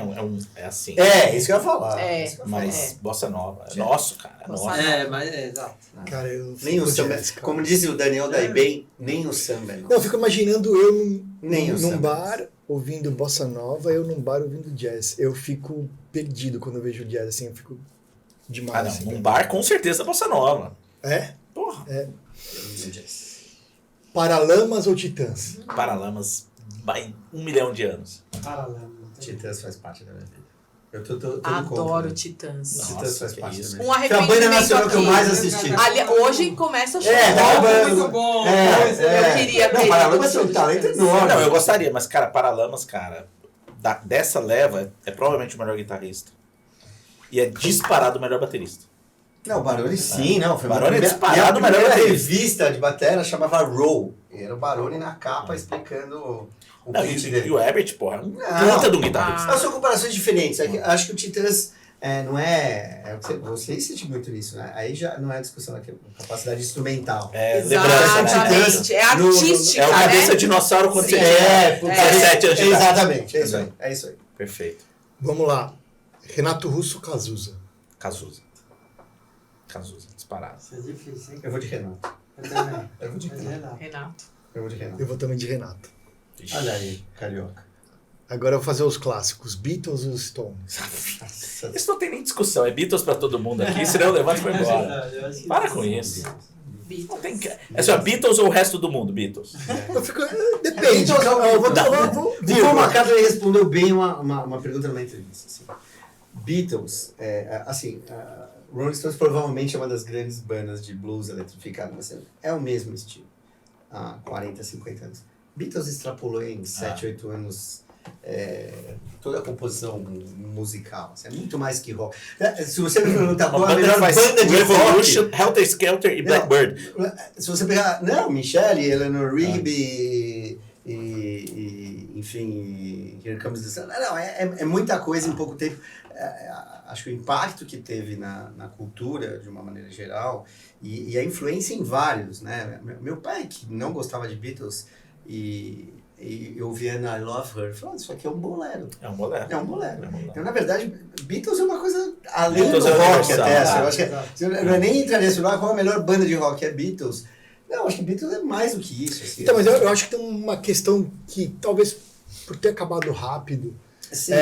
S4: é assim.
S3: Isso que eu ia falar.
S1: É.
S3: Isso que eu ia falar.
S4: Mas Bossa Nova. É nosso, cara.
S1: Bossa
S4: Nossa.
S1: Nova.
S5: Mas exato.
S2: Cara, eu
S3: Nem o
S2: fico
S3: samba.
S2: jazz, cara.
S3: Como disse o Daniel Daibem, nem o samba é
S2: Não, eu
S3: nosso.
S2: fico imaginando eu
S3: Nem o
S2: num
S3: samba.
S2: bar ouvindo Bossa Nova, eu num bar ouvindo jazz. Eu fico perdido quando eu vejo jazz, assim, eu fico demais.
S4: Ah, não.
S2: assim,
S4: Num
S2: cara.
S4: bar, com certeza, Bossa Nova.
S2: É?
S4: Porra.
S3: Jazz.
S2: Paralamas ou Titãs?
S4: Paralamas vai 1 milhão de anos.
S5: Paralama.
S3: Titãs faz parte da minha vida. Eu tô
S1: Adoro
S3: contra.
S1: Titãs.
S4: Nossa,
S3: Titãs faz
S4: que
S3: parte
S4: isso.
S3: da
S1: Um
S3: minha vida. Foi a banda
S1: arrependimento
S3: nacional que eu
S1: aqui.
S3: mais assisti.
S1: Hoje começa a chover.
S3: tá acabando.
S5: Muito bom.
S1: Eu queria ter
S3: Não, Paralamas
S1: ido
S3: tem um
S1: no
S3: talento
S1: Titãs.
S3: enorme.
S4: Não, eu gostaria, mas, cara, Paralamas, cara, dessa leva, é provavelmente o melhor guitarrista. E é disparado o melhor baterista.
S3: Não, o Baroni sim, não. Foi
S4: Baroni é
S3: minha
S4: disparado o melhor
S3: primeira
S4: baterista.
S3: revista de bateria chamava Roll. E era o Baroni na capa explicando o
S4: Não,
S3: kit
S4: e
S3: dele.
S4: o Herbert, porra, é um
S3: Não.
S4: puta de um guitarrista.
S3: Não, são comparações diferentes. Acho que o Titãs não é. Você insiste muito nisso, né? Aí já não é discussão da capacidade instrumental.
S4: É lembrança, né?
S1: Exatamente. É
S3: No-
S1: artística,
S4: É o cabeça
S1: né?
S4: dinossauro quando
S1: Sim.
S4: você tinha
S3: porque
S4: 17 anos de idade.
S3: exatamente, é isso aí. É isso aí.
S4: Perfeito.
S2: Vamos lá. Renato Russo ou Cazuza?
S4: Cazuza, disparado.
S5: Isso é difícil, hein?
S3: Eu vou de Renato.
S5: Eu também.
S3: Eu vou de
S5: Mas
S3: Renato.
S5: Renato.
S1: Renato.
S3: Eu vou de Renato.
S2: Eu vou também de Renato.
S4: Ixi.
S3: Olha aí, carioca.
S2: Agora eu vou fazer os clássicos. Beatles ou Stones?
S3: Nossa,
S4: Isso não tem nem discussão, é Beatles pra todo mundo aqui, senão eu levanto e vou embora.
S5: Eu acho que
S4: Para com isso.
S1: Beatles.
S4: Não tem... É só Beatles ou o resto do mundo, Beatles?
S2: Eu fico... Depende.
S3: Beatles ou
S2: Eu vou
S3: Beatles?
S2: dar
S3: O Paul McCartney respondeu bem uma pergunta numa entrevista. Assim. Beatles, Rolling Stones provavelmente é uma das grandes bandas de blues eletrificado, mas é o mesmo estilo há 40, 50 anos. Beatles extrapolou em 7, 8 anos toda a composição musical. Assim, é muito mais que rock. Se você me perguntar qual é a melhor banda de
S4: Revolution,
S3: rock...
S4: Helter Skelter e Blackbird.
S3: Se você pegar... Não, Michelle, Eleanor Rigby... enfim, Here Comes the Sun. Não, é muita coisa em pouco tempo. Acho que o impacto que teve na cultura, de uma maneira geral, e a influência em vários, né? Meu pai, que não gostava de Beatles, e eu ouvia I Love Her, falou, isso aqui é um bolero.
S4: É um bolero.
S3: É um bolero.
S4: É um bolero.
S3: Então, na verdade, Beatles é uma coisa além
S4: Beatles
S3: do
S4: é
S3: rock
S4: universal.
S3: até. Assim, eu acho que
S5: Exato.
S3: não é nem entrar nesse lugar, qual é a melhor banda de rock? É Beatles. Não, acho que Beatles é mais do que isso. Assim,
S2: Então, mas eu acho que tem uma questão que talvez por ter acabado rápido,
S3: Sim,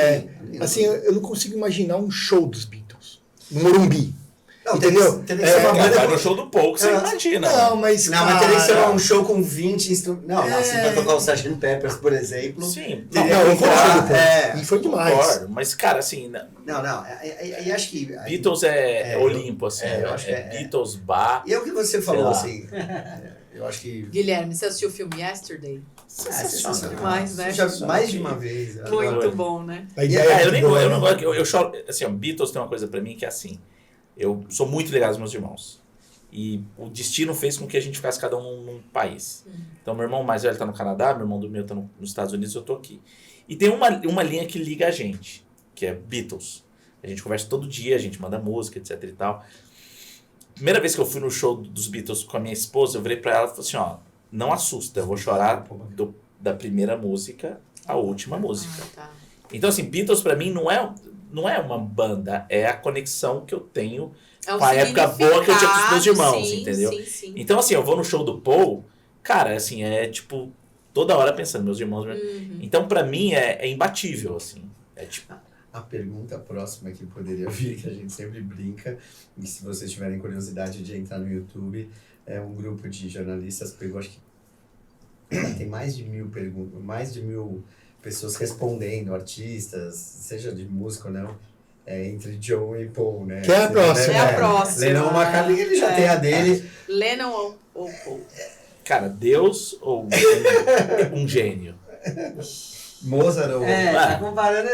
S2: assim, eu não consigo imaginar um show dos Beatles no Morumbi.
S3: não,
S2: entendeu?
S3: Teria que ser uma
S4: Cara, vai
S3: banda...
S4: no show do Pouco, você
S3: É.
S4: imagina.
S2: Não, mas
S3: Não, mas teria que ser
S2: cara,
S3: um show com 20 instrumentos. Não, se vai tocar o Sgt. Peppers, por exemplo.
S4: Sim,
S3: Teria
S2: não,
S3: que
S2: eu
S3: entrar,
S2: concordo, pô. E foi demais.
S4: concordo. Mas, cara, assim,
S3: Não, e acho que...
S4: Beatles é Olimpo, assim.
S3: eu acho que
S4: Beatles, Bach.
S3: E é o que você falou,
S4: lá.
S3: assim... eu acho que...
S1: Guilherme, você assistiu o filme Yesterday?
S3: sensacional.
S1: Demais, né?
S3: Já mais de uma vez.
S1: Muito bom, né?
S2: a ideia é
S4: eu
S2: muito boa,
S4: não
S2: né?
S4: gosto. Eu choro. Assim, ó, Beatles tem uma coisa pra mim que é assim. Eu sou muito ligado aos meus irmãos. E o destino fez com que a gente ficasse cada um num país. Então, meu irmão mais velho tá no Canadá, meu irmão do meio tá nos Estados Unidos, eu tô aqui. E tem uma linha que liga a gente, que é Beatles. A gente conversa todo dia, a gente manda música, etc e tal. Primeira vez que eu fui no show dos Beatles com a minha esposa, eu virei pra ela e falei assim, ó, não assusta, eu vou chorar da primeira música à última música.
S1: Ah, tá.
S4: Então, assim, Beatles pra mim não é uma banda, é a conexão que eu tenho
S1: É um
S4: com a época boa que eu tinha com os meus irmãos,
S1: significado,
S4: entendeu?
S1: Sim, sim.
S4: Então, assim, eu vou no show do Paul, cara, assim, é tipo toda hora pensando, meus irmãos. Então, pra mim, é imbatível, assim. É tipo...
S3: A pergunta próxima que poderia vir, que a gente sempre brinca, e se vocês tiverem curiosidade de entrar no YouTube, é um grupo de jornalistas pegou, acho que tem mais de 1.000 perguntas, mais de 1.000 pessoas respondendo, artistas, seja de música ou não, entre John e Paul, né?
S2: Que é a próxima.
S1: É a próxima.
S3: Lennon McCartney, ele já tem a dele.
S1: Lennon ou Paul?
S4: Cara, Deus ou um gênio?
S3: Mozart ou...
S5: tá comparando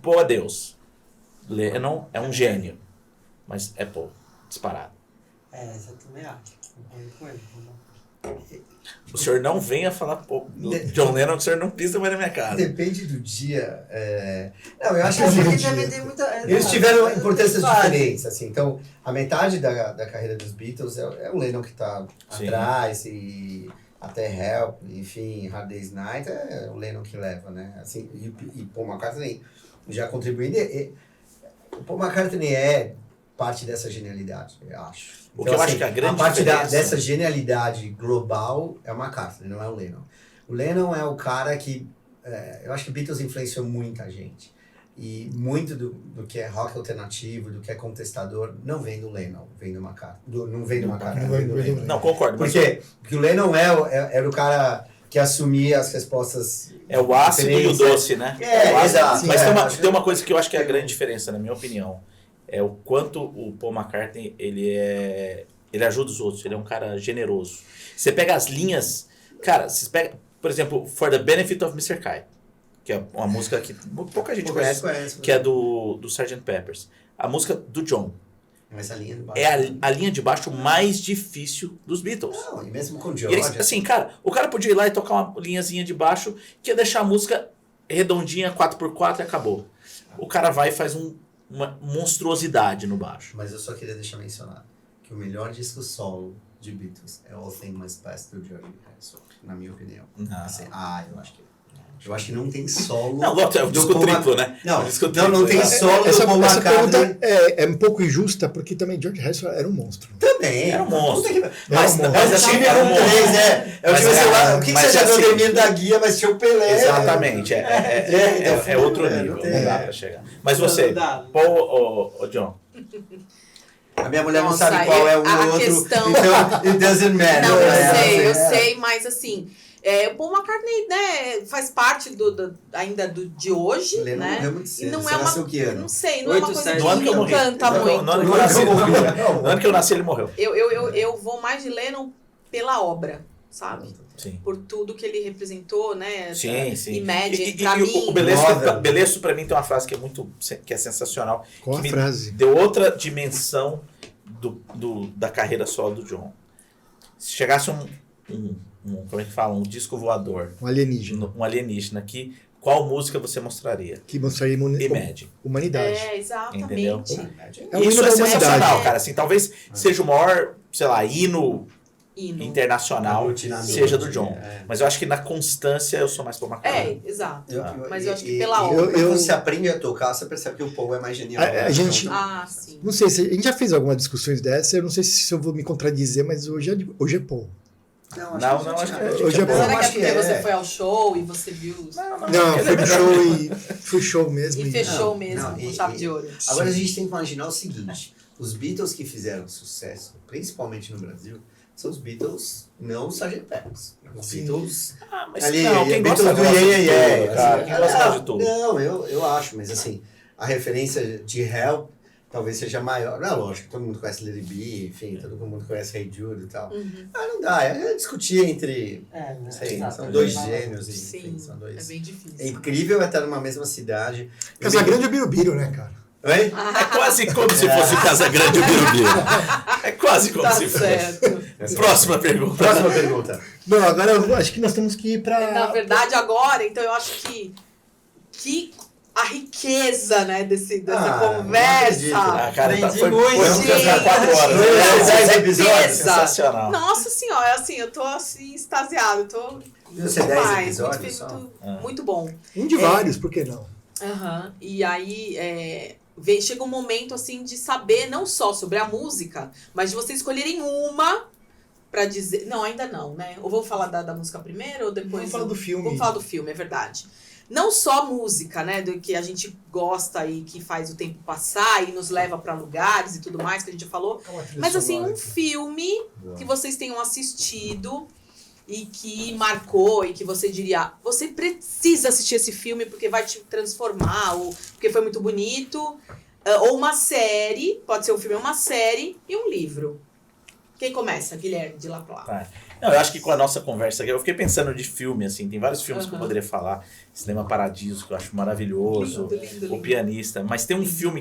S4: Paul é Deus. Lennon é um gênio. Mas é Paul, disparado.
S5: Essa eu também acho. Concordo com ele.
S4: O senhor não venha falar do John Lennon, que o senhor não pisa mais na minha casa.
S3: Depende do dia. Não, eu acho que
S5: Porque
S3: assim,
S5: também tem muita...
S3: eles tiveram importâncias diferentes, assim. Então, a metade da carreira dos Beatles é o Lennon que tá
S4: Sim.
S3: atrás e até Help, enfim, Hard Day's Night é o Lennon que leva, né? Assim, e Paul McCartney já contribuindo. O Paul McCartney é parte dessa genialidade, eu acho.
S4: O que eu acho que a grande
S3: parte
S4: diferença...
S3: dessa genialidade global é o McCartney, não é o Lennon. O Lennon é o cara que... eu acho que Beatles influenciou muita gente. E muito do que é rock alternativo, do que é contestador, não vem do Lennon, vem do McCartney. Não vem do McCartney, vem do Lennon.
S4: Não, concordo.
S3: Por quê? Porque o Lennon era o cara que assumia as respostas...
S4: É o ácido e o doce, né?
S3: É,
S4: o ácido.
S3: exato.
S4: Mas tem uma coisa que eu acho que é a grande diferença, na minha opinião. É o quanto o Paul McCartney, ele ajuda os outros, ele é um cara generoso. Você pega as linhas, cara, você pega, por exemplo, For the Benefit of Mr. Kite, que é uma música que pouca gente conhece, que é do Sgt. Peppers. A música do John.
S3: Mas a linha de baixo...
S4: É a linha de baixo mais difícil dos Beatles.
S3: Não, e mesmo com o
S4: E
S3: George...
S4: eles, assim, cara, o cara podia ir lá e tocar uma linhazinha de baixo, que ia deixar a música redondinha, 4x4 e acabou. O cara vai e faz uma monstruosidade no baixo.
S3: Mas eu só queria deixar mencionado que o melhor disco solo de Beatles é All Things Must Pass do George Harrison, na minha opinião.
S4: Não.
S3: Assim, eu acho que não tem solo...
S4: Não, é o disco
S3: Paul
S4: triplo, né?
S3: Não,
S4: O disco
S3: não
S4: triplo,
S3: tem
S4: né?
S3: solo
S2: Essa
S3: do Paul
S2: pergunta
S3: McCartney.
S2: é um pouco injusta, porque também George Harrison era um monstro.
S3: Também.
S4: Era um monstro.
S3: Mas
S2: Era um
S3: mas
S2: monstro.
S3: eu tive
S4: Era um
S3: com
S4: monstro.
S3: 3, né? Eu
S4: Mas
S3: tive, sei lá,
S4: era-
S3: o que
S4: mas
S3: você já viu
S4: assim-
S3: o Ademir da Guia, mas tinha o Pelé.
S4: Exatamente. É outro nível.
S3: não tem-
S4: Não dá pra chegar. Mas você,
S5: Não dá.
S4: Paul ou John?
S3: A minha mulher não
S1: Nossa,
S3: sabe qual é um
S1: a
S3: ou outro,
S1: questão-
S3: então it doesn't matter.
S1: Não,
S3: né?
S1: eu sei, mas assim, o Paul McCartney, né, faz parte ainda de hoje,
S3: Lennon
S1: né?
S3: morreu muito
S1: E
S3: cedo.
S1: não
S3: Você
S1: é uma,
S3: nasceu que ano?
S1: não sei, não é uma
S5: 8,
S1: coisa
S5: 7.
S4: No ano
S1: que
S4: que eu
S1: me
S4: morri.
S1: encanta muito.
S4: No ano que eu nasci, no ano que eu nasci, ele morreu.
S1: Eu vou mais de Lennon pela obra, sabe?
S4: Sim.
S1: Por tudo que ele representou, né?
S4: Sim, sim.
S1: Imagine, pra mim.
S4: O Beleço, pra mim, tem uma frase que é sensacional.
S2: Qual
S4: que
S2: a
S4: me
S2: frase?
S4: deu outra dimensão da carreira solo do John. Se chegasse como é que fala? Um disco voador,
S2: Um alienígena.
S4: um alienígena aqui, qual música você mostraria?
S2: Que mostraria
S4: Imagine.
S2: humanidade.
S1: Exatamente.
S4: Entendeu?
S2: É um
S4: Isso
S2: hino
S4: é
S2: da
S4: sensacional,
S2: humanidade.
S4: cara. Assim, talvez seja o maior, sei lá, hino
S1: Hino.
S4: internacional
S3: Aglutinador,
S4: seja do John.
S3: é.
S4: Mas eu acho que na constância eu sou mais Paul McCartney.
S1: Exato.
S3: Eu-
S1: Mas eu acho que
S3: e-
S1: pela
S3: e-
S1: obra.
S3: Quando você aprende a tocar, você percebe que o Paul é mais genial.
S2: A
S3: né?
S2: gente-
S3: Então,
S1: Ah, sim.
S2: Não sei, a gente já fez algumas discussões dessas, eu não sei se eu vou me contradizer, mas hoje é Paul.
S3: Não,
S4: Não,
S3: acho que
S4: acho que
S2: Hoje é bom.
S1: Será que é
S3: acho que
S1: porque
S3: é.
S1: você foi ao show e você viu
S2: Não, foi pro show e fui show mesmo.
S1: e fechou
S3: Não,
S1: mesmo
S3: não,
S1: com
S3: e-
S1: chave de ouro?
S3: Agora a gente tem que imaginar o seguinte: os Beatles que fizeram sucesso, principalmente no Brasil, são os Beatles, não os Sgt. Peppers. Os
S2: Sim.
S3: Beatles.
S4: Ah, mas
S3: Ali,
S4: não, quem
S3: Beatles
S4: gosta
S3: do
S4: gosta de
S3: Yeah, Yeah,
S4: tudo,
S3: Yeah,
S4: cara.
S3: assim.
S4: Quem gosta de tudo.
S3: Não, eu acho, mas assim, a referência de Help talvez seja maior. Não, lógico, todo mundo conhece Let It Be, enfim, todo mundo conhece Hey Jude e tal. Ah, não dá, é discutir entre.
S5: Né?
S3: Sei,
S5: Exato.
S3: são dois gênios, enfim,
S1: Sim,
S3: são
S1: é
S3: dois.
S1: bem difícil.
S3: É incrível estar numa mesma cidade.
S2: Casagrande é Birubiru, né, cara?
S3: Oi?
S4: É quase como se fosse Casa Grande o Birubiru. É quase como
S1: Tá
S4: se fosse.
S1: certo.
S4: Próxima pergunta.
S3: Próxima pergunta.
S2: Não, agora eu acho que nós temos que ir pra...
S1: Na verdade, agora, então eu acho que a riqueza, né, dessa
S3: não acredito.
S1: conversa.
S4: Ah, cara,
S5: Aprendi
S4: foi
S5: muito,
S4: vamos ficar
S1: gente.
S4: 4 horas.
S3: Foi,
S4: né?
S3: 10 episódios.
S1: Riqueza.
S4: Sensacional.
S1: Nossa senhora, assim, eu tô assim, extasiada, eu tô
S3: Viu ser 10
S1: demais,
S3: episódios só?
S1: muito bom.
S2: Um de vários, por que não?
S1: Aham. E aí, chega um momento, assim, de saber não só sobre a música, mas de vocês escolherem uma pra dizer... Não, ainda não, né? Ou vamos falar da música primeiro ou depois...
S2: Vamos falar do filme.
S1: Vamos falar do filme, é verdade. Não só música, né? Do que a gente gosta e que faz o tempo passar e nos leva pra lugares e tudo mais, que a gente já falou. Mas assim, um filme que vocês tenham assistido e que marcou e que você diria, você precisa assistir esse filme porque vai te transformar, ou porque foi muito bonito, ou uma série, pode ser um filme ou uma série, e um livro. Quem começa? Guilherme, de lá pra lá.
S4: Tá. Não, eu acho que com a nossa conversa aqui, eu fiquei pensando de filme, assim, tem vários filmes que eu poderia falar. Cinema Paradiso, que eu acho maravilhoso.
S1: Lindo.
S4: O Pianista. Mas tem um filme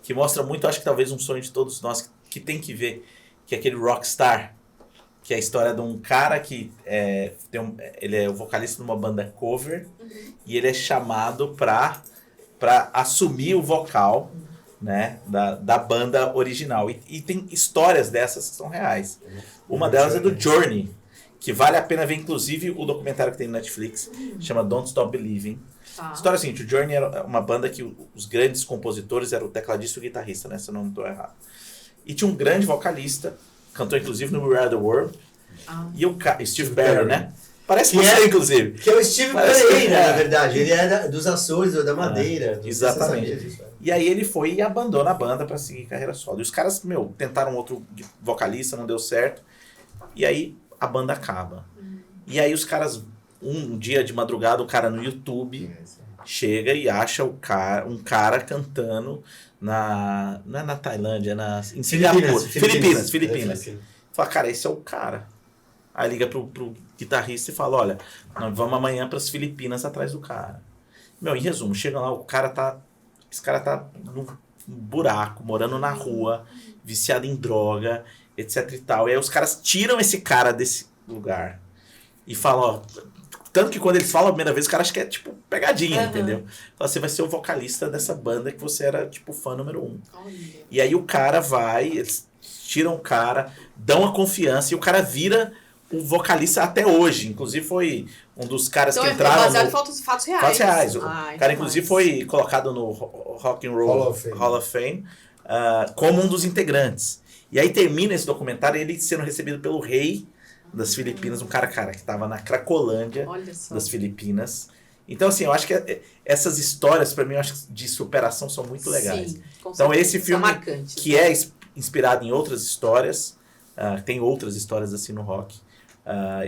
S4: que mostra muito, acho que talvez um sonho de todos nós, que tem que ver, que é aquele Rockstar. Que é a história de um cara que ele é o vocalista de uma banda cover e ele é chamado pra assumir o vocal, né, da banda original. E tem histórias dessas que são reais. Uma delas é do Journey, que vale a pena ver, inclusive, o documentário que tem no Netflix, chama Don't Stop Believing. A história é a seguinte, o Journey era uma banda que os grandes compositores eram o tecladista e o guitarrista, né, se eu não estou errado. E tinha um grande vocalista, cantou inclusive no We Are The World, e o Steve Barron, né? Parece você, inclusive.
S3: Que é o Steve Pereira, na verdade. Ele é dos Açores, da Madeira.
S4: Exatamente. E aí ele foi e abandona a banda pra seguir carreira solo. E os caras, tentaram outro vocalista, não deu certo. E aí a banda acaba. E aí os caras, um dia de madrugada, o cara no YouTube chega e acha um cara cantando não é na Tailândia, em Singapura. Filipinas. Fala, cara, esse é o cara. Aí liga pro guitarrista e fala, olha, nós vamos amanhã pras Filipinas atrás do cara. Em resumo, chega lá, esse cara tá num buraco, morando na rua, viciado em droga, etc e tal. E aí os caras tiram esse cara desse lugar e falam, ó, tanto que quando eles falam a primeira vez, o cara acha que é tipo pegadinha, entendeu? Fala, você vai ser o vocalista dessa banda que você era tipo fã número 1. E aí o cara vai, eles tiram o cara, dão a confiança e o cara vira o vocalista até hoje. Inclusive foi um dos caras que entraram...
S1: Então é baseado em fatos reais.
S4: Fatos reais. O cara inclusive foi colocado no Rock and Roll Hall of Fame como um dos integrantes. E aí termina esse documentário ele sendo recebido pelo rei das Filipinas, um cara que estava na Cracolândia das Filipinas. Então, assim, eu acho que essas histórias, para mim, eu acho que de superação são muito legais.
S1: Sim,
S4: então, esse filme que é inspirado em outras histórias, tem outras histórias assim no rock,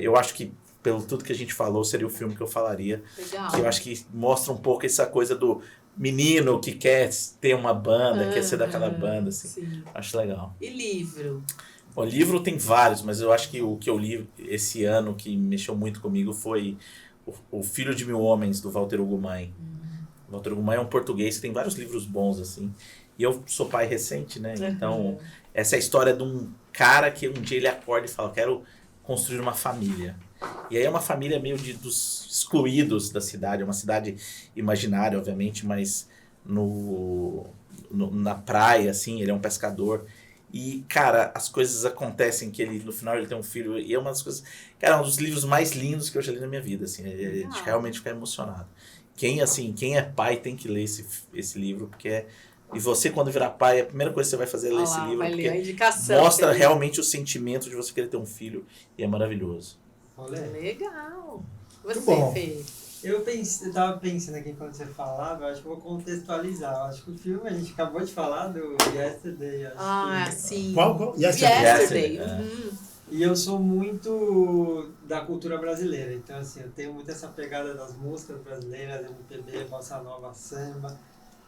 S4: eu acho que, pelo tudo que a gente falou, seria o filme que eu falaria.
S1: Legal.
S4: Que eu acho que mostra um pouco essa coisa do menino que quer ter uma banda, quer ser daquela banda, assim.
S1: Sim.
S4: Acho legal.
S1: E livro?
S4: O livro tem vários, mas eu acho que o que eu li esse ano, que mexeu muito comigo, foi O Filho de Mil Homens, do Walter Hugo Mãe. Walter Hugo Mãe é um português que tem vários livros bons, assim. E eu sou pai recente, né? Então, essa é a história de um cara que um dia ele acorda e fala, quero construir uma família. E aí é uma família meio dos excluídos da cidade, é uma cidade imaginária, obviamente, mas na praia, assim, ele é um pescador. E, cara, as coisas acontecem que ele, no final, ele tem um filho. E é uma das coisas... Cara, é um dos livros mais lindos que eu já li na minha vida, assim. De realmente ficar emocionado. Quem é pai tem que ler esse livro, porque E você, quando virar pai, a primeira coisa que você vai fazer é ler esse livro.
S1: Vai ler a
S4: porque
S1: indicação.
S4: mostra realmente o sentimento de você querer ter um filho. E é maravilhoso.
S1: Legal.
S2: Muito
S1: Você,
S2: bom.
S1: Fê?
S5: Eu tava pensando aqui quando você falava, eu acho que eu vou contextualizar. Eu acho que o filme, a gente acabou de falar do Yesterday.
S1: Sim.
S2: Qual?
S1: Yesterday.
S5: E eu sou muito da cultura brasileira, então assim, eu tenho muito essa pegada das músicas brasileiras, MPB, bossa nova, samba.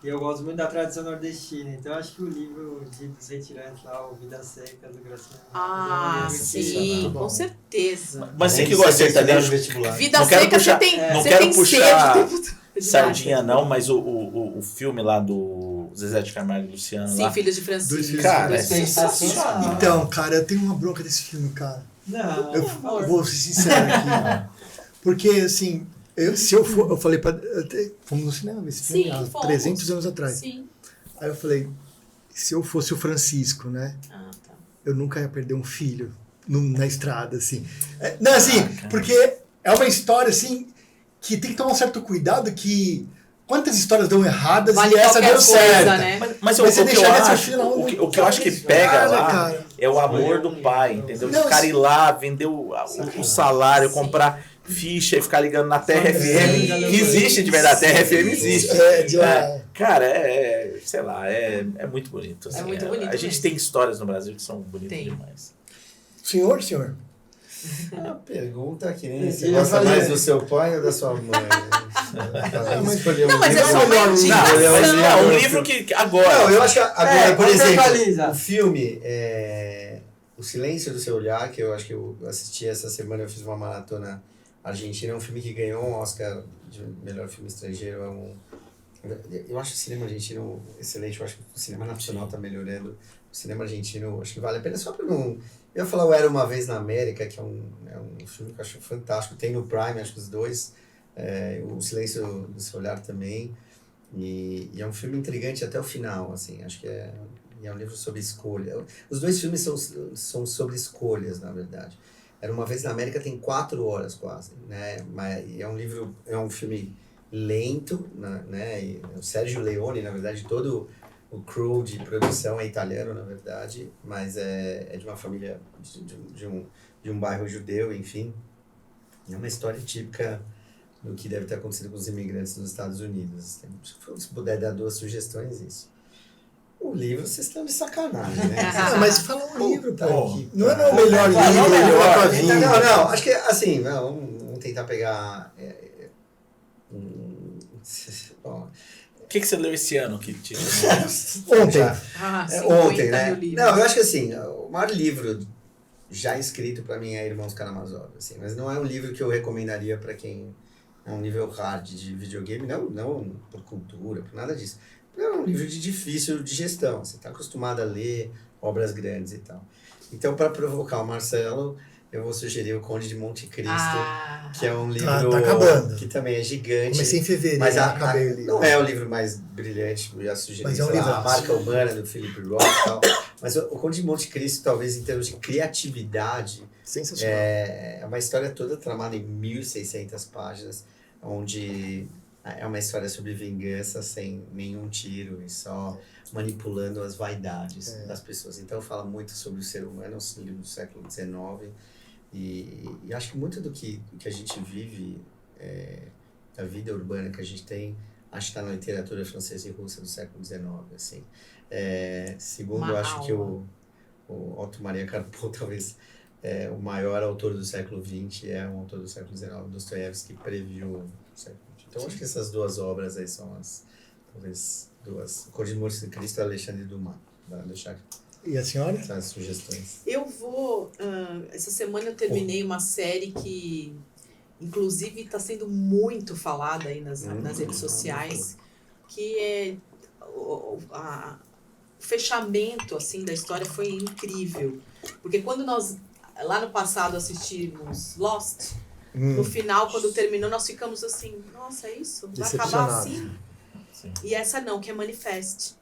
S5: E eu gosto muito da tradição nordestina, então eu acho que o livro de dos retirantes lá, o Vidas Secas, do Graciano.
S1: Sim, com certeza.
S4: Mas você que gosta de sertanejo,
S1: Vida
S4: não quero
S1: Seca,
S4: puxar,
S1: você tem,
S4: não
S1: você
S4: quero
S1: tem
S4: puxar
S1: sede.
S4: sardinha não, mas o filme lá do Zezé de Camargo e Luciano
S1: Sim,
S4: lá.
S1: Filhos de Francisco.
S4: Cara, é
S5: sensacional.
S2: Então, cara, eu tenho uma bronca desse filme, cara.
S5: Não,
S2: Eu vou ser sincero aqui. Porque, assim, eu falei pra... Fomos no cinema ver esse filme há 300 anos atrás.
S1: Sim.
S2: Aí eu falei, se eu fosse o Francisco, né?
S1: Tá.
S2: Eu nunca ia perder um filho na estrada, assim. Não, assim, porque é uma história, assim, que tem que tomar um certo cuidado que Quantas histórias dão erradas
S1: Vale
S2: e essa
S1: qualquer
S2: deu
S1: coisa,
S2: certa?
S1: né?
S4: Mas
S2: Mas você
S4: o que eu
S2: deixaria seu
S4: acho,
S2: filho na mão
S4: o que eu acho que pega
S2: cara,
S4: lá
S2: cara.
S4: é o amor do pai, entendeu? De
S2: Não,
S4: ficar ir lá, vender o salário,
S1: Sim.
S4: comprar ficha e ficar ligando na Terra
S5: Sim.
S4: FM, que existe de verdade, a Terra FM existe.
S2: De lá.
S4: Cara, sei lá, é muito bonito. Assim,
S1: muito bonito
S4: A gente
S1: mesmo.
S4: tem histórias no Brasil que são bonitas
S1: Tem.
S4: demais.
S2: Senhor?
S3: A pergunta que nem
S5: Eu
S3: você
S5: ia
S3: gosta
S5: fazer.
S3: mais do seu pai ou da sua mãe? Escolher
S1: Não,
S3: um
S1: mas é
S3: livro.
S1: só uma indicação.
S4: Não, um livro que agora...
S3: Não, eu acho que agora, por exemplo,
S5: contextualiza.
S3: o filme O Silêncio do Seu Olhar, que eu acho que eu assisti essa semana, eu fiz uma maratona argentina, é um filme que ganhou um Oscar de melhor filme estrangeiro. Eu acho o cinema argentino excelente, eu acho que o cinema nacional está melhorando. O cinema argentino, acho que vale a pena, só para não... Eu ia falar o Era Uma Vez na América, que é um filme que eu acho fantástico, tem no Prime, acho que os dois, O Silêncio do Seu Olhar também, e é um filme intrigante até o final, assim, acho que é um livro sobre escolha. Os dois filmes são sobre escolhas, na verdade. Era Uma Vez na América tem 4 horas quase, né? Mas é um filme lento, né? E o Sergio Leone, na verdade, todo o crew de produção é italiano, na verdade, mas é de uma família de um bairro judeu, enfim. É uma história típica do que deve ter acontecido com os imigrantes nos Estados Unidos. Se puder dar 2 sugestões, isso. O livro, vocês estão de sacanagem, né?
S2: Mas fala um livro, pô.
S3: Puta.
S2: Não é o melhor
S3: Não,
S2: livro da tua vida.
S3: Não, acho que assim, vamos tentar pegar. Bom,
S4: O que você leu esse ano que te...
S2: Ontem.
S1: Ah, 50
S3: ontem, né?
S1: mil livros.
S3: Não, eu acho que assim, o maior livro já escrito pra mim é Irmãos Karamazov, assim, mas não é um livro que eu recomendaria pra quem é um nível hard de videogame, não por cultura, por nada disso. É um livro de difícil digestão, você tá acostumado a ler obras grandes e tal. Então, para provocar o Marcelo, eu vou sugerir O Conde de Monte Cristo, que é um livro
S2: tá acabando.
S3: que também é gigante.
S2: Comecei em fevereiro,
S3: Mas
S2: acabei o livro.
S3: não é o livro mais brilhante, eu já sugeri,
S2: Mas é um
S3: sei lá,
S2: livro.
S3: A Marca Humana, do Philip Roth e tal. Mas o Conde de Monte Cristo, talvez em termos de criatividade,
S2: Sensacional.
S3: é uma história toda tramada em 1.600 páginas, onde é uma história sobre vingança sem nenhum tiro e só manipulando as vaidades das pessoas. Então fala muito sobre o ser humano, é um livro do século XIX, e acho que muito do que a gente vive, da vida urbana que a gente tem, acho que está na literatura francesa e russa do século XIX. Assim. Segundo, eu acho que o Otto Maria Karpo, talvez o maior autor do século XX, é um autor do século XIX, Dostoiévski, que previu o século XX. Então, acho que essas 2 obras aí são talvez 2. O Conde de Monte Cristo e Alexandre Dumas. Vou deixar
S2: E a senhora?
S3: essas sugestões.
S1: Eu vou... essa semana eu terminei uma série que, inclusive, está sendo muito falada aí nas redes sociais, que é... O fechamento, assim, da história foi incrível. Porque quando nós, lá no passado, assistimos Lost, no final, quando terminou, nós ficamos assim, nossa, é isso? Vai acabar assim?
S4: Sim.
S1: E essa não, que é Manifest,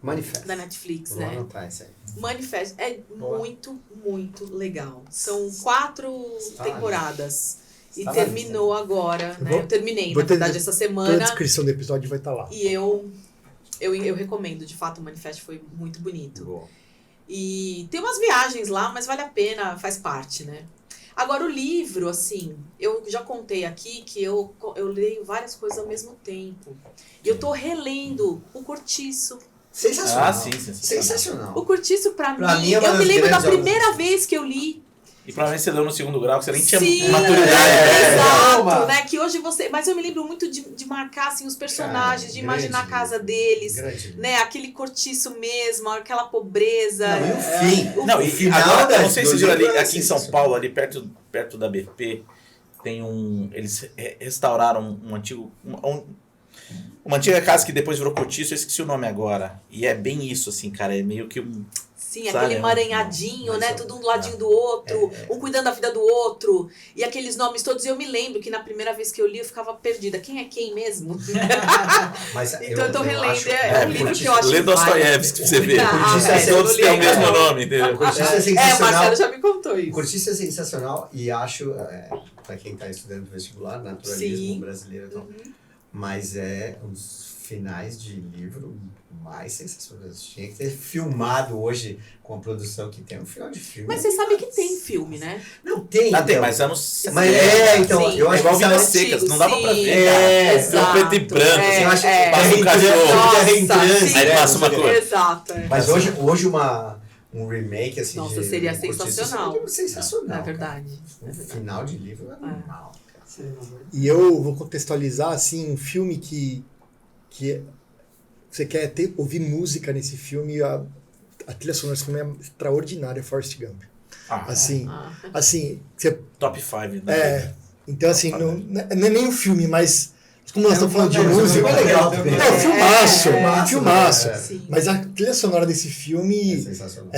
S3: Manifesto.
S1: da Netflix,
S3: Vou
S1: né?
S3: anotar isso aí.
S1: Manifest é
S5: Boa.
S1: muito, muito legal. São 4
S3: Está
S1: temporadas. E
S3: Está
S1: terminou agora, né?
S2: Vou-
S1: Eu terminei,
S2: vou
S1: na
S2: ter-
S1: verdade, essa
S2: Toda a
S1: semana.
S2: descrição do episódio vai estar lá.
S1: E eu recomendo, de fato, o Manifest foi muito bonito.
S3: Boa.
S1: E tem umas viagens lá, mas vale a pena, faz parte, né? Agora, o livro, assim, eu já contei aqui que eu leio várias coisas ao mesmo tempo. E eu tô relendo O Cortiço.
S3: Sensacional.
S4: Ah, sim, sensacional.
S3: Sensacional.
S1: O Cortiço, pra
S3: Pra
S1: mim,
S3: mim, é uma
S1: eu me
S3: das
S1: lembro da
S3: grandes obras.
S1: primeira vez que eu li.
S4: E provavelmente você leu no 2º grau, que você nem tinha
S1: Sim,
S4: maturidade.
S1: exato,
S5: Calma.
S1: né? Que hoje você... Mas eu me lembro muito de marcar, assim, os personagens,
S3: Cara,
S1: de imaginar a
S3: grande
S1: casa
S3: livro.
S1: deles,
S3: Grande.
S1: né? Aquele cortiço mesmo, aquela pobreza.
S3: Não, e o fim.
S4: Não,
S3: O
S4: e
S3: final
S4: agora, eu não
S3: das
S4: sei
S3: do
S4: se você viu ali,
S3: livro é
S4: aqui em São
S3: sensacional.
S4: Paulo, ali perto da BP, tem eles restauraram um antigo... Uma antiga casa que depois virou cortiço, eu esqueci o nome agora. E é bem isso, assim, cara, é meio que um...
S1: Sim,
S4: Sabe,
S1: aquele
S4: né?
S1: emaranhadinho,
S3: Mas
S1: né?
S3: eu-
S1: Tudo um do ladinho do outro, um cuidando da vida do outro. E aqueles nomes todos. E eu me lembro que na primeira vez que eu li, eu ficava perdida. Quem é quem mesmo?
S3: Mas
S1: Então eu tô relendo.
S3: acho-
S1: É um livro que eu acho
S4: Lê
S1: que vale.
S4: Dostoiévski pra você ver.
S1: Ah,
S3: Cortiço
S1: velho,
S4: Todos
S1: eu li
S4: têm o
S1: ainda
S4: mesmo
S1: não.
S4: nome, entendeu?
S3: O Cortiço é
S1: É, o
S3: sensacional.
S1: Marcelo já me contou
S3: O
S1: isso.
S3: Cortiço é sensacional e acho, para quem está estudando vestibular, naturalismo
S1: Sim.
S3: brasileiro, então, Mas é uns finais de livro mais sensacionais. Tinha que ter filmado hoje com a produção que tem um final de filme.
S1: Mas você sabe que tem filme, né?
S3: Não tem.
S4: Ah, tem,
S3: então.
S4: mas anos
S3: Mas
S4: 70,
S3: então,
S1: Sim.
S3: eu
S4: É
S3: acho
S4: igual
S3: que
S4: Vidas
S3: sabe-
S4: Secas, não dava pra ver,
S3: sim,
S4: cara.
S3: é,
S1: exato.
S4: preto e branco, assim,
S3: eu acho que
S4: passa um cachorro.
S1: Nossa, sim.
S4: Aí passa uma coisa.
S1: Exato.
S3: Mas hoje um remake assim
S1: Nossa,
S3: de
S1: seria
S3: um curtiço,
S1: sensacional.
S3: seria sensacional.
S1: É verdade.
S3: Cara. Um final de livro é normal.
S2: E eu vou contextualizar, assim, um filme que você quer ouvir música nesse filme, a trilha sonora desse filme é extraordinária, Forrest Gump. Assim, você...
S4: Top 5, né?
S2: Então, assim, não é nem um filme, mas como nós estamos falando de música...
S3: É legal.
S2: É um filmaço, filmaço.
S1: Sim.
S2: Mas a trilha sonora desse
S3: É
S2: filme
S3: sensacional.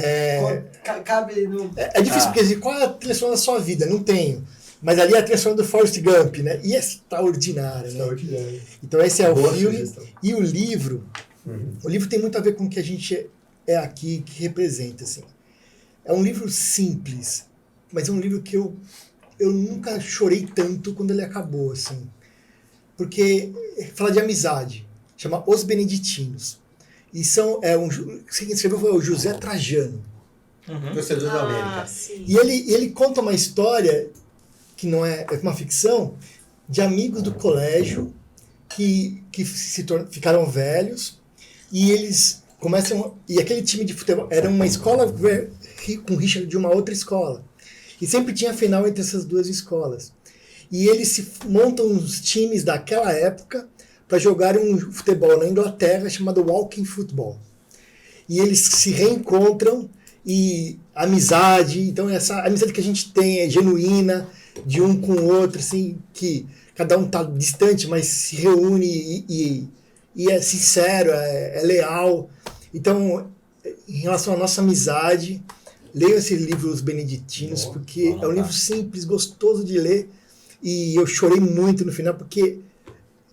S5: Cabe no...
S2: é difícil, porque qual é a trilha sonora da sua vida? Não tenho. Mas ali é a trilha sonora do Forrest Gump, né? E é extraordinária, né? Então esse é o
S3: Boa
S2: filme.
S3: sugestão.
S2: E o livro, o livro tem muito a ver com o que a gente é aqui, que representa, assim. É um livro simples, mas é um livro que eu nunca chorei tanto quando ele acabou, assim. Porque fala de amizade, chama Os Beneditinos. E quem escreveu foi o José Trajano.
S3: Torcedor da América.
S1: Sim.
S2: E ele conta uma história que não é uma ficção, de amigos do colégio que ficaram velhos e eles começam... E aquele time de futebol era uma escola com rixa de uma outra escola. E sempre tinha final entre essas duas escolas. E eles montam uns times daquela época para jogarem um futebol na Inglaterra chamado Walking Football. E eles se reencontram e amizade, então essa amizade que a gente tem é genuína, de um com o outro, assim, que cada um tá distante, mas se reúne e é sincero, é leal. Então, em relação à nossa amizade, leiam esse livro, Os Beneditinos, porque é um livro simples, gostoso de ler, e eu chorei muito no final, porque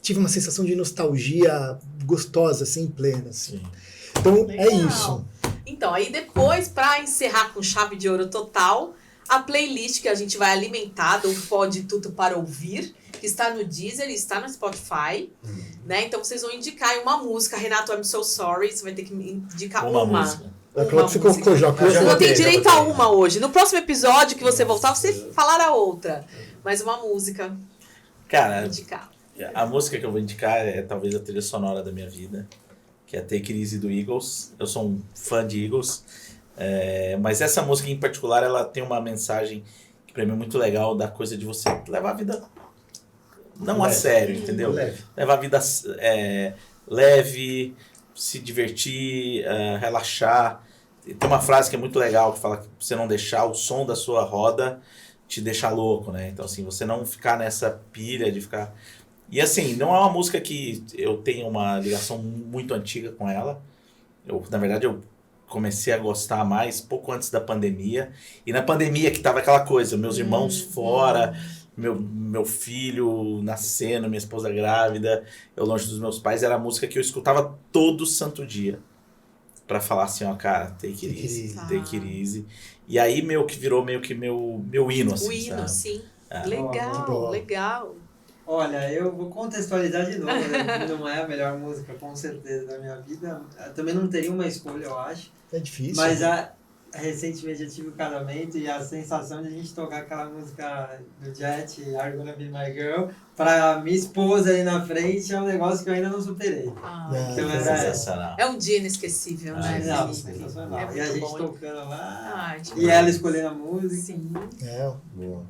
S2: tive uma sensação de nostalgia gostosa, assim, plena. Assim. Então,
S1: Legal.
S2: é isso.
S1: Então, aí depois, para encerrar com chave de ouro total, a playlist que a gente vai alimentar do Pode Tudo para Ouvir, que está no Deezer e está no Spotify, né? Então vocês vão indicar aí uma música. Renato, I'm so sorry, você vai ter que me indicar uma.
S4: música.
S2: Aquela que você colocou já.
S1: Você
S3: já
S1: não
S3: botei,
S1: tem
S3: já
S1: direito a
S3: botei.
S1: uma hoje. No próximo episódio que você voltar, você falará outra. Mas uma música
S4: Cara,
S1: indicar.
S4: a música que eu vou indicar é talvez a trilha sonora da minha vida, que é Take It Easy do Eagles. Eu sou um fã de Eagles, mas essa música em particular, ela tem uma mensagem que pra mim é muito legal, da coisa de você levar a vida não a
S3: Leve.
S4: sério, entendeu?
S3: Leve.
S4: Levar a vida leve, se divertir, relaxar. Tem uma frase que é muito legal, que fala que você não deixar o som da sua roda te deixar louco, né? Então, assim, você não ficar nessa pilha de ficar... E, assim, não é uma música que eu tenho uma ligação muito antiga com ela. Na verdade, eu comecei a gostar mais pouco antes da pandemia. E na pandemia que tava aquela coisa, meus irmãos fora, meu filho nascendo, minha esposa grávida, eu longe dos meus pais, era a música que eu escutava todo santo dia. Pra falar assim, ó, cara, take it easy, take it easy. E aí, que virou meio que meu hino, assim,
S1: O hino,
S4: sabe?
S1: sim.
S4: É.
S1: Legal,
S2: Boa.
S1: legal.
S5: Olha, eu vou contextualizar de novo, né? Não é a melhor música, com certeza, da minha vida. Eu também não teria uma escolha, eu acho.
S2: É difícil.
S5: Mas recentemente eu tive um casamento e a sensação de a gente tocar aquela música do Jet, Are You Gonna Be My Girl, pra minha esposa ali na frente é um negócio que eu ainda não superei. Então,
S4: Sensacional.
S1: É um dia inesquecível, né?
S5: Não,
S1: Felipe?
S5: sensacional.
S1: É
S5: E a
S1: muito
S5: gente
S1: bom.
S5: tocando lá,
S1: Ai,
S5: e ela escolhendo a música.
S1: Sim.
S3: Boa.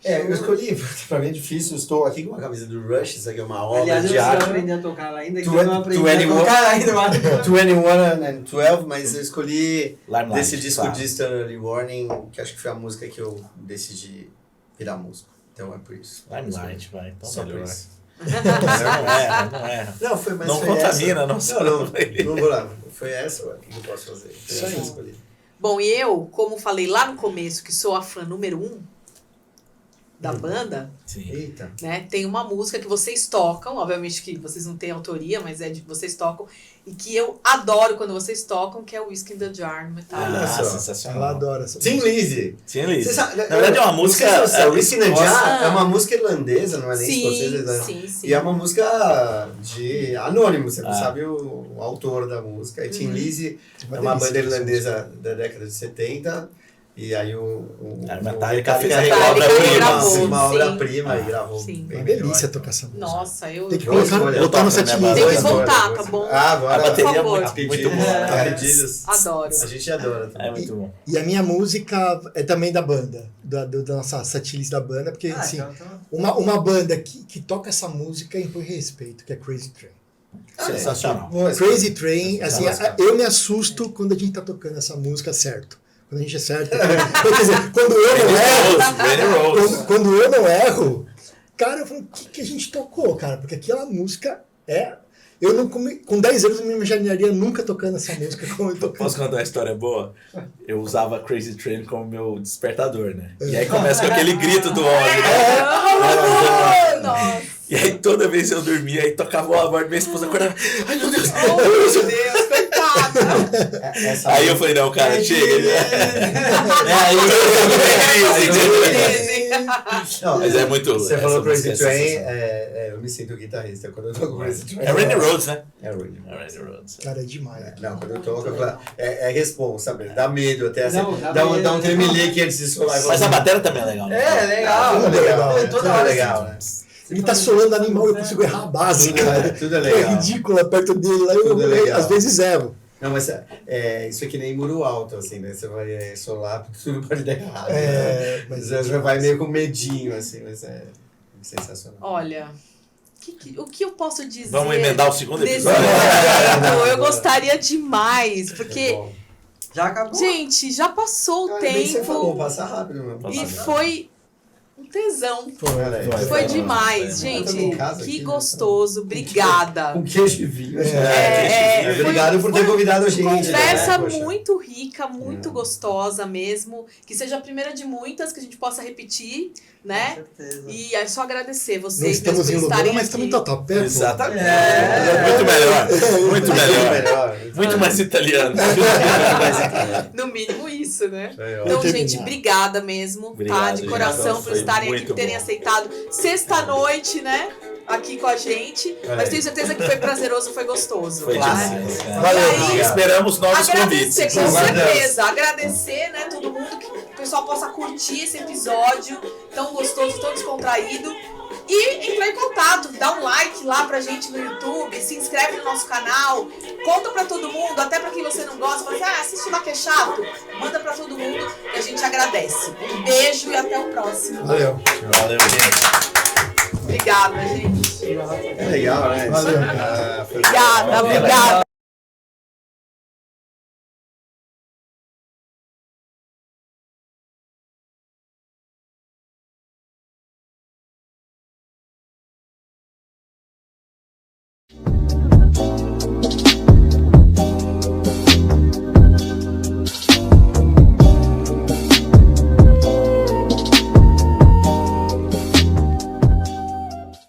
S3: Eu escolhi, pra mim é difícil, eu estou aqui com uma camisa do Rush, isso aqui é uma obra
S5: Aliás, eu
S3: de
S5: preciso
S3: arte.
S5: aprender a tocar ela ainda, que
S3: Tu-
S5: eu não aprendi
S3: tu
S5: a
S3: anyone-
S5: tocar ainda. Mas...
S3: 21 and 12, mas eu escolhi
S4: Limelight,
S3: desse disco
S4: claro.
S3: de Stanley Warning, que acho que foi a música que eu decidi virar músico. Então é por isso.
S4: Limelight, vai. Então
S3: Só por
S4: melhor.
S3: isso.
S4: Não erra.
S3: Não, foi, mas
S4: Não
S3: foi
S4: contamina,
S3: essa.
S4: não
S3: Não vou lá. Foi essa, ué, o que eu posso fazer? Foi
S2: Isso
S3: essa que eu
S2: aí.
S3: escolhi.
S1: Bom, e eu, como falei lá no começo, que sou a fã número 1, da banda,
S4: Sim.
S3: Eita.
S1: né? Tem uma música que vocês tocam, obviamente que vocês não têm autoria, mas é de que vocês tocam, e que eu adoro quando vocês tocam, que é o Whiskey in the Jar no Metallica.
S3: Olha só.
S4: Sensacional.
S2: Ela adora essa
S3: Tim Lizzy.
S4: Sim, Liz.
S3: Você sabe-
S4: Na verdade é uma música...
S3: O Whiskey in the Jar
S1: Ah.
S3: é uma música irlandesa, não é nem escocesa. Né?
S1: sim.
S3: E é uma música de anônimo, você não
S4: Ah.
S3: sabe o autor da música. E Tim Lizzy
S2: Uma
S3: é uma
S2: delícia
S3: banda
S2: essa
S3: irlandesa da década de 70. E aí o
S4: Metallica fez a
S3: regravou
S1: obra-prima, sim.
S3: uma obra-prima e gravou
S1: Sim.
S3: bem
S2: Uma
S3: melhor.
S2: delícia tocar essa música.
S1: Nossa, eu...
S2: Tem que
S3: Boa
S2: colocar,
S3: escolha.
S2: botar no
S4: Eu toco,
S2: setlist.
S4: né,
S1: Tem que
S3: Boa
S1: voltar,
S3: escolha,
S1: tá
S3: boa
S1: bom?
S3: escolha. Ah, agora
S4: A bateria é
S1: favor.
S4: muito, muito boa.
S3: a pedidos.
S1: Adoro.
S3: A gente adora também.
S4: É muito bom.
S2: E a minha música é também da banda, da nossa setlist da banda, porque assim, uma banda que toca essa música impõe respeito, que é Crazy Train.
S4: Sensacional.
S3: Boa escolha.
S2: Crazy Train, assim, eu me assusto quando a gente tá tocando essa música certo. Quando a gente acerta. Quer dizer, quando eu não erro,
S4: Randy Rhoads.
S2: quando eu não erro, cara, eu falo, o que a gente tocou, cara? Porque aquela música é... Eu não com 10 anos eu não me imaginaria nunca tocando essa música como eu tocando.
S4: Posso contar uma história boa? Eu usava Crazy Train como meu despertador, né? E aí começa com aquele grito do Ozzy, né?
S1: Nossa.
S4: E aí toda vez que eu dormia, aí tocava o voz, minha esposa acordava. Ai, meu Deus!
S1: Oh, meu Deus, coitada.
S4: Aí eu falei, não, cara, chega. Aí
S3: Não,
S4: Mas é muito...
S3: Você
S4: essa
S3: falou Crazy
S4: música é
S3: Train,
S4: sensacional.
S3: eu me sinto guitarrista quando eu toco Crazy Train.
S4: É Randy Rhoads, né?
S3: É Randy.
S4: É Randy Rhoads.
S2: Cara, é demais.
S3: Não, quando eu toco, eu falo, é responsa, sabe? Dá medo até, assim,
S5: Não,
S3: dá
S5: dá
S3: um
S5: medo.
S3: tremelique antes de solar.
S4: Mas a bateria também é legal, né?
S5: É, legal.
S3: Tudo é legal,
S2: Tudo
S3: tudo é legal, né?
S2: Ele tá solando animal e eu consigo errar a base, cara.
S3: Tudo é
S2: É
S3: legal.
S2: ridículo perto dele. Lá
S3: Tudo é
S2: eu
S3: legal.
S2: às vezes erro.
S3: Não, mas isso aqui nem muro alto, assim, né? Você vai solar, porque tudo pode dar errado.
S2: É,
S3: Mas você já vai meio com medinho, assim, mas é sensacional.
S1: Olha, o que eu posso dizer
S4: Vamos emendar o segundo
S1: desse
S4: episódio?
S1: evento? Eu gostaria demais, porque,
S3: Bom.
S5: Já acabou?
S1: gente, já passou o
S3: Ah, bem que você falou,
S1: tempo
S3: passa rápido mesmo.
S1: e foi um tesão. Foi
S4: Foi
S1: demais,
S3: Eu tô em
S1: gente.
S3: casa
S1: Que
S3: aqui, né?
S1: gostoso. Obrigada.
S3: Com queijo e vinho.
S1: foi-
S3: Obrigado por ter convidado a gente.
S1: Conversa
S3: né? Poxa.
S1: muito rica, muito gostosa mesmo. Que seja a primeira de muitas, que a gente possa repetir, né?
S5: Com certeza.
S1: E é só agradecer
S2: Não
S1: vocês
S2: estamos em
S1: mesmo por
S2: Lugano,
S1: estarem
S2: mas
S1: aqui.
S2: estamos em Tatuapé.
S4: Exatamente.
S5: É.
S4: Muito melhor. Muito melhor.
S3: Melhor.
S4: Muito mais italiano.
S1: No mínimo isso, né?
S3: É, ó.
S1: Então,
S2: Vou
S1: gente,
S2: terminar.
S1: obrigada mesmo, tá?
S4: Obrigado,
S1: De
S4: gente.
S1: coração por
S4: Foi
S1: estarem aqui,
S4: muito
S1: por terem
S4: bom.
S1: aceitado sexta-noite, né? Aqui com a gente. Mas tenho certeza que foi prazeroso, foi gostoso.
S4: Foi
S1: tá?
S4: demais. né?
S2: Valeu,
S1: E aí,
S4: Esperamos novos convites.
S1: agradecer, com
S3: Aguardamos.
S1: certeza. Agradecer, né, todo mundo, que o pessoal possa curtir esse episódio tão gostoso, tão descontraído. E entrar em contato, dá um like lá pra gente no YouTube, se inscreve no nosso canal, conta pra todo mundo, até pra quem você não gosta, fala assim, assiste lá que é chato, manda pra todo mundo e a gente agradece. Um beijo e até o próximo.
S2: Valeu.
S4: Valeu, gente.
S1: Obrigada, gente.
S3: É legal, né?
S2: Valeu.
S3: Ah, foi
S1: Obrigada,
S3: legal.
S1: obrigada.